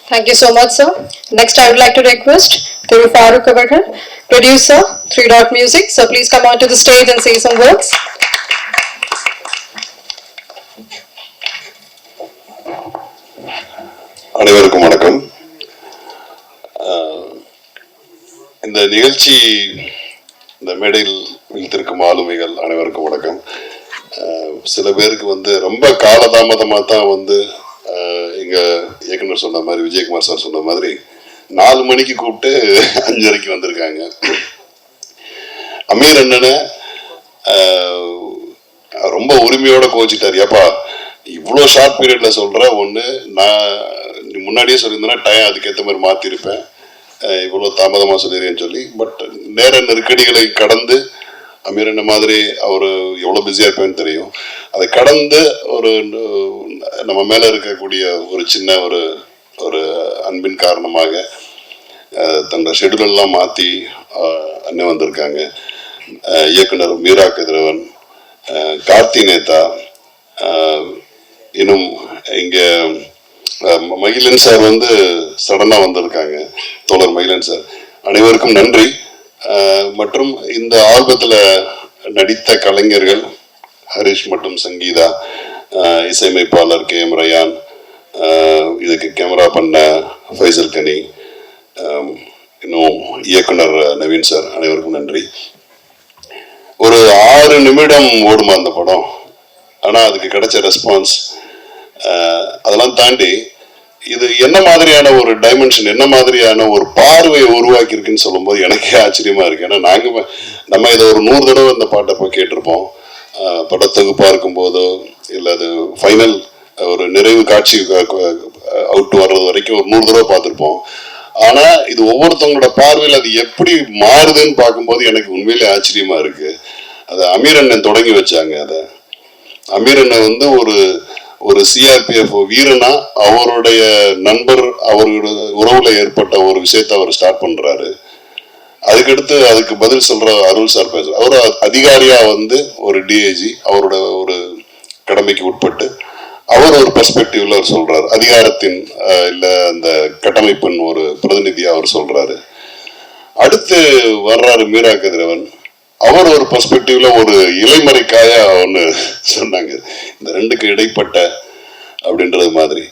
Thank you so much, sir. Next, I would like to request Thiru Farooq avargal, producer, 3 Dot Music. So please come onto the stage and say some words. அனைவருக்கும் வணக்கம். இந்த நிகழ்ச்சி இந்த மேடையில் வீழ்த்திருக்கும் ஆளுமைகள் அனைவருக்கும் வணக்கம். சில பேருக்கு வந்து ரொம்ப காலதாமதமாக தான் வந்து எங்கள் இயக்குனர் சொன்ன மாதிரி, விஜயகுமார் சார் சொன்ன மாதிரி 4 மணிக்கு கூப்பிட்டு 5:30 வந்திருக்காங்க. அமீர் அண்ணனை ரொம்ப உரிமையோட கோச்சிட்டார். ஏப்பா இவ்வளோ ஷார்ட் பீரியட்ல சொல்ற ஒன்று, நான் முன்னாடியே சொல்லியிருந்தேன்னா டைம் அதுக்கேற்ற மாதிரி மாற்றிருப்பேன், இவ்வளோ தாமதமாக சொல்லிடுறேன்னு சொல்லி. பட் நேர நெருக்கடிகளை கடந்து அமீர் அண்ணன் மாதிரி அவர் எவ்வளோ பிஸியாக இருப்பேன்னு தெரியும். அதை கடந்து ஒரு நம்ம மேலே இருக்கக்கூடிய ஒரு சின்ன ஒரு அன்பின் காரணமாக தன்னோட ஷெடியூலெல்லாம் மாற்றி அண்ணன் வந்திருக்காங்க. இயக்குனர் மீரா கதிரவன், கார்த்தி நேதா, இன்னும் இங்கே மகிழன் சார் வந்து சடனாக வந்திருக்காங்க, தோழர் மகிழன் சார். அனைவருக்கும் நன்றி. மற்றும் இந்த ஆல்பத்தில் நடித்த கலைஞர்கள் ஹரிஷ் மற்றும் சங்கீதா, இசையமைப்பாளர் KM ரயான், இதுக்கு கேமரா பண்ண ஃபைசல் கனி, இன்னும் இயக்குனர் நவீன் சார், அனைவருக்கும் நன்றி. ஒரு 6 நிமிடம் ஓடுமா அந்த படம், ஆனால் அதுக்கு கிடைச்ச ரெஸ்பான்ஸ் அதெல்லாம் தாண்டி இது என்ன மாதிரியான ஒரு டைமென்ஷன், என்ன மாதிரியான ஒரு பார்வையை உருவாக்கி இருக்குன்னு சொல்லும்போது எனக்கே ஆச்சரியமா இருக்கு. ஏன்னா நம்ம இதை ஒரு 100 தடவை இந்த பாட்டை போய் கேட்டிருப்போம். படத்தொகுப்பாக இருக்கும்போதோ இல்லை அது ஃபைனல் ஒரு நிறைவு காட்சி அவுட் வர்றது வரைக்கும் ஒரு 100 தடவை பார்த்துருப்போம். ஆனால் இது ஒவ்வொருத்தவங்களோட பார்வையில் அது எப்படி மாறுதுன்னு பார்க்கும்போது எனக்கு உண்மையிலே ஆச்சரியமா இருக்கு. அதை அமீர் அண்ணன் தொடங்கி வச்சாங்க. அதை அமீர் அண்ணன் வந்து ஒரு CRPF வீரனா அவருடைய நண்பர் அவரோட உறவுல ஏற்பட்ட ஒரு விஷயத்தை அவர் ஸ்டார்ட் பண்றாரு. அதுக்கடுத்து அதுக்கு பதில் சொல்ற அருள் சார் பேசுறாரு. அவர் அதிகாரியா வந்து ஒரு DIG அவரோட ஒரு கடமைக்கு உட்பட்டு அவர் ஒரு பெர்ஸ்பெக்டிவ்ல அவர் சொல்றாரு. அதிகாரத்தின் இல்ல அந்த கட்டமைப்பின் ஒரு பிரதிநிதியா அவர் சொல்றாரு. அடுத்து வர்றாரு மீரா கதிரவன், அவர் ஒரு பெர்ஸ்பெக்டிவ்ல ஒரு இலைமறைக்காயா ஒன்று சொன்னாங்க, இந்த ரெண்டுக்கு இடைப்பட்ட அப்படின்றது மாதிரி.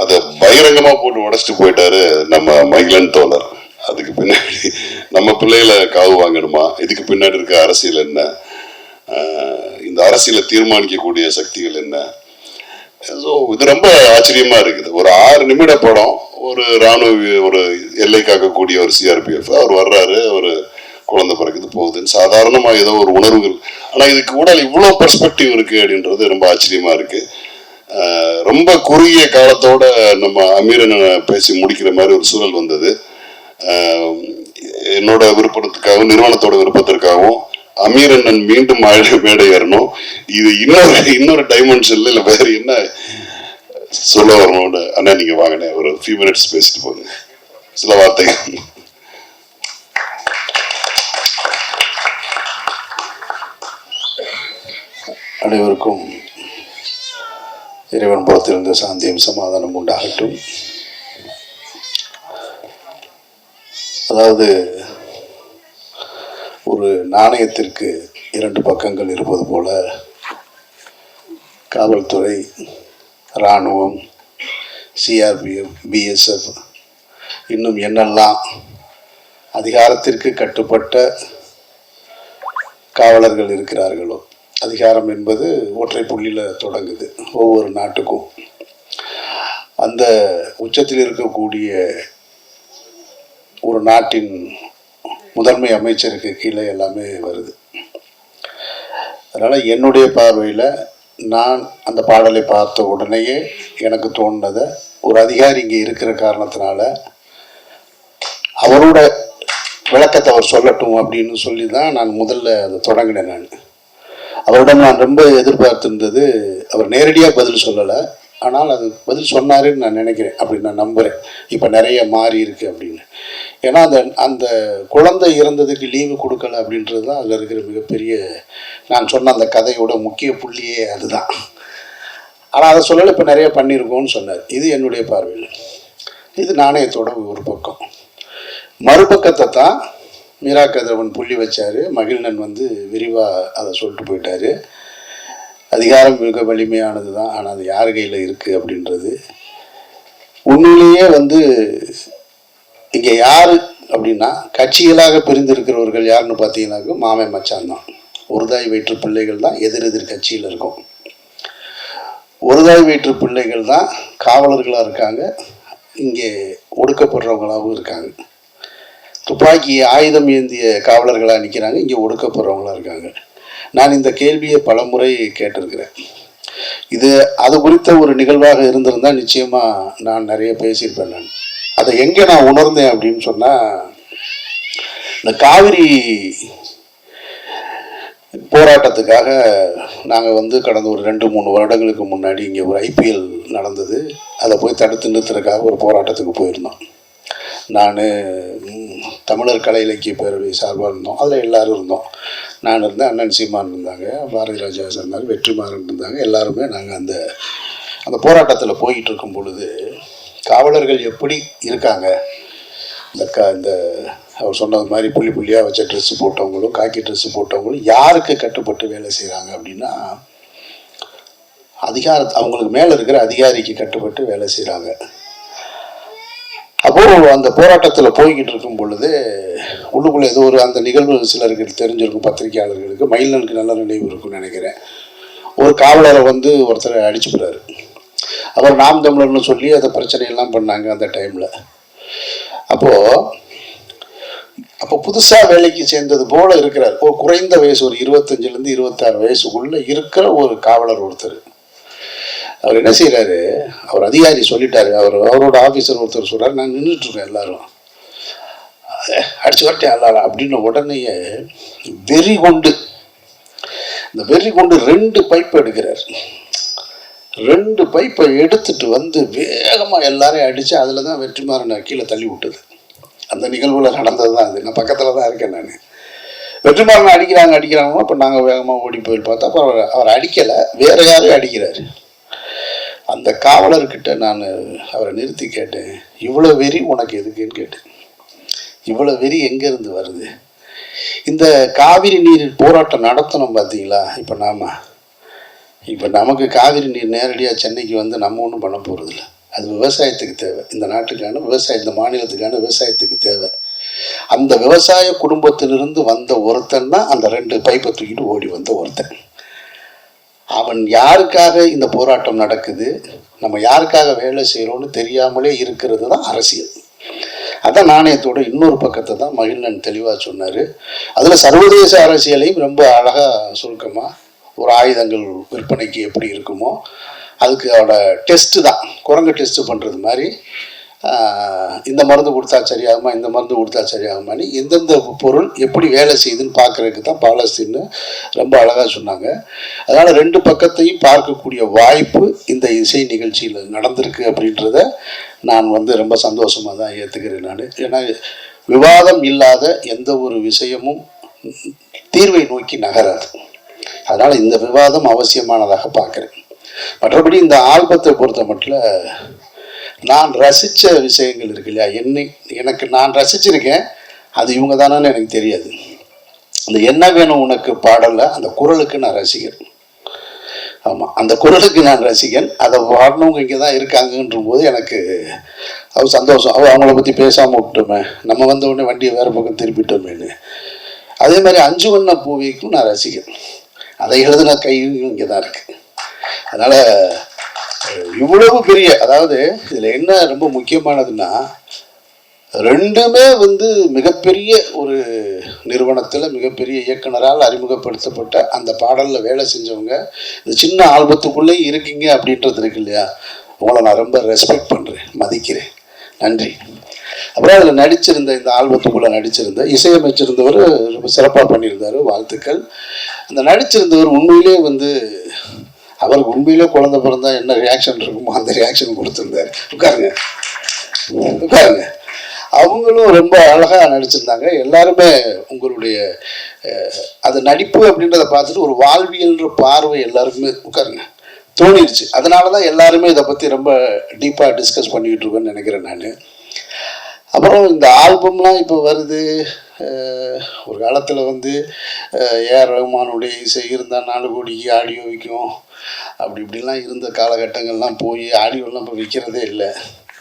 அதை பகிரங்கமா போட்டு உடச்சிட்டு போயிட்டாரு நம்ம மகிழன் தோழர். அதுக்கு பின்னாடி நம்ம பிள்ளைகளை காவு வாங்கணுமா, இதுக்கு பின்னாடி இருக்க அரசியல் என்ன, இந்த அரசியலை தீர்மானிக்கக்கூடிய சக்திகள் என்ன. ஸோ இது ரொம்ப ஆச்சரியமா இருக்குது. ஒரு 6 நிமிட படம், ஒரு இராணுவ ஒரு எல்லை காக்கக்கூடிய ஒரு CRPF அவர் வர்றாரு, ஒரு குழந்தை பிறகுது போகுதுன்னு சாதாரணமாக ஏதோ ஒரு உணர்வுகள். ஆனால் இதுக்கு கூட இவ்வளோ பெர்ஸ்பெக்டிவ் இருக்கு அப்படின்றது ரொம்ப ஆச்சரியமா இருக்கு. ரொம்ப குறுகிய காலத்தோட நம்ம அமீரனை பேசி முடிக்கிற மாதிரி ஒரு சூழல் வந்தது. என்னோட விருப்பத்துக்காகவும் நிறுவனத்தோட விருப்பத்திற்காகவும் அமீரண்ணன் மீண்டும் மேடை ஏறணும். இது இன்னொரு டைமென்ஷன்ல இல்லை வேற என்ன சொல்ல வரணும்னு அண்ணா நீங்க வாங்கினேன், ஒரு few minutes பேசிட்டு போங்க, சில வார்த்தைகள். அனைவருக்கும் இறைவன் புறத்திலிருந்து சாந்தியும் சமாதானம் உண்டாகட்டும். அதாவது ஒரு நாணயத்திற்கு 2 பக்கங்கள் இருப்பது போல காவல்துறை, இராணுவம், CRPF, BSF இன்னும் என்னெல்லாம் அதிகாரத்திற்கு கட்டுப்பட்ட காவலர்கள் இருக்கிறார்களோ, அதிகாரம் என்பது ஒற்றை புள்ளியில் தொடங்குது ஒவ்வொரு நாட்டுக்கும். அந்த உச்சத்தில் இருக்கக்கூடிய ஒரு நாட்டின் முதன்மை அமைச்சருக்கு கீழே எல்லாமே வருது. அதனால் என்னுடைய பார்வையில் நான் அந்த பாடலை பார்த்த உடனேயே எனக்கு தோணுனதை, ஒரு அதிகாரி இங்கே இருக்கிற காரணத்தினால அவரோட விளக்கத்தை அவர் சொல்லட்டும் அப்படின்னு சொல்லி தான் நான் முதல்ல அதை தொடங்கினேன். அவரிடம் நான் ரொம்ப எதிர்பார்த்திருந்தது, அவர் நேரடியாக பதில் சொல்லலை, ஆனால் அது பதில் சொன்னாருன்னு நான் நினைக்கிறேன், அப்படி நான் நம்புகிறேன். இப்போ நிறைய மாறி இருக்கு அப்படின்னு. ஏன்னா அந்த குழந்தை இறந்ததுக்கு லீவு கொடுக்கல அப்படின்றது தான் அதில் இருக்கிற மிகப்பெரிய, நான் சொன்ன அந்த கதையோட முக்கிய புள்ளியே அதுதான். ஆனால் அதை சொல்லலை, இப்போ நிறைய பண்ணியிருக்கோன்னு சொன்னார். இது என்னுடைய பார்வையில். இது நாணயத்தோட ஒரு பக்கம். மறுபக்கத்தை தான் மீரா கதிரவன் புள்ளி வச்சார். மகிழ்நன் வந்து விரிவாக அதை சொல்லிட்டு போயிட்டார். அதிகாரம் மிக வலிமையானது தான், ஆனால் அது யார் கையில் இருக்குது அப்படின்றது. உண்மையிலேயே வந்து இங்கே யார் அப்படின்னா, கட்சிகளாக பிரிந்திருக்கிறவர்கள் யாருன்னு பார்த்தீங்கன்னாக்க மாமே மச்சான் தான். ஒரு தாய் வயிற்று பிள்ளைகள் தான் எதிர் கட்சியில் இருக்கும். ஒரு தாய் வயிற்று பிள்ளைகள் தான் காவலர்களாக இருக்காங்க, இங்கே ஒடுக்கப்படுறவங்களாகவும் இருக்காங்க. துப்பாக்கி ஆயுதம் ஏந்திய காவலர்களாக நிற்கிறாங்க, இங்கே ஒடுக்கப்படுறவங்களாக இருக்காங்க. நான் இந்த கேள்வியை பலமுறை கேட்டிருக்கிறேன். இது அது குறித்த ஒரு நிகழ்வாக இருந்திருந்தால் நிச்சயமாக நான் நிறைய பேசியிருப்பேன். நான் அதை எங்கே நான் உணர்ந்தேன் அப்படின்னு சொன்னால், இந்த காவிரி போராட்டத்துக்காக நாங்கள் கடந்த ஒரு 2-3 வருடங்களுக்கு முன்னாடி இங்கே ஒரு IPL நடந்தது. அதை போய் தடுத்து நிறுத்துறதுக்காக ஒரு போராட்டத்துக்கு போயிருந்தோம். நான் தமிழர் கலை இலக்கிய பேரவை சார்பாக இருந்தோம். அதில் எல்லோரும் இருந்தோம். நான் இருந்தேன், அண்ணன் சீமான் இருந்தாங்க, பாரதி ராஜா இருந்தாங்க, வெற்றிமாறன் இருந்தாங்க. எல்லாருமே நாங்கள் அந்த போராட்டத்தில் போயிட்டு இருக்கும் பொழுது காவலர்கள் எப்படி இருக்காங்க, இந்த அவர் சொன்னது மாதிரி புள்ளி புள்ளியாக வச்ச ட்ரெஸ்ஸு போட்டவங்களும் காக்கி ட்ரெஸ்ஸு போட்டவங்களும் யாருக்கு கட்டுப்பட்டு வேலை செய்கிறாங்க அப்படின்னா, அவங்களுக்கு மேலே இருக்கிற அதிகாரிக்கு கட்டுப்பட்டு வேலை செய்கிறாங்க. அப்போது அந்த போராட்டத்தில் போய்கிட்டு இருக்கும் பொழுது உள்ளுக்குள்ளே ஏதோ அந்த நிகழ்வு சிலருக்கு தெரிஞ்சிருக்கும், பத்திரிகையாளர்களுக்கு. மயிலனுக்கு நல்ல நினைவு இருக்குன்னு நினைக்கிறேன். ஒரு காவலரை ஒருத்தர் அடிச்சுக்கிறாரு. அவர் நாம் தமிழர்னு சொல்லி அந்த பிரச்சனையெல்லாம் பண்ணாங்க அந்த டைமில். அப்போ புதுசாக வேலைக்கு சேர்ந்தது போல இருக்கிறார். ஒரு குறைந்த வயசு, ஒரு 25லேருந்து 26 வயசுக்குள்ளே இருக்கிற ஒரு காவலர் ஒருத்தர். அவர் என்ன செய்கிறாரு, அவர் அதிகாரி சொல்லிட்டாரு, அவரோட ஆஃபீஸர் ஒருத்தர் சொல்கிறார், நான் நின்றுட்டுருக்கேன், எல்லாரும் அடிச்சு வரட்டேன் எல்லாரும் அப்படின்னு. உடனேயே வெறி கொண்டு 2 பைப்பை எடுக்கிறார். 2 பைப்பை எடுத்துட்டு வேகமாக எல்லாரையும் அடித்து அதில் தான் வெற்றிமாறனை கீழே தள்ளி விட்டது. அந்த நிகழ்வில் நடந்தது தான் அது. நான் பக்கத்தில் தான் இருக்கேன். நான் வெற்றிமாறனை அடிக்கிறாங்கன்னா இப்போ நாங்கள் வேகமாக ஓடி போய் பார்த்தா அப்போ அவர் அடிக்கலை, வேறு யாரையும் அடிக்கிறாரு. அந்த காவலர்கிட்ட நான் அவரை நிறுத்தி கேட்டேன், இவ்வளோ வெறி உனக்கு எதுக்குன்னு கேட்டேன். இவ்வளோ வெறி எங்கேருந்து வருது? இந்த காவிரி நீர் போராட்டம் நடத்தணும் பார்த்தீங்களா? இப்போ நமக்கு காவிரி நீர் நேரடியாக சென்னைக்கு நம்ம ஒன்றும் பண்ண போகிறதில்ல. அது விவசாயத்துக்கு தேவை, இந்த நாட்டுக்கான விவசாயம், இந்த மாநிலத்துக்கான விவசாயத்துக்கு தேவை. அந்த விவசாய குடும்பத்திலிருந்து வந்த ஒருத்தன் தான் அந்த 2 பைப்பை தூக்கிட்டு ஓடி வந்த ஒருத்தன். அவன் யாருக்காக இந்த போராட்டம் நடக்குது, நம்ம யாருக்காக வேலை செய்கிறோன்னு தெரியாமலே இருக்கிறது தான் அரசியல். அதான் நாணயத்தோட இன்னொரு பக்கத்தை தான் மகிழ்நன் தெளிவாக சொன்னார். அதில் சர்வதேச அரசியலையும் ரொம்ப அழகாக சுருக்கமாக, ஒரு ஆயுதங்கள் விற்பனைக்கு எப்படி இருக்குமோ அதுக்கு அவட டெஸ்ட்டு தான், குரங்கு டெஸ்ட்டு பண்ணுறது மாதிரி, இந்த மருந்து கொடுத்தா சரியாகுமா, இந்த மருந்து கொடுத்தா சரியாகுமான்னு எந்தெந்த பொருள் எப்படி வேலை செய்யுதுன்னு பார்க்குறதுக்கு தான் பாலஸ்தீன்னு ரொம்ப அழகாக சொன்னாங்க. அதனால் 2 பக்கத்தையும் பார்க்கக்கூடிய வாய்ப்பு இந்த இசை நிகழ்ச்சியில் நடந்திருக்கு அப்படின்றத நான் ரொம்ப சந்தோஷமாக தான் ஏற்றுக்கிறேன். நான் ஏன்னா விவாதம் இல்லாத எந்த ஒரு விஷயமும் தீர்வை நோக்கி நகராது. அதனால் இந்த விவாதம் அவசியமானதாக பார்க்குறேன். மற்றபடி இந்த ஆல்பத்தை பொறுத்த மட்டும் நான் ரசித்த விஷயங்கள் இருக்கு இல்லையா, எனக்கு நான் ரசிச்சிருக்கேன், அது இவங்க தானான்னு எனக்கு தெரியாது. அந்த என்ன வேணும் உனக்கு பாடல அந்த குரலுக்கு நான் ரசிகன். ஆமாம், அந்த குரலுக்கு நான் ரசிகன். அதை பாடினவங்க இங்கே தான் இருக்காங்கன்ற போது எனக்கு அது சந்தோஷம். அவங்கள பற்றி பேசாமல் விட்டோமே, நம்ம வந்த உடனே வண்டியை வேறு பக்கம் திருப்பிட்டோமேன்னு. அதே மாதிரி 5 வண்ண பூவிக்கும் நான் ரசிகன். அதை எழுதுன கையும் இங்கே தான் இருக்குது. அதனால் இவ்வளவு பெரிய, அதாவது இதில் என்ன ரொம்ப முக்கியமானதுன்னா, 2மே மிகப்பெரிய ஒரு நிறுவனத்தில் மிகப்பெரிய இயக்குனரால் அறிமுகப்படுத்தப்பட்ட அந்த பாடலில் வேலை செஞ்சவங்க இந்த சின்ன ஆல்பத்துக்குள்ளேயும் இருக்கீங்க அப்படின்றது இருக்கு இல்லையா, உங்களை நான் ரொம்ப ரெஸ்பெக்ட் பண்ணுறேன், மதிக்கிறேன், நன்றி. அப்புறம் அதில் நடிச்சிருந்த, இந்த ஆல்பத்துக்குள்ளே நடிச்சிருந்த இசையமைச்சிருந்தவர் ரொம்ப சிறப்பாக பண்ணியிருந்தார், வாழ்த்துக்கள். அந்த நடிச்சிருந்தவர் உண்மையிலே அவருக்கு உண்மையிலே குழந்தை பிறந்தா என்ன ரியாக்ஷன் இருக்குமோ அந்த ரியாக்ஷன் கொடுத்துருந்தாரு. உட்காருங்க. அவங்களும் ரொம்ப அழகாக நடிச்சிருந்தாங்க. எல்லாருமே உங்களுடைய அது நடிப்பு அப்படின்றத பார்த்துட்டு ஒரு வாழ்வியல்ன்ற பார்வை எல்லாருக்குமே உட்காருங்க தோணிடுச்சு. அதனால தான் எல்லாருமே இதை பற்றி ரொம்ப டீப்பாக டிஸ்கஸ் பண்ணிக்கிட்டு இருக்கேன்னு நினைக்கிறேன் நான். அப்புறம் இந்த ஆல்பம்லாம் இப்போ வருது. ஒரு காலத்தில் ஏஆர் ரஹ்மானுடைய இசை இருந்தால் 4 கோடிக்கு ஆடியோ விற்கும், அப்படி இப்படிலாம் இருந்த காலகட்டங்கள்லாம் போய் ஆடியோலாம் இப்போ விற்கிறதே இல்லை.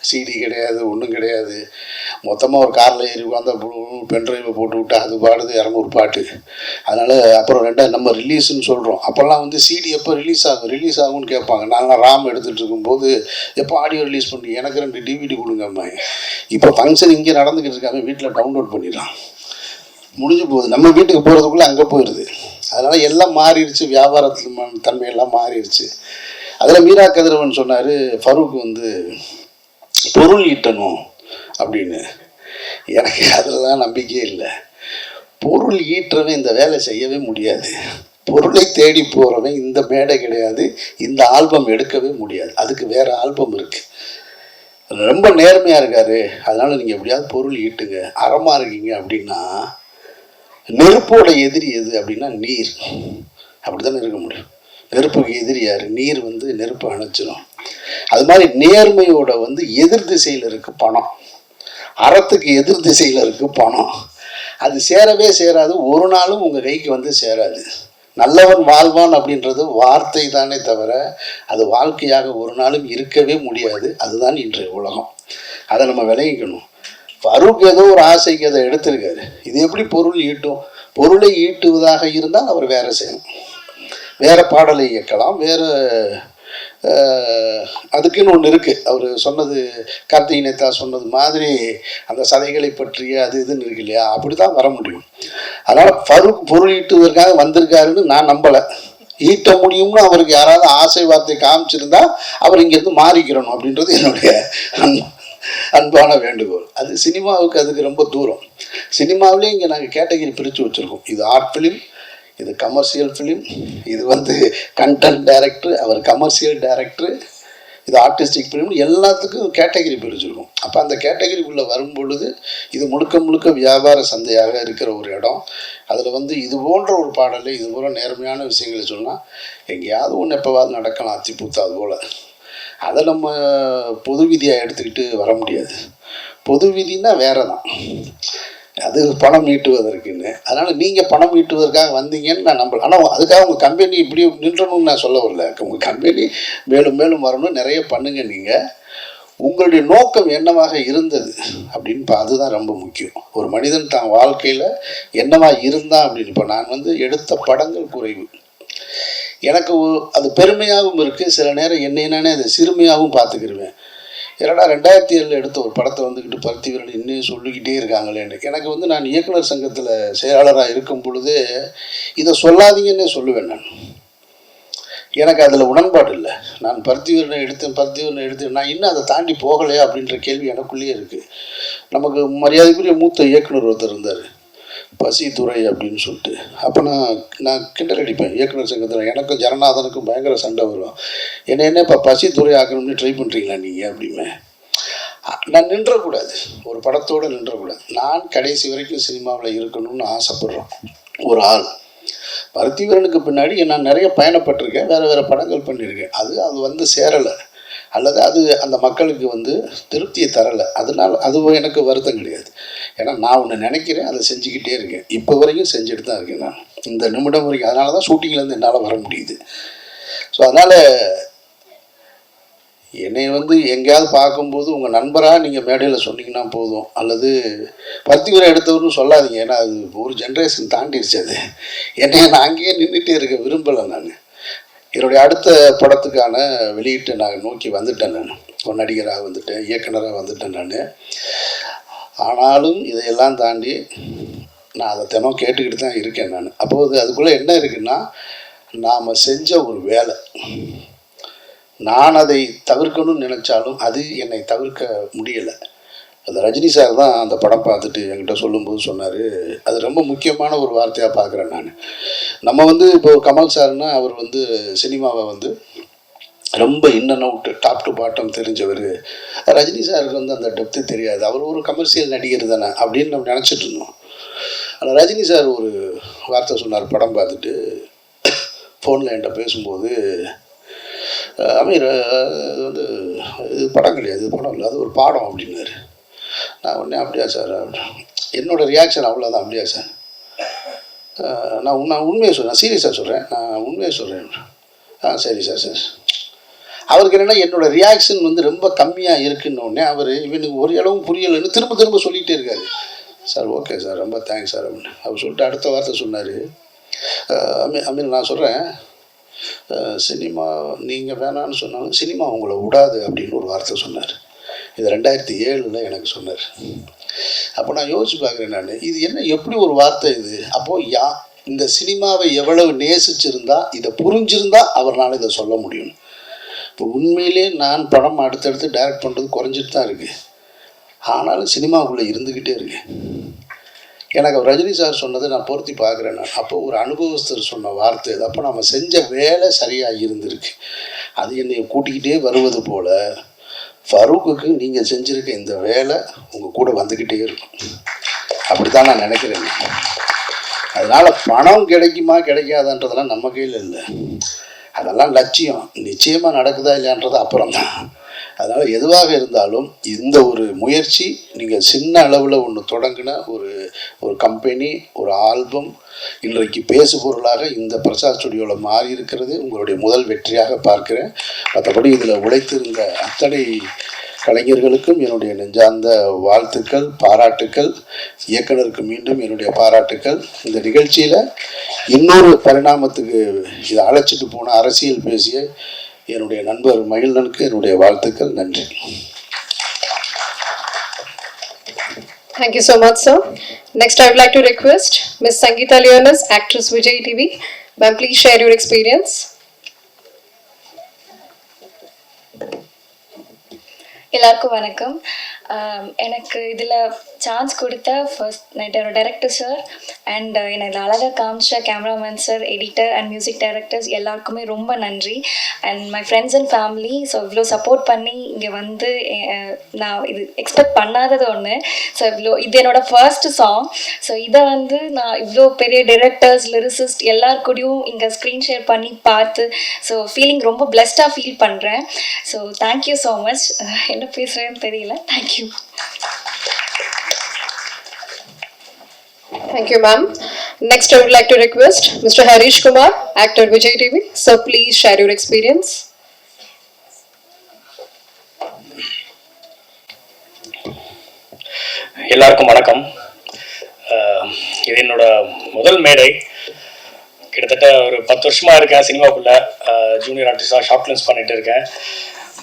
சிடி கிடையாது, ஒன்றும் கிடையாது. மொத்தமாக ஒரு காரில் ஏறி உட்காந்து பென்ட்ரைவை போட்டு விட்டு அது பாடுது 200 பாட்டு. அதனால் அப்புறம் ரெண்டாவது நம்ம ரிலீஸ்ன்னு சொல்கிறோம். அப்போல்லாம் வந்து சிடி எப்போ ரிலீஸ் ஆகும்னு கேட்பாங்க. நாங்கள் ராம் எடுத்துகிட்டு இருக்கும்போது எப்போ ஆடியோ ரிலீஸ் பண்ணி எனக்கு 2 DVD கொடுங்கம்மா. இப்போ ஃபங்க்ஷன் இங்கே நடந்துக்கிட்டு இருக்காங்க, வீட்டில் டவுன்லோட் பண்ணிடலாம், முடிஞ்சு போகுது. நம்ம வீட்டுக்கு போகிறதுக்குள்ளே அங்கே போயிடுது. அதனால் எல்லாம் மாறிடுச்சு, வியாபாரத்து தன்மையெல்லாம் மாறிடுச்சு. அதில் மீரா கதிரவன் சொன்னார், ஃபரூக் வந்து பொருள் ஈட்டணும் அப்படின்னு. எனக்கு அதிலலாம் நம்பிக்கையே இல்லை. பொருள் ஈட்டுறவன் இந்த வேலை செய்யவே முடியாது. பொருளை தேடி போகிறவன் இந்த மேடை கிடையாது, இந்த ஆல்பம் எடுக்கவே முடியாது. அதுக்கு வேறு ஆல்பம் இருக்குது. ரொம்ப நேர்மையாக இருக்கார். அதனால் நீங்கள் எப்படியாவது பொருள் ஈட்டுங்க. அறமாக இருக்கீங்க அப்படின்னா, நெருப்போட எதிரி எது அப்படின்னா நீர். அப்படி தானே இருக்க முடியும். நெருப்புக்கு எதிரி யார்? நீர் வந்து நெருப்பு அணைச்சிடும். அது மாதிரி நேர்மையோட வந்து எதிர் திசையில் இருக்குது பணம், அறத்துக்கு எதிர் திசையில் இருக்குது பணம். அது சேரவே சேராது, ஒரு நாளும் உங்கள் கைக்கு வந்து சேராது. நல்லவன் வாழ்வான் அப்படின்றது வார்த்தை தானே தவிர அது வாழ்க்கையாக ஒரு நாளும் இருக்கவே முடியாது. அதுதான் இன்றைய உலகம். அதை நம்ம விளங்கிக்கணும். ஃபரூக் ஏதோ ஒரு ஆசைக்கு அதை எடுத்திருக்காரு. இது எப்படி பொருள் ஈட்டும்? பொருளை ஈட்டுவதாக இருந்தால் அவர் வேற செய்யணும், வேற பாடலை இயக்கலாம், வேற அதுக்குன்னு ஒன்று இருக்குது. அவர் சொன்னது, கார்த்திகை நேதா சொன்னது மாதிரி அந்த சதைகளை பற்றிய அது இதுன்னு இருக்கு இல்லையா, அப்படி தான் வர முடியும். அதனால் ஃபரூக் பொருள் ஈட்டுவதற்காக வந்திருக்காருன்னு நான் நம்பலை. ஈட்ட முடியும்னு அவருக்கு யாராவது ஆசை வார்த்தை காமிச்சிருந்தா அவர் இங்கேருந்து மாறிக்கிறணும் அப்படின்றது என்னுடைய அன்பான வேண்டுகோள். அது சினிமாவுக்கு அதுக்கு ரொம்ப தூரம். சினிமாவிலே இங்கே நாங்கள் கேட்டகரி பிரித்து வச்சுருக்கோம். இது ஆர்ட் ஃபிலிம், இது கமர்ஷியல் ஃபிலிம், இது வந்து கண்டென்ட் டைரக்டர், அவர் கமர்ஷியல் டைரக்டர், இது ஆர்டிஸ்டிக் ஃபிலிம், எல்லாத்துக்கும் கேட்டகரி பிரிச்சுருக்கும். அப்போ அந்த கேட்டகரிக்குள்ளே வரும் பொழுது இது முழுக்க முழுக்க வியாபார சந்தையாக இருக்கிற ஒரு இடம். அதில் வந்து இது போன்ற ஒரு பாடலை, இது போன்ற நேர்மையான விஷயங்களை சொன்னால் எங்கேயாவது ஒன்று எப்போவாது நடக்கலாம், அத்திப்பூத்தா அது போல். அதை நம்ம பொது விதியாக எடுத்துக்கிட்டு வர முடியாது. பொது விதினா வேறு தான், அது பணம் ஈட்டுவதற்குன்னு. அதனால் நீங்கள் பணம் ஈட்டுவதற்காக வந்தீங்கன்னு நான் நம்பல. ஆனால் அதுக்காக உங்கள் கம்பெனி இப்படி நின்றணும்னு நான் சொல்ல வரல. உங்கள் கம்பெனி மேலும் மேலும் வரணும், நிறைய பண்ணுங்க. நீங்கள் உங்களுடைய நோக்கம் என்னவாக இருந்தது அப்படின்னு அதுதான் ரொம்ப முக்கியம். ஒரு மனிதன் தான் வாழ்க்கையில் என்னவா இருந்தான் அப்படின்னு. இப்போ நான் வந்து எடுத்த படங்கள் குறைவு, எனக்கு அது பெருமையாகவும் இருக்குது. சில நேரம் என்னையே அதை சிறுமையாகவும் பார்த்துக்கிருவேன். ஏன்னா 2007 எடுத்த ஒரு படத்தை வந்துக்கிட்டு பருத்தி வீரன் இன்னும் சொல்லிக்கிட்டே இருக்காங்களேன்னு. எனக்கு வந்து நான் இயக்குனர் சங்கத்தில் செயலாளராக இருக்கும் பொழுது இதை சொல்லாதீங்கன்னே சொல்லுவேன். எனக்கு அதில் உடன்பாடு இல்லை. நான் பருத்தி வீரனை எடுத்தேன், நான் இன்னும் அதை தாண்டி போகலையா அப்படின்ற கேள்வி எனக்குள்ளேயே இருக்குது. நமக்கு மரியாதைக்குரிய மூத்த இயக்குனர் ஒருத்தர் இருந்தார், பசித்துறை அப்படின்னு சொல்லிட்டு. அப்போ நான் கிண்டல் அடிப்பேன் இயக்குனர் சங்கத்தில். எனக்கும் ஜனநாதனுக்கும் பயங்கர சண்டை வரும். என்ன இப்போ பசித்துறை ஆக்கணும்னு ட்ரை பண்ணுறீங்களா நீங்கள் அப்படிமே. நான் நின்றக்கூடாது, ஒரு படத்தோடு நின்றக்கூடாது. நான் கடைசி வரைக்கும் சினிமாவில் இருக்கணும்னு ஆசைப்படுறோம் ஒரு ஆள். பருத்திவீரனுக்கு பின்னாடி நான் நிறைய பயணப்பட்டிருக்கேன், வேறு படங்கள் பண்ணியிருக்கேன். அது வந்து சேரலை, அல்லது அது அந்த மக்களுக்கு வந்து திருப்தியை தரலை. அதனால் அது எனக்கு வருத்தம் கிடையாது. ஏன்னா நான் ஒன்று நினைக்கிறேன், அதை செஞ்சுக்கிட்டே இருக்கேன். இப்போ வரைக்கும் செஞ்சுட்டு தான் இருக்கேன் நான், இந்த நிமிடம் வரைக்கும். அதனால தான் ஷூட்டிங்லேருந்து என்னால் வர முடியுது. ஸோ அதனால் என்னை வந்து எங்கேயாவது பார்க்கும்போது உங்கள் நண்பராக நீங்கள் மேடையில் சொன்னீங்கன்னா போதும், அல்லது பருத்திவீரன் எடுத்தவர்னு சொல்லாதீங்க. ஏன்னா அது ஒரு ஜென்ரேஷன் தாண்டிடுச்சு. அது என்னை நான் அங்கேயே நின்றுட்டே இருக்க விரும்பலை. நான் என்னுடைய அடுத்த படத்துக்கான வெளியீட்டை நான் நோக்கி வந்துட்டேன். நான் ஒரு நடிகராக வந்துட்டேன், இயக்குனராக வந்துட்டேன் நான். ஆனாலும் இதையெல்லாம் தாண்டி நான் அதை தினம் கேட்டுக்கிட்டு தான் இருக்கேன் நான். அப்போது அதுக்குள்ளே என்ன இருக்குன்னா, நாம் செஞ்ச ஒரு வேலை, நான் அதை தவிர்க்கணும்னு நினச்சாலும் அது என்னை தவிர்க்க முடியலை. அந்த ரஜினி சார் தான் அந்த படம் பார்த்துட்டு என்கிட்ட சொல்லும்போது சொன்னார், அது ரொம்ப முக்கியமான ஒரு வார்த்தையாக பார்க்குறேன் நான். நம்ம வந்து இப்போ கமல் சார்னா அவர் வந்து சினிமாவை வந்து ரொம்ப in and out, top to bottom தெரிஞ்சவர். ரஜினி சாருக்கு வந்து அந்த டெப்த்து தெரியாது, அவர் ஒரு கமர்ஷியல் நடிகர் தானே அப்படின்னு நம்ம நினச்சிட்டு இருந்தோம். ஆனால் ரஜினி சார் ஒரு வார்த்தை சொன்னார் படம் பார்த்துட்டு, ஃபோனில் என்கிட்ட பேசும்போது, அமீர் அது வந்து இது படம் கிடையாது, இது படம் இல்லை, அது ஒரு பாடம் அப்படின்னாரு. நான் உடனே அப்படியா சார், என்னோடய ரியாக்ஷன் அவ்வளோதான். அப்படியா சார், நான் உண்மையை சொல்கிறேன், சீரியஸாக சொல்கிறேன், நான் உண்மையை சொல்கிறேன். சரி சார். அவருக்கு என்னென்னா என்னோட ரியாக்ஷன் வந்து ரொம்ப கம்மியாக இருக்குன்னொடனே அவர் இவனுக்கு ஒரு அளவும் புரியலைன்னு திரும்ப திரும்ப சொல்லிகிட்டே இருக்காரு. சார் ஓகே சார் ரொம்ப தேங்க்ஸ் சார் அப்படின்னு அவர் சொல்லிட்டு அடுத்த வார்த்தை சொன்னார். அமீன் நான் சொல்கிறேன், சினிமா நீங்கள் வேணான்னு சொன்னாலும் சினிமா உங்களை விடாது அப்படின்னு ஒரு வார்த்தை சொன்னார். இது 2007 எனக்கு சொன்னார். அப்போ நான் யோசிச்சு பார்க்குறேன், நான் இது என்ன எப்படி ஒரு வார்த்தை இது? அப்போது இந்த சினிமாவை எவ்வளவு நேசிச்சிருந்தா இதை புரிஞ்சிருந்தா அவர்னால இதை சொல்ல முடியும். இப்போ உண்மையிலே நான் படம் அடுத்தடுத்து டைரக்ட் பண்ணுறது குறைஞ்சிட்டு தான் இருக்குது, ஆனாலும் சினிமாவுக்குள்ளே இருந்துக்கிட்டே இருக்கு. எனக்கு ரஜினி சார் சொன்னதை நான் பொருத்தி பார்க்குறேன். நான் அப்போ ஒரு அனுபவஸ்தர் சொன்ன வார்த்தை இது. அப்போ நம்ம செஞ்ச வேலை சரியாக இருந்திருக்கு. அது என்னை கூட்டிக்கிட்டே வருவது போல் ஃபரூக்குக்கு நீங்கள் செஞ்சுருக்க இந்த வேலை உங்கள் கூட வந்துக்கிட்டே இருக்கும். அப்படி தான் நான் நினைக்கிறேன். அதனால் பணம் கிடைக்குமா கிடைக்காதான்றதெல்லாம் நம்ம கையில் இல்லை, அதெல்லாம் லட்சியம். நிச்சயமாக நடக்குதா இல்லையான்றது அப்புறம் தான். அதனால் எதுவாக இருந்தாலும் இந்த ஒரு முயற்சி நீங்கள் சின்ன அளவில் ஒன்று தொடங்கின ஒரு கம்பெனி, ஒரு ஆல்பம் இன்றைக்கு பேசு பொருளாக இந்த பிரசாத் ஸ்டுடியோவில் மாறி இருக்கிறது உங்களுடைய முதல் வெற்றியாக பார்க்கிறேன். மற்றபடி இதில் உழைத்திருந்த அத்தனை கலைஞர்களுக்கும் என்னுடைய நெஞ்சார்ந்த வாழ்த்துக்கள், பாராட்டுக்கள். இயக்குனருக்கு மீண்டும் என்னுடைய பாராட்டுக்கள். இந்த நிகழ்ச்சியில் இன்னொரு பரிணாமத்துக்கு இதை அழைச்சிட்டு போன அரசியல் பேசிய என்னுடைய நண்பர் மகிழ்நனுக்கு என்னுடைய வாழ்த்துக்கள். நன்றி. Thank you so much, sir. Next, I would like to request Ms. Sangeeta Leonis, actress Vijay TV. Ma'am, please share your experience. எல்லாருக்கும் வணக்கம். எனக்கு இதில் சான்ஸ் கொடுத்த ஃபர்ஸ்ட் என்னோட டைரக்டர் சார் அண்ட் என்னை அழகாக காமிச்ச cameraman sir, editor and music directors எல்லாருக்குமே ரொம்ப நன்றி. And my friends and family. So இவ்வளோ சப்போர்ட் பண்ணி இங்கே வந்து நான் இது எக்ஸ்பெக்ட் பண்ணாதது ஒன்று. ஸோ இது என்னோட ஃபர்ஸ்ட் சாங். ஸோ இதை வந்து நான் இவ்வளோ பெரிய டைரக்டர்ஸ், லிரிசிஸ்ட் எல்லாருக்கூடையும் இங்கே ஸ்க்ரீன் ஷேர் பண்ணி பார்த்து ஸோ ஃபீலிங் ரொம்ப பிளெஸ்டாக ஃபீல் பண்ணுறேன். So thank you so much. என்ன பேசுகிறேன்னு தெரியல. Thank you. Thank you, ma'am. Next, I would like to request Mr. Harish Kumar, actor Vijay TV. Sir, please share your experience. எல்லாருக்கும் வணக்கம். இது என்னோட முதல் மேடை. கிட்டத்தட்ட ஒரு 10 வருஷமா இருக்கேன் சினிமாக்குள்ள. ஜூனியர் ஆர்டிஸ்டாக ஷார்ட் ஃபிலிம்ஸ் பண்ணிட்டு இருக்கேன்.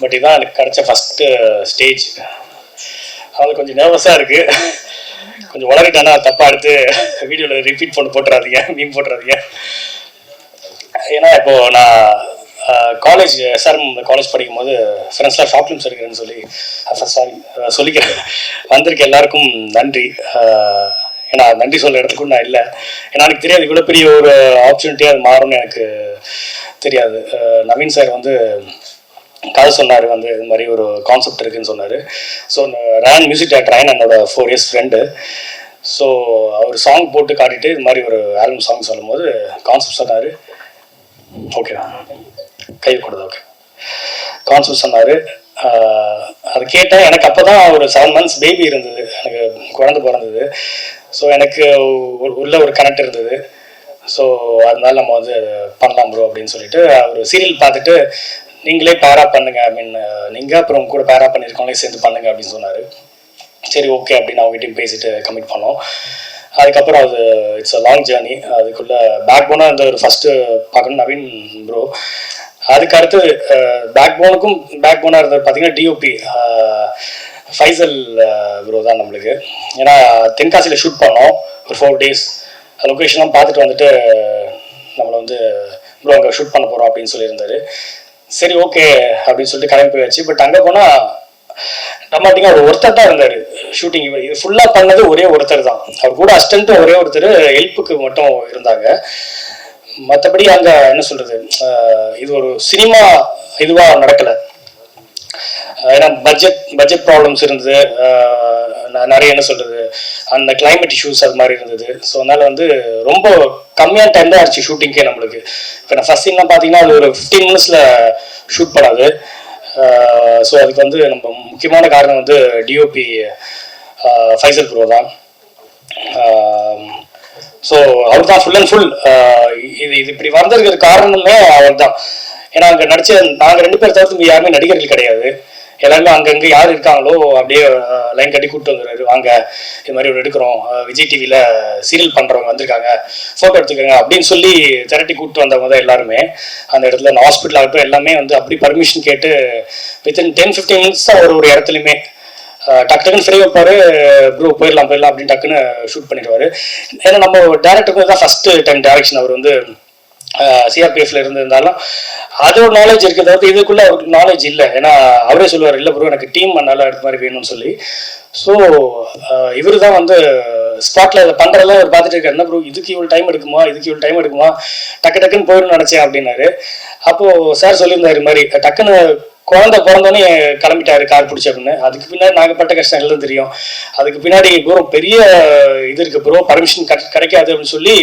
பட் இதுதான் எனக்கு கிடைச்ச ஃபஸ்ட்டு ஸ்டேஜ். அது கொஞ்சம் நர்வஸாக இருக்குது. கொஞ்சம் வளரிட்டானா தப்பாக எடுத்து வீடியோவில் ரிப்பீட் போட்டுறாதீங்க, மீன் போட்டுறாதீங்க. ஏன்னா இப்போது நான் காலேஜ் எஸ்ஆர்எம் காலேஜ் படிக்கும் போது ஃப்ரெண்ட்ஸ்லாம் ஷார்ட் ஃபிலிம்ஸ் எடுக்கிறேன்னு சொல்லி சொல்லிக்கிறேன். வந்திருக்க எல்லாருக்கும் நன்றி. ஏன்னா நன்றி சொல்ல இடத்துக்கும் நான் இல்லை. ஏன்னா எனக்கு தெரியாது இவ்வளோ பெரிய ஒரு ஆப்பர்ச்சுனிட்டியாக அது மாறும்னு எனக்கு தெரியாது. நவீன் சார் வந்து கதை சொன்னார், வந்து இது மாதிரி ஒரு கான்செப்ட் இருக்குதுன்னு சொன்னார். ஸோ ரேன் மியூசிக் டைரக்டர் ரேன் என்னோட 4 years ஃப்ரெண்டு. ஸோ அவர் சாங் போட்டு காட்டிட்டு இது மாதிரி ஒரு ஆல்பம் சாங் சொல்லும் போது கான்செப்ட் சொன்னார். ஓகே கை கொடுது. ஓகே கான்செப்ட் சொன்னார். அது கேட்டேன். எனக்கு அப்போ தான் ஒரு 7 months பேபி இருந்தது, எனக்கு குழந்தை பிறந்தது. ஸோ எனக்கு உள்ள ஒரு கனெக்ட் இருந்தது. ஸோ அதனால நம்ம வந்து பண்ணலாம் ப்ரோ அப்படின்னு சொல்லிட்டு ஒரு சீரியல் பார்த்துட்டு நீங்களே பேரா பண்ணுங்க, ஐ மீன் நீங்கள் அப்புறம் கூட பேரா பண்ணியிருக்கோங்களே சேர்ந்து பண்ணுங்க அப்படின்னு சொன்னார். சரி ஓகே அப்படின்னு அவங்ககிட்டையும் பேசிட்டு கமிட் பண்ணோம். அதுக்கப்புறம் அது இட்ஸ் அ லாங் ஜேர்னி. அதுக்குள்ளே பேக் போனாக இருந்த ஒரு ஃபஸ்ட்டு பார்க்கணும் நவீன் ப்ரோ. அதுக்கு அடுத்து பேக் போனாக இருந்தது பார்த்தீங்கன்னா டிஓபி ஃபைசல் ப்ரோ தான் நம்மளுக்கு. ஏன்னா தென்காசியில் ஷூட் பண்ணோம் ஒரு 4 days. லொக்கேஷன்லாம் பார்த்துட்டு வந்துட்டு நம்மளை வந்து ப்ரோ அங்கே ஷூட் பண்ண போகிறோம் அப்படின்னு சொல்லியிருந்தாரு. சரி ஓகே அப்படின்னு சொல்லிட்டு கிளம்பி போயாச்சு. பட் அங்கே போனால் நம்மட்டிங்க அவர் ஒருத்தர் தான் இருந்தார் ஷூட்டிங். இது ஃபுல்லாக பண்ணது ஒரே ஒருத்தர் தான். அவர் கூட அசிஸ்டன்ட்டு ஒரே ஒருத்தர் ஹெல்ப்புக்கு மட்டும் இருந்தாங்க. மற்றபடி அங்கே என்ன சொல்கிறது, இது ஒரு சினிமா இதுவாக நடக்கலை. ஏன்னா பட்ஜெட் ப்ராப்ளம்ஸ் இருந்தது, நிறைய என்ன சொல்கிறது அந்த கிளைமேட் இஷ்யூஸ் அது மாதிரி இருந்தது. ஸோ அதனால் வந்து ரொம்ப கம்மியான டைம் தான் ஆச்சு ஷூட்டிங்கே நம்மளுக்கு. இப்போ நான் ஃபஸ்ட் சீன்லாம் பார்த்தீங்கன்னா அது ஒரு 15 minutesல ஷூட் பண்ணாது. ஸோ அதுக்கு வந்து நம்ம முக்கியமான காரணம் வந்து டிஓபி ஃபைசல் ப்ரோ தான். ஸோ அவர் தான் ஃபுல் அண்ட் ஃபுல் இது இப்படி வந்ததுக்கு காரணமே அவர் தான். ஏன்னா அங்கே நடிச்ச நாங்கள் 2 பேர் தவிர்த்து யாருமே நடிகர்கள் கிடையாது. எல்லாருமே அங்கங்கே யார் இருக்காங்களோ அப்படியே லைன் கட்டி கூப்பிட்டு வந்துடுறாரு, வாங்க இது மாதிரி ஒரு எடுக்கிறோம், விஜய் டிவியில் சீரியல் பண்ணுறவங்க வந்திருக்காங்க, ஃபோட்டோ எடுத்துக்கோங்க அப்படின்னு சொல்லி திரட்டி கூப்பிட்டு வந்தவங்க தான் எல்லாருமே. அந்த இடத்துல அந்த ஹாஸ்பிட்டல் ஆகட்டும் எல்லாமே வந்து அப்படி பர்மிஷன் கேட்டு வித்தின் 10-15 மினிட்ஸ் தான் ஒரு இடத்துலையுமே டக்குன்னு ஃப்ரீ வைப்பாரு, ப்ரோ போயிடலாம் அப்படின்னு டக்குன்னு ஷூட் பண்ணிடுவார். ஏன்னா நம்ம டேரக்டருக்கு தான் ஃபஸ்ட்டு டைம் டேரக்ஷன். அவர் வந்து சிஆர்பிஎஃப்ல இருந்திருந்தாலும் அது ஒரு நாலேஜ் இருக்குது, அதாவது இதுக்குள்ள அவருக்கு நாலேஜ் இல்லை. ஏன்னா அவரே சொல்லுவார், இல்லை ப்ரோ எனக்கு டீம் நல்லா எடுத்த மாதிரி வேணும்னு சொல்லி. ஸோ இவர் தான் வந்து ஸ்பாட்டில் இதை பண்ணுறதெல்லாம் அவர் பார்த்துட்டு இருக்காரு, என்ன ப்ரோ இதுக்கு இவ்வளோ டைம் எடுக்குமா, டக்குன்னு போயிடும்னு நினச்சேன் அப்படின்னாரு. அப்போது சார் சொல்லியிருந்தாரு இது மாதிரி டக்குன்னு குழந்தை பிறந்தோன்னே கிளம்பிட்டாரு கார் பிடிச்சி அப்படின்னு. அதுக்கு பின்னாடி நாங்கள் பட்ட கஷ்டம் எல்லாம் தெரியும். அதுக்கு பின்னாடி ப்ரோ பெரிய இது இருக்குது ப்ரோ, பர்மிஷன் கிடைக்காது அப்படின்னு சொல்லி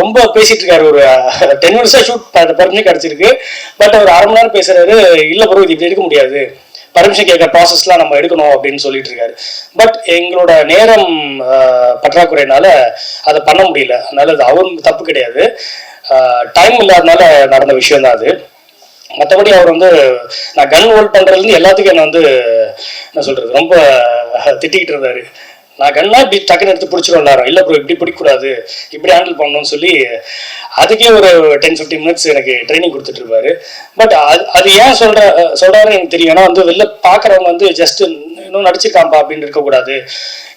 ரொம்ப பேசிட்டு இருக்காரு. ஒரு 10 மினிட்ஸாக ஷூட் பர்மிஷன் கிடச்சிருக்கு, பட் அவர் 1/2 மணி நேரம் பேசுறாரு, இல்லை ப்ரோ இது இப்படி எடுக்க முடியாது, பர்மிஷன் கேட்குற ப்ராசஸ்லாம் நம்ம எடுக்கணும் அப்படின்னு சொல்லிட்டு இருக்காரு. பட் எங்களோட நேரம் பற்றாக்குறையினால அதை பண்ண முடியல. அதனால அது அவரும் தப்பு கிடையாது, டைம் இல்லாதனால நடந்த விஷயம் தான் அது. மற்றபடி அவர் வந்து நான் கன் ஹோல்ட் பண்ணுறதுலேருந்து எல்லாத்துக்கும் என்னை வந்து என்ன சொல்கிறது ரொம்ப திட்டிக்கிட்டு இருந்தார். நான் கன்னா இப்படி டக்குன்னு எடுத்து பிடிச்சிரும் எல்லாரும், இல்லை ப்ரோ இப்படி பிடிக்கக்கூடாது, இப்படி ஹேண்டில் பண்ணணும்னு சொல்லி அதுக்கே ஒரு 10-15 மினிட்ஸ் எனக்கு ட்ரைனிங் கொடுத்துட்டு இருப்பாரு. பட் அது ஏன் சொல்கிறாருன்னு எனக்கு தெரியும். ஏன்னா வந்து வெளில பார்க்குறவங்க வந்து ஜஸ்ட் இன்னும் நடிச்சிருக்காம்பா அப்படின்னு இருக்கக்கூடாது.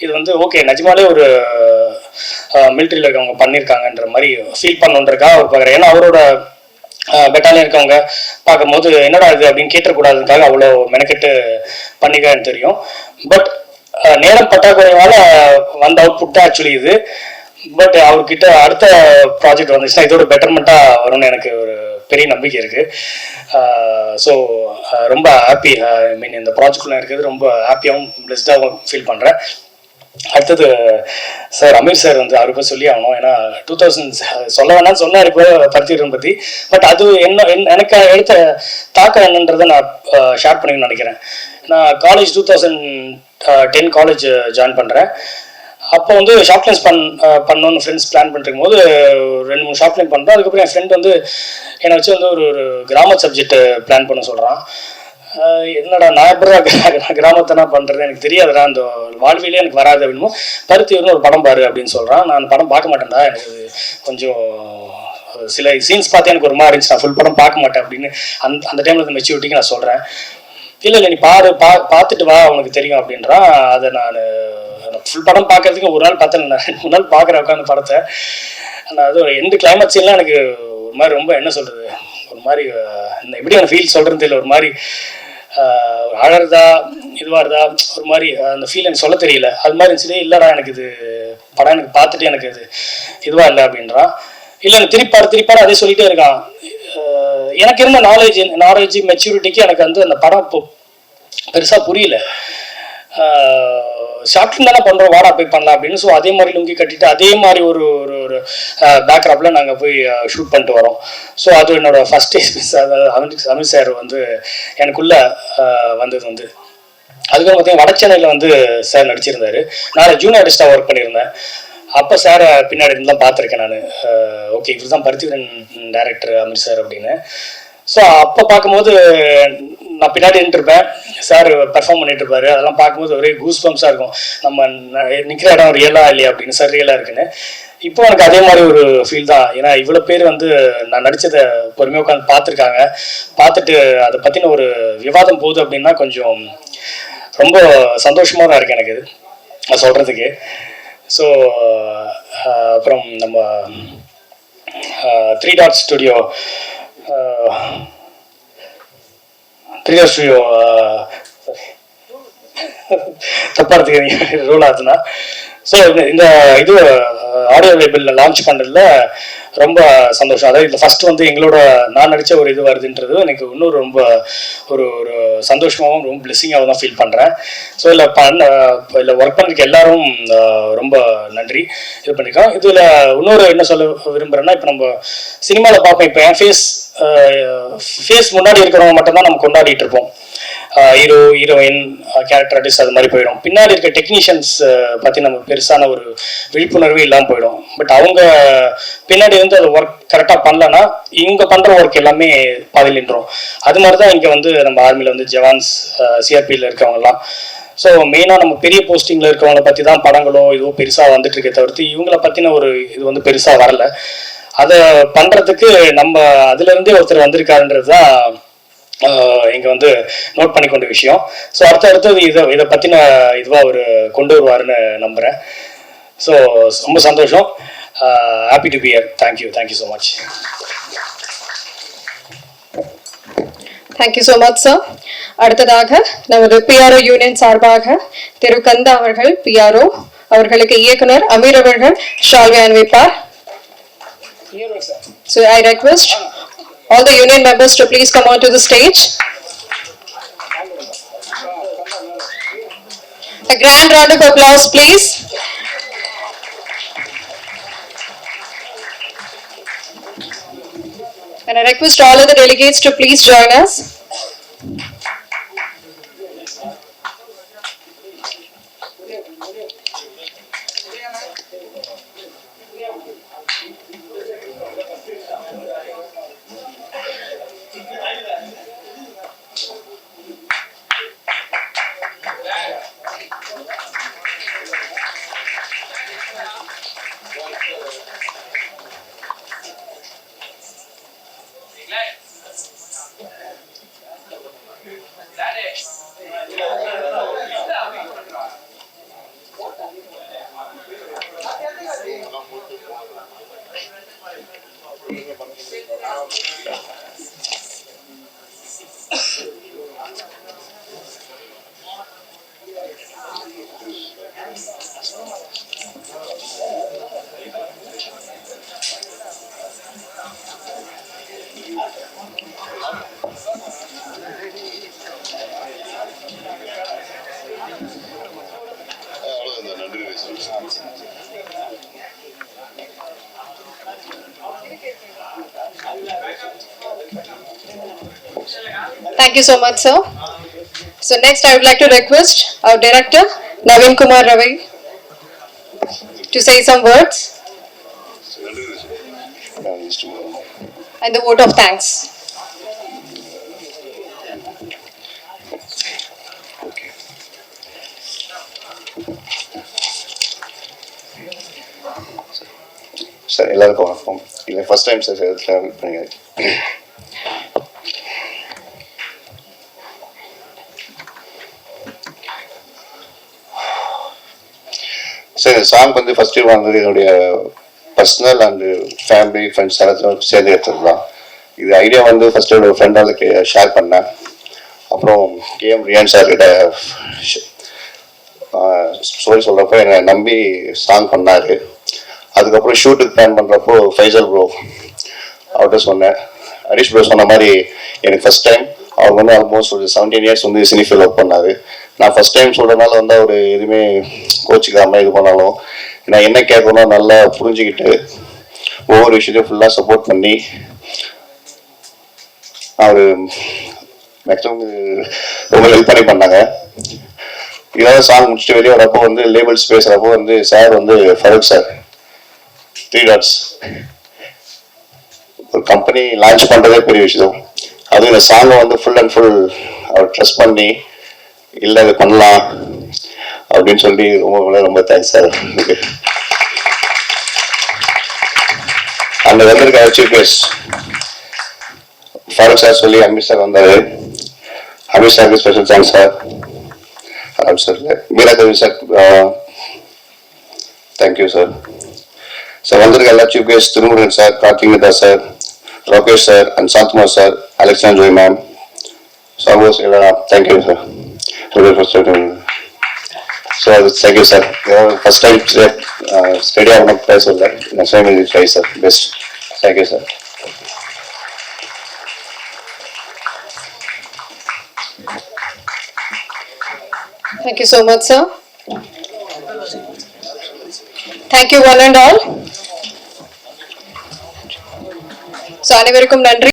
இது வந்து ஓகே நிஜமாலே ஒரு மிலிட்ரியில் இருக்கவங்க பண்ணியிருக்காங்கன்ற மாதிரி ஃபீல் பண்ணுன்றதுக்காக அவர் பார்க்குறேன். ஏன்னா அவரோட பெட்டாலியன் இருக்கவங்க பார்க்கும்போது என்னடா இது அப்படின்னு கேட்டக்கூடாதுக்காக அவ்வளோ மெனக்கெட்டு பண்ணிக்கான்னு தெரியும். பட் நேரம் பற்றாக்குறையால வந்த அவுட்புட் தான் ஆக்சுவலி இது. பட் அவர்கிட்ட அடுத்த ப்ராஜெக்ட் வந்துச்சுன்னா இதோட பெட்டர்மெண்ட்டாக வரும்னு எனக்கு ஒரு பெரிய நம்பிக்கை இருக்குது. ஸோ ரொம்ப ஹாப்பி, ஐ மீன் இந்த ப்ராஜெக்ட்ல இருக்கிறது ரொம்ப ஹாப்பியாகவும் பிளஸ்டாகவும் ஃபீல் பண்ணுறேன். அடுத்தது சார் அமீர் சார் வந்து அவரை பற்றி சொல்லி ஆகணும். ஏன்னா 2000 சொல்ல வேணாம்னு சொன்னார் இப்போ பருத்திவீரன் பற்றி. பட் அது எனக்கு எடுத்த தாக்கம் என்னன்றதை நான் ஷேர் பண்ணிக்கணும்னு நினைக்கிறேன். நான் காலேஜ் 2010 காலேஜ் ஜாயின் பண்ணுறேன். அப்போ வந்து ஷார்ட் ஃபிலிம்ஸ் பண்ணணும்னு ஃப்ரெண்ட்ஸ் பிளான் பண்ணிருக்கும் போது 2-3 ஷார்ட் ஃபிலிம் பண்ணுறோம். அதுக்கப்புறம் என் ஃப்ரெண்ட் வந்து என்னை வச்சு வந்து ஒரு கிராம சப்ஜெக்ட் பிளான் பண்ண சொல்கிறான். என்னடா நான் எப்படா கிராமத்தை நான் பண்ணுறது, எனக்கு தெரியாதுடா, அந்த வாழ்விலே எனக்கு வராது அப்படின்னு. பருத்தியூர்னு ஒரு படம் பாரு அப்படின்னு சொல்கிறான். நான் அந்த படம் பார்க்க மாட்டேன்டா, எனக்கு கொஞ்சம் சில சீன்ஸ் பார்த்து எனக்கு ஒரு மாதிரி இருந்துச்சு, நான் ஃபுல் படம் பார்க்க மாட்டேன் அப்படின்னு அந்த டைமில் அந்த மெச்சூரிட்டிக்கு நான் சொல்கிறேன். இல்லை நீ பார்த்துட்டு வா உனக்கு தெரியும் அப்படின்றான். அதை நான் ஃபுல் படம் பார்க்கறதுக்கு ஒரு நாள் பார்த்தேன், 2-3 நாள் பார்க்குறேன் உட்காந்து படத்தை. நான் அது ஒரு எண்டு கிளைமேக்ஸ் எல்லாம் எனக்கு ஒரு மாதிரி ரொம்ப என்ன சொல்கிறது, ஒரு மாதிரி எப்படி எனக்கு ஃபீல் சொல்கிறேன்னு தெரியல, ஒரு மாதிரி அழறதா இதுவாக இருந்தா ஒரு மாதிரி அந்த ஃபீல் எனக்கு சொல்ல தெரியல. அது மாதிரி இருந்துச்சு. இல்லைடா எனக்கு இது படம் எனக்கு பார்த்துட்டு எனக்கு இது இதுவாக இல்லை அப்படின்றான். இல்லை எனக்கு திருப்பாரு அதே சொல்லிகிட்டே இருக்கான். எனக்கு இருந்த நாலேஜ் மெச்சூரிட்டிக்கு எனக்கு வந்து அந்த படம் இப்போ பெருசாக புரியல. ஷார்ட் ஃபிலிம் தானே பண்ணுறோம், வாடா போய் பண்ணலாம் அப்படின்னு. ஸோ அதே மாதிரி லுங்கி கட்டிட்டு அதே மாதிரி ஒரு ஒரு பேக்ராப்பில் நாங்கள் போய் ஷூட் பண்ணிட்டு வரோம். ஸோ அது என்னோடய ஃபஸ்ட் எக்ஸ்பீரியன்ஸ். அதாவது அமித் சார் வந்து எனக்குள்ளே வந்தது வந்து அதுக்கப்புறம் பார்த்தீங்கன்னா வடச்சென்னையில் வந்து சார் நடிச்சிருந்தார். நான் ஜூனியர் ஆர்டிஸ்டாக ஒர்க் பண்ணியிருந்தேன். அப்போ சாரை பின்னாடி இருந்து தான் பார்த்துருக்கேன் நான். ஓகே இவர் தான் பருத்திவீரன் டைரக்டர் அமித் சார் அப்படின்னு. ஸோ அப்போ பார்க்கும்போது நான் பின்னாடி நின்றுருப்பேன், சார் பெர்ஃபார்ம் பண்ணிட்டு இருப்பாரு. அதெல்லாம் பார்க்கும்போது ஒரே கூஸ் பம்ப்ஸாக இருக்கும், நம்ம நிற்கிற இடம் ரியலா இல்லையா அப்படின்னு. சார் ரியலாக இருக்குன்னு இப்போ எனக்கு அதே மாதிரி ஒரு ஃபீல் தான். ஏன்னா இவ்வளோ பேர் வந்து நான் நடித்ததை பொறுமையாக உட்காந்து பார்த்துட்டு அதை பற்றின ஒரு விவாதம் போகுது அப்படின்னா கொஞ்சம் ரொம்ப சந்தோஷமாக தான் இருக்குது எனக்கு இது நான் சொல்கிறதுக்கு. ஸோ அப்புறம் நம்ம 3 Dot ஸ்டுடியோ தப்பா எடுத்துக்கிறீங்க ரூல் ஆகுதுன்னா. ஸோ இந்த இது ஆடியோ லேபிளில் லான்ச் பண்ணுறதுல ரொம்ப சந்தோஷம். அதாவது இந்த ஃபர்ஸ்ட் வந்து எங்களோட நான் நடித்த ஒரு இது வருதுன்றது எனக்கு இன்னொரு ரொம்ப ஒரு ஒரு சந்தோஷமாகவும் ரொம்ப பிளெஸிங்காகவும் தான் ஃபீல் பண்ணுறேன். ஸோ இதில் ஒர்க் பண்ணிருக்க எல்லாரும் ரொம்ப நன்றி இது பண்ணியிருக்கோம். இதில் இன்னொரு என்ன சொல்ல விரும்புகிறேன்னா, இப்போ நம்ம சினிமாவில் பார்ப்போம், இப்போ என் ஃபேஸ் முன்னாடி இருக்கிறவங்க மட்டும்தான் நம்ம கொண்டாடிட்டு இருப்போம். ஹீரோ ஹீரோயின் கேரக்டர் ஆர்டிஸ்ட் அது மாதிரி போயிடும். பின்னாடி இருக்க டெக்னீஷியன்ஸ் பற்றி நம்ம பெருசான ஒரு விழிப்புணர்வு இல்லாமல் போயிடும். பட் அவங்க பின்னாடி வந்து அது ஒர்க் கரெக்டாக பண்ணலன்னா இவங்க பண்ணுற ஒர்க் எல்லாமே பாதியில் நின்றோம். அது மாதிரி தான் இங்கே வந்து நம்ம ஆர்மியில் வந்து ஜவான்ஸ் சிஆர்பியில் இருக்கவங்கலாம். ஸோ மெயினாக நம்ம பெரிய போஸ்டிங்கில் இருக்கவங்களை பற்றி தான் படங்களோ இதுவோ பெருசாக வந்துட்டு இருக்கே தவிர்த்து இவங்கள பற்றின ஒரு இது வந்து பெருசாக வரல. அதை பண்ணுறதுக்கு நம்ம அதுலேருந்தே ஒருத்தர் வந்திருக்காருன்றது தான் இங்கே வந்து நோட் பண்ணிக்கொண்ட விஷயம். ஸோ அடுத்தது இதை பற்றின இதுவாக அவர் கொண்டு வருவாருன்னு நம்புகிறேன். ஸோ ரொம்ப சந்தோஷம். Happy to be here. Thank you so much. Thank you so much sir. அடுத்ததாக நமது பிஆர்ஓ யூனியன் சார்பாக திரு கந்தா அவர்கள் பிஆர்ஓ அவர்களுக்கு இயக்குனர் அமீர் அவர்கள் ஷால்வை அணிவிப்பார். So I request all the union members to please come on to the stage. A grand round of applause, please. And I request all of the delegates to please join us. Thank you so much, sir. So next I would like to request our director Naveen Kumar Ravi to say some words and the vote of thanks. Sir எல்லாருக்கும் வணக்கம். இல்லை first time sir meet பண்ணிங்க. Sir இந்த song வந்து first time வந்தது என்னுடைய personal and family friends எல்லாத்தையும் சேர்ந்து எடுத்தது தான். இது ஐடியா வந்து ஃபர்ஸ்ட் என்னோட ஃப்ரெண்டாளுக்கு ஷேர் பண்ணேன். அப்புறம் கேஎம் ரியான் சார் கிட்ட ஸ்டோரி சொல்கிறப்போ என்னை நம்பி சாங் பண்ணார். அதுக்கப்புறம் ஷூட்டுக்கு பிளான் பண்ணுறப்போ ஃபைசல் ப்ரோ அவர்கிட்ட சொன்னேன். ஹரிஷ் ப்ரோ சொன்ன மாதிரி எனக்கு ஃபர்ஸ்ட் டைம் அவர் வந்து ஆல்மோஸ்ட் ஒரு 17 இயர்ஸ் வந்து சினிஃபீல்ட் ஒர்க் பண்ணார். நான் ஃபர்ஸ்ட் டைம் சொல்கிறதுனால வந்து அவர் எதுவுமே கோச்சிக்காமல் இது பண்ணாலும் நான் என்ன கேட்கணும் நல்லா புரிஞ்சுக்கிட்டு ஒவ்வொரு விஷயத்தையும் ஃபுல்லாக சப்போர்ட் பண்ணி அவர் மேக்ஸிமம் ரொம்ப ஹெல்ப் பண்ணாங்க. இதாவது சாங் முடிச்சுட்டு வெளியே வரப்போ வந்து லேபிள்ஸ் பேசுகிறப்போ வந்து சார் வந்து ஃபருக் சார் 3 டாட்ஸ் ஒரு கம்பெனி லான்ச் பண்ணுறதே பெரிய விஷயம். அதுவும் இந்த சாங்கை வந்து ஃபுல் அண்ட் ஃபுல் அவர் ட்ரஸ்ட் பண்ணி இல்லை இது பண்ணலாம் அப்படின்னு சொல்லி ரொம்ப தேங்க்ஸ் சார். அந்த வந்திருக்க சீஃப் கெஸ்ட் ஃபருக் சார் சொல்லி அமித் சார் வந்தார். அமித் சாருக்கு special thanks sir. Sir Meera Devi sir thank you sir. Sir வந்திருக்க எல்லா சீஃப் கெஸ்ட் திருமுருகன் சார், கார்த்திகேதா sir, Rakesh sir and Santhkumar sir, Alexander Joy ma'am, சர்வோஸ் thank you sir. So thank you sir. First time study ஆகணும் பேசல நெக்ஸ்ட் டைம் இது try sir best. Thank you sir. Thank you so much, sir. Thank you one and all. So அனைவருக்கும் நன்றி.